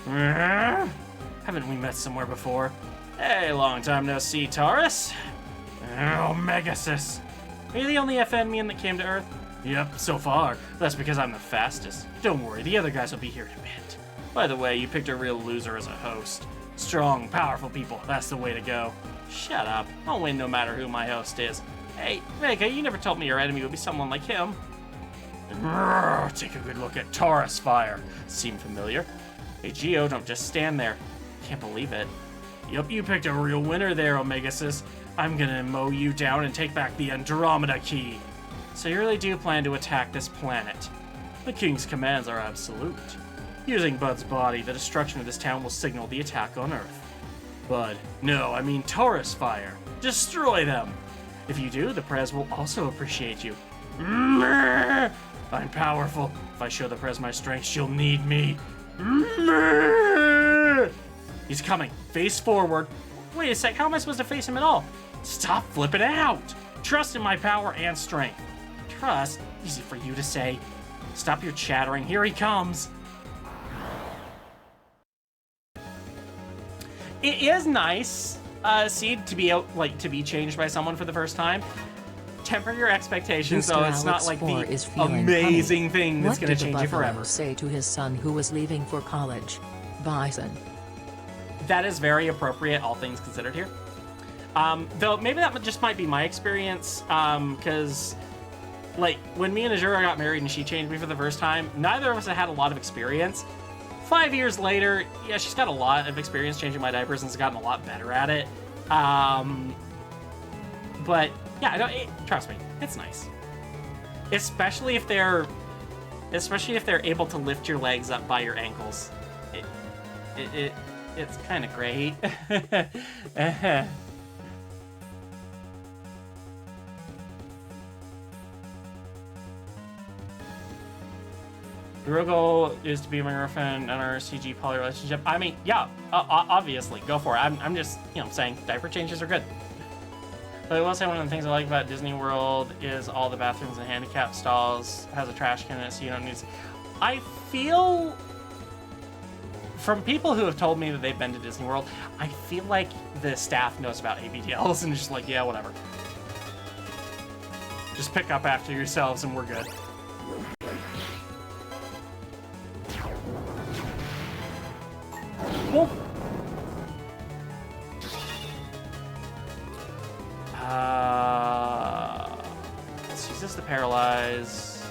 Haven't we met somewhere before? Hey, long time no see, Taurus. Oh, Megasis. Are you the only FN that came to Earth? Yep, so far. That's because I'm the fastest. Don't worry, the other guys will be here in a bit. By the way, you picked a real loser as a host. Strong, powerful people, that's the way to go. Shut up. I'll win no matter who my host is. Hey, Mega, you never told me your enemy would be someone like him. Take a good look at Taurus Fire. Seem familiar? Hey, Geo, don't just stand there. Can't believe it. Yup, you picked a real winner there, Omegasis. I'm gonna mow you down and take back the Andromeda Key. So you really do plan to attack this planet. The King's commands are absolute. Using Bud's body, the destruction of this town will signal the attack on Earth. Bud, no, I mean Taurus Fire. Destroy them! If you do, the Prez will also appreciate you. I'm powerful. If I show the Prez my strength, she'll need me. He's coming. Face forward. Wait a sec, how am I supposed to face him at all? Stop flipping out! Trust in my power and strength. Trust? Easy for you to say. Stop your chattering. Here he comes. It is nice, Seed, to be changed by someone for the first time. Temper your expectations, though. It's not like the amazing thing that's going to change you forever. What did the Buffalo say to his son who was leaving for college? Bison. That is very appropriate, all things considered here. Though maybe that just might be my experience, because like when me and Azura got married and she changed me for the first time, neither of us had a lot of experience. 5 years later, yeah, she's got a lot of experience changing my diapers and has gotten a lot better at it. But yeah, trust me, it's nice, especially if they're able to lift your legs up by your ankles. It's kind of great. Your goal is to be my girlfriend in our CG poly relationship. I mean, yeah, obviously, go for it. I'm just, saying diaper changes are good. But I will say one of the things I like about Disney World is all the bathrooms and handicap stalls has a trash can in it, so you don't need to... I feel... From people who have told me that they've been to Disney World, I feel like the staff knows about ABDLs and is just like, yeah, whatever. Just pick up after yourselves and we're good. Whoa. Let's use this to paralyze.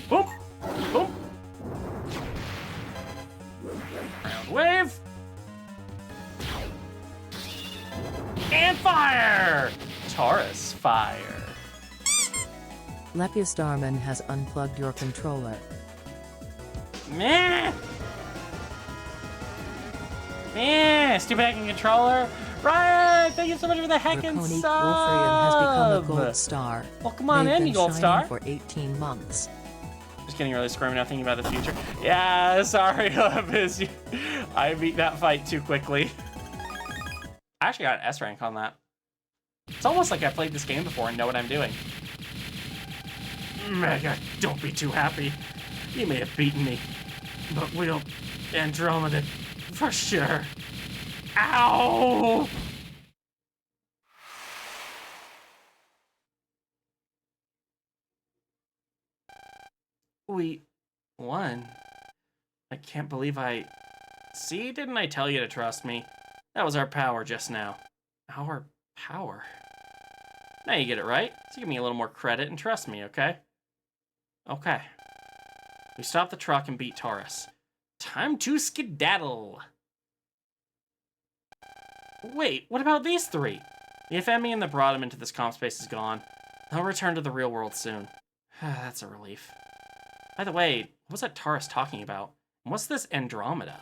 Boom! Boom! Round wave! And fire! Taurus Fire. Lepius Darman has unplugged your controller. Meh! Meh! Stupid hacking controller! Ryan, thank you so much for the hacking Draconic sub! Wolfrian has become a gold star. Well, come on They've in, been you gold shining star. for 18 months. Just getting really squirmy now thinking about the future. Yeah, sorry, Lepius. I beat that fight too quickly. I actually got an S rank on that. It's almost like I played this game before and know what I'm doing. Mega, don't be too happy. You may have beaten me, but we'll Andromeda for sure. Ow! We won. I can't believe I... See, didn't I tell you to trust me? That was our power just now. Our power? Now you get it right, so give me a little more credit and trust me, okay? Okay. We stop the truck and beat Taurus. Time to skedaddle. Wait, what about these three? The Ephemian that brought him into this comp space is gone. They'll return to the real world soon. That's a relief. By the way, what was that Taurus talking about? And what's this Andromeda?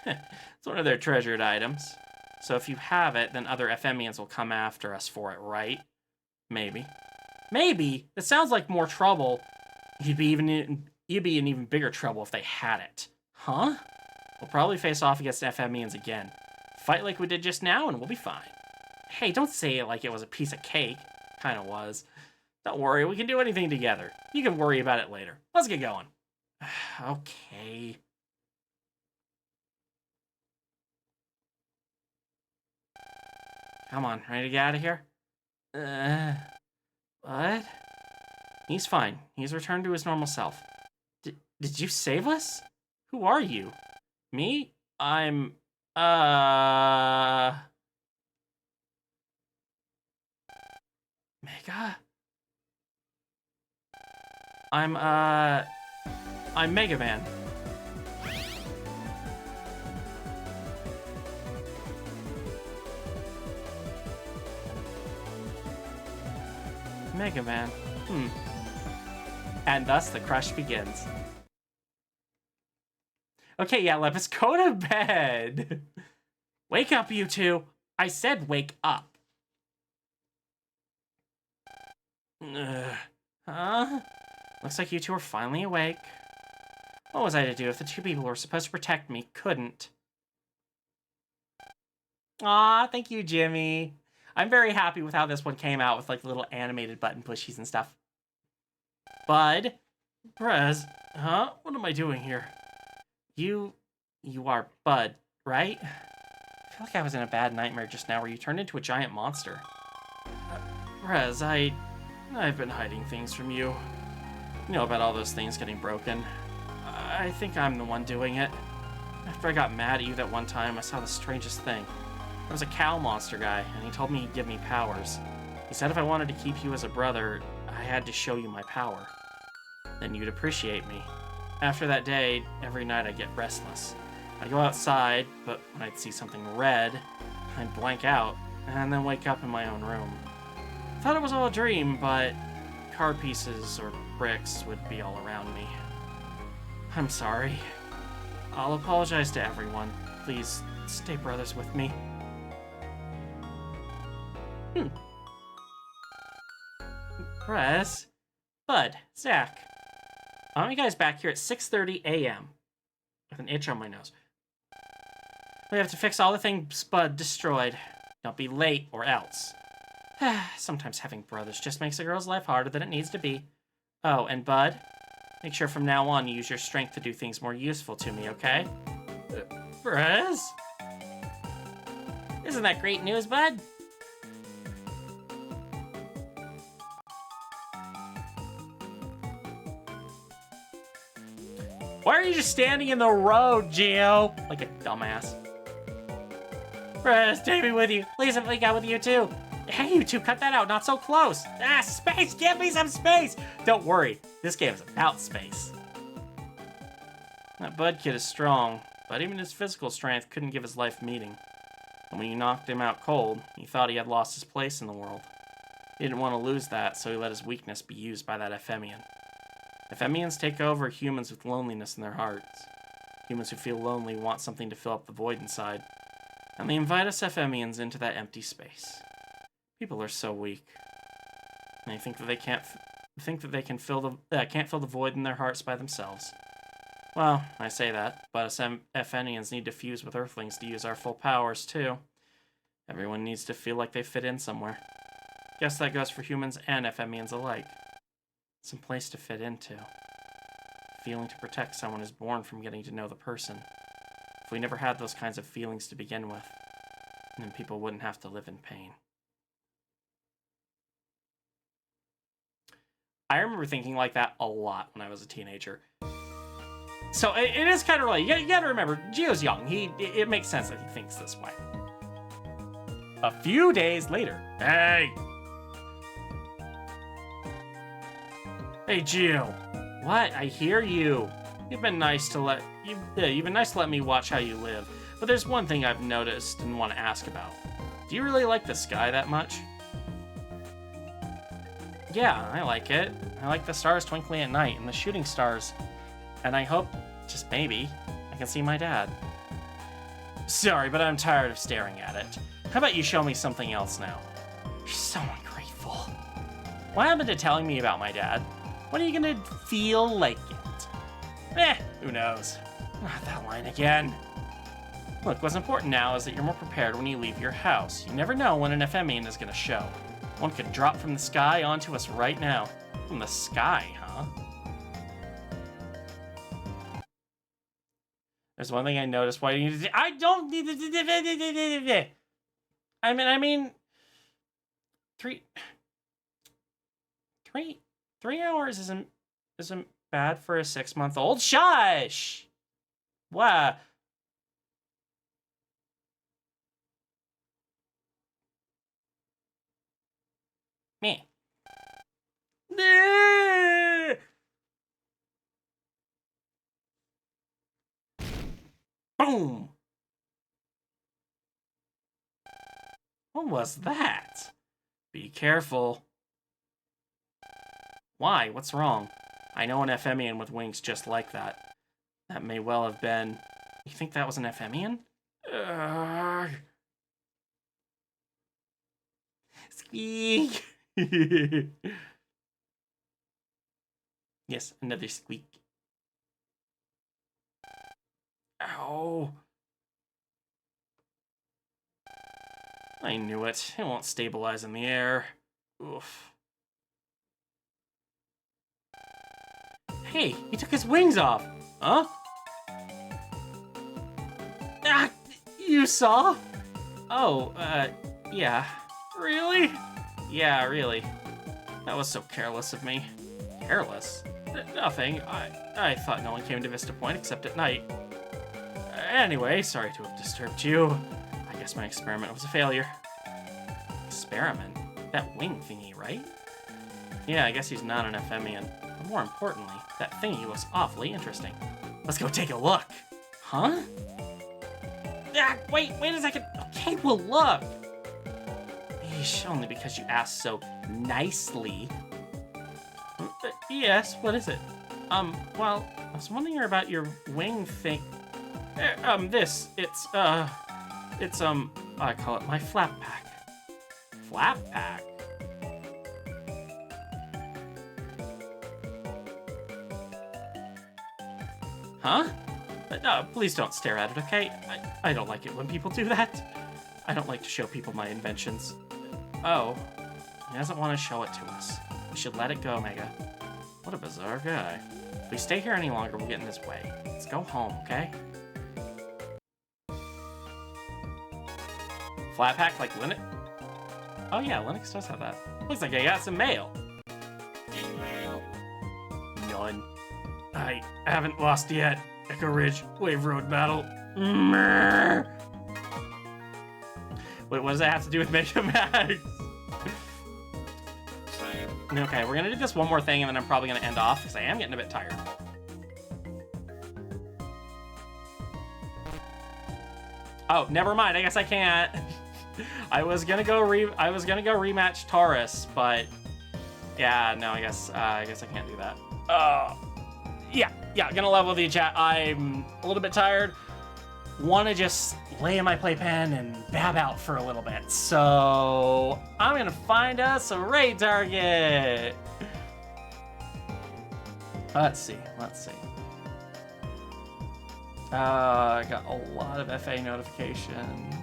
It's one of their treasured items. So if you have it, then other Ephemians will come after us for it, right? Maybe. Maybe? It sounds like more trouble. You'd be in even bigger trouble if they had it. Huh? We'll probably face off against Ephemians again. Fight like we did just now and we'll be fine. Hey, don't say it like it was a piece of cake. Kinda was. Don't worry, we can do anything together. You can worry about it later. Let's get going. Okay. Come on, ready to get out of here? What? He's fine. He's returned to his normal self. Did you save us? Who are you? Me? I'm, Mega? I'm MegaMan. MegaMan. And thus the crush begins. Okay, yeah, let's go to bed. Wake up, you two. I said wake up. Huh? Looks like you two are finally awake. What was I to do if the two people who were supposed to protect me couldn't? Aw, thank you, Jimmy. I'm very happy with how this one came out with like little animated button pushies and stuff. Bud? Brez? Huh? What am I doing here? You are Bud, right? I feel like I was in a bad nightmare just now where you turned into a giant monster. Brez, I've been hiding things from you. You know about all those things getting broken. I think I'm the one doing it. After I got mad at you that one time, I saw the strangest thing. There was a cow monster guy, and he told me he'd give me powers. He said if I wanted to keep you as a brother, I had to show you my power. Then you'd appreciate me. After that day, every night I'd get restless. I'd go outside, but when I'd see something red, I'd blank out, and then wake up in my own room. I thought it was all a dream, but card pieces or bricks would be all around me. I'm sorry. I'll apologize to everyone. Please, stay brothers with me. Press. Bud. Zach. I want you guys back here at 6:30 a.m. with an itch on my nose. We have to fix all the things Bud destroyed. Don't be late or else. Sometimes having brothers just makes a girl's life harder than it needs to be. Oh, and Bud, make sure from now on you use your strength to do things more useful to me, okay? Brez? Isn't that great news, Bud? Why are you just standing in the road, Gio? Like a dumbass. Brez, take me with you. Please let me go with you too. Hey, you two, cut that out. Not so close. Ah, space! Give me some space! Don't worry. This game is about space. That Bud kid is strong, but even his physical strength couldn't give his life meaning. And when you knocked him out cold, he thought he had lost his place in the world. He didn't want to lose that, so he let his weakness be used by that Ephemian. Ephemians take over humans with loneliness in their hearts. Humans who feel lonely want something to fill up the void inside. And they invite us Ephemians into that empty space. People are so weak. And they think that they can't fill the void in their hearts by themselves. Well, I say that, but us Ephemians need to fuse with Earthlings to use our full powers too. Everyone needs to feel like they fit in somewhere. Guess that goes for humans and Ephemians alike. Some place to fit into. Feeling to protect someone is born from getting to know the person. If we never had those kinds of feelings to begin with, then people wouldn't have to live in pain. I remember thinking like that a lot when I was a teenager. So it is kind of like, you gotta remember, Gio's young. It makes sense that he thinks this way. A few days later. Hey! Hey, Gio. What? I hear you. You've been nice to let me watch how you live. But there's one thing I've noticed and want to ask about. Do you really like the sky that much? Yeah, I like it. I like the stars twinkling at night and the shooting stars. And I hope, just maybe, I can see my dad. Sorry, but I'm tired of staring at it. How about you show me something else now? You're so ungrateful. What happened to telling me about my dad? When are you gonna feel like it? Who knows? Not that line again. Look, what's important now is that you're more prepared when you leave your house. You never know when an FMEan is gonna show. One could drop from the sky onto us right now. From the sky, huh? There's one thing I noticed. Why do you need to... I don't need to... I mean... 3 hours isn't bad for a 6-month-old. Shush! What? Me. Boom! What was that? Be careful. Why? What's wrong? I know an FMEan with wings just like that. That may well have been... You think that was an FMEan? Squeak! Yes, another squeak. Ow. I knew it. It won't stabilize in the air. Oof. Hey, he took his wings off. Huh? Ah, you saw? Oh, yeah. Really? Yeah, really. That was so careless of me. Careless? Nothing. I thought no one came to Vista Point except at night. Anyway, sorry to have disturbed you. I guess my experiment was a failure. Experiment? That wing thingy, right? Yeah, I guess he's not an FMEan. But more importantly, that thingy looks awfully interesting. Let's go take a look. Huh? Ah, wait a second. Okay, well look. Eesh, only because you asked so nicely. Yes, what is it? Well, I was wondering about your wing thing. I call it my flap pack. Flap pack? Huh? No, please don't stare at it, okay? I don't like it when people do that. I don't like to show people my inventions. Oh, he doesn't want to show it to us. We should let it go, Mega. What a bizarre guy. If we stay here any longer, we'll get in his way. Let's go home, okay? Flat pack like Linux? Oh yeah, Linux does have that. Looks like I got some mail. None. I haven't lost yet. Echo Ridge, Wave Road Battle. Wait, what does that have to do with MegaMan? Okay, we're gonna do this one more thing and then I'm probably gonna end off because I am getting a bit tired. Oh, never mind. I guess I can't. I was gonna go rematch Taurus, but yeah, no, I guess I can't do that. Yeah, gonna level the chat. I'm a little bit tired. Want to just lay in my playpen and bab out for a little bit. So I'm gonna find us a raid target. Let's see. I got a lot of FA notification.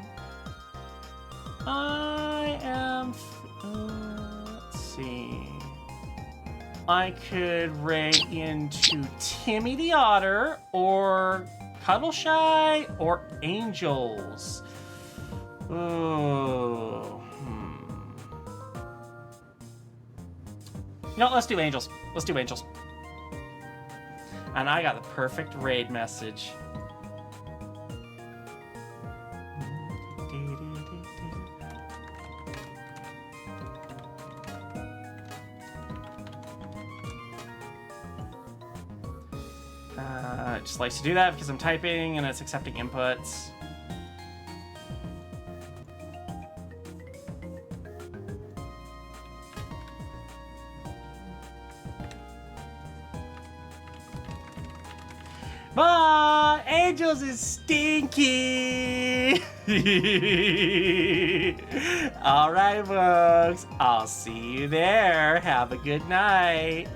Let's see. I could raid into Timmy the Otter or Cuddleshy or Angels. Ooh. No, let's do Angels. And I got the perfect raid message. It just likes to do that because I'm typing and it's accepting inputs. But Angels is stinky. All right, folks. I'll see you there. Have a good night.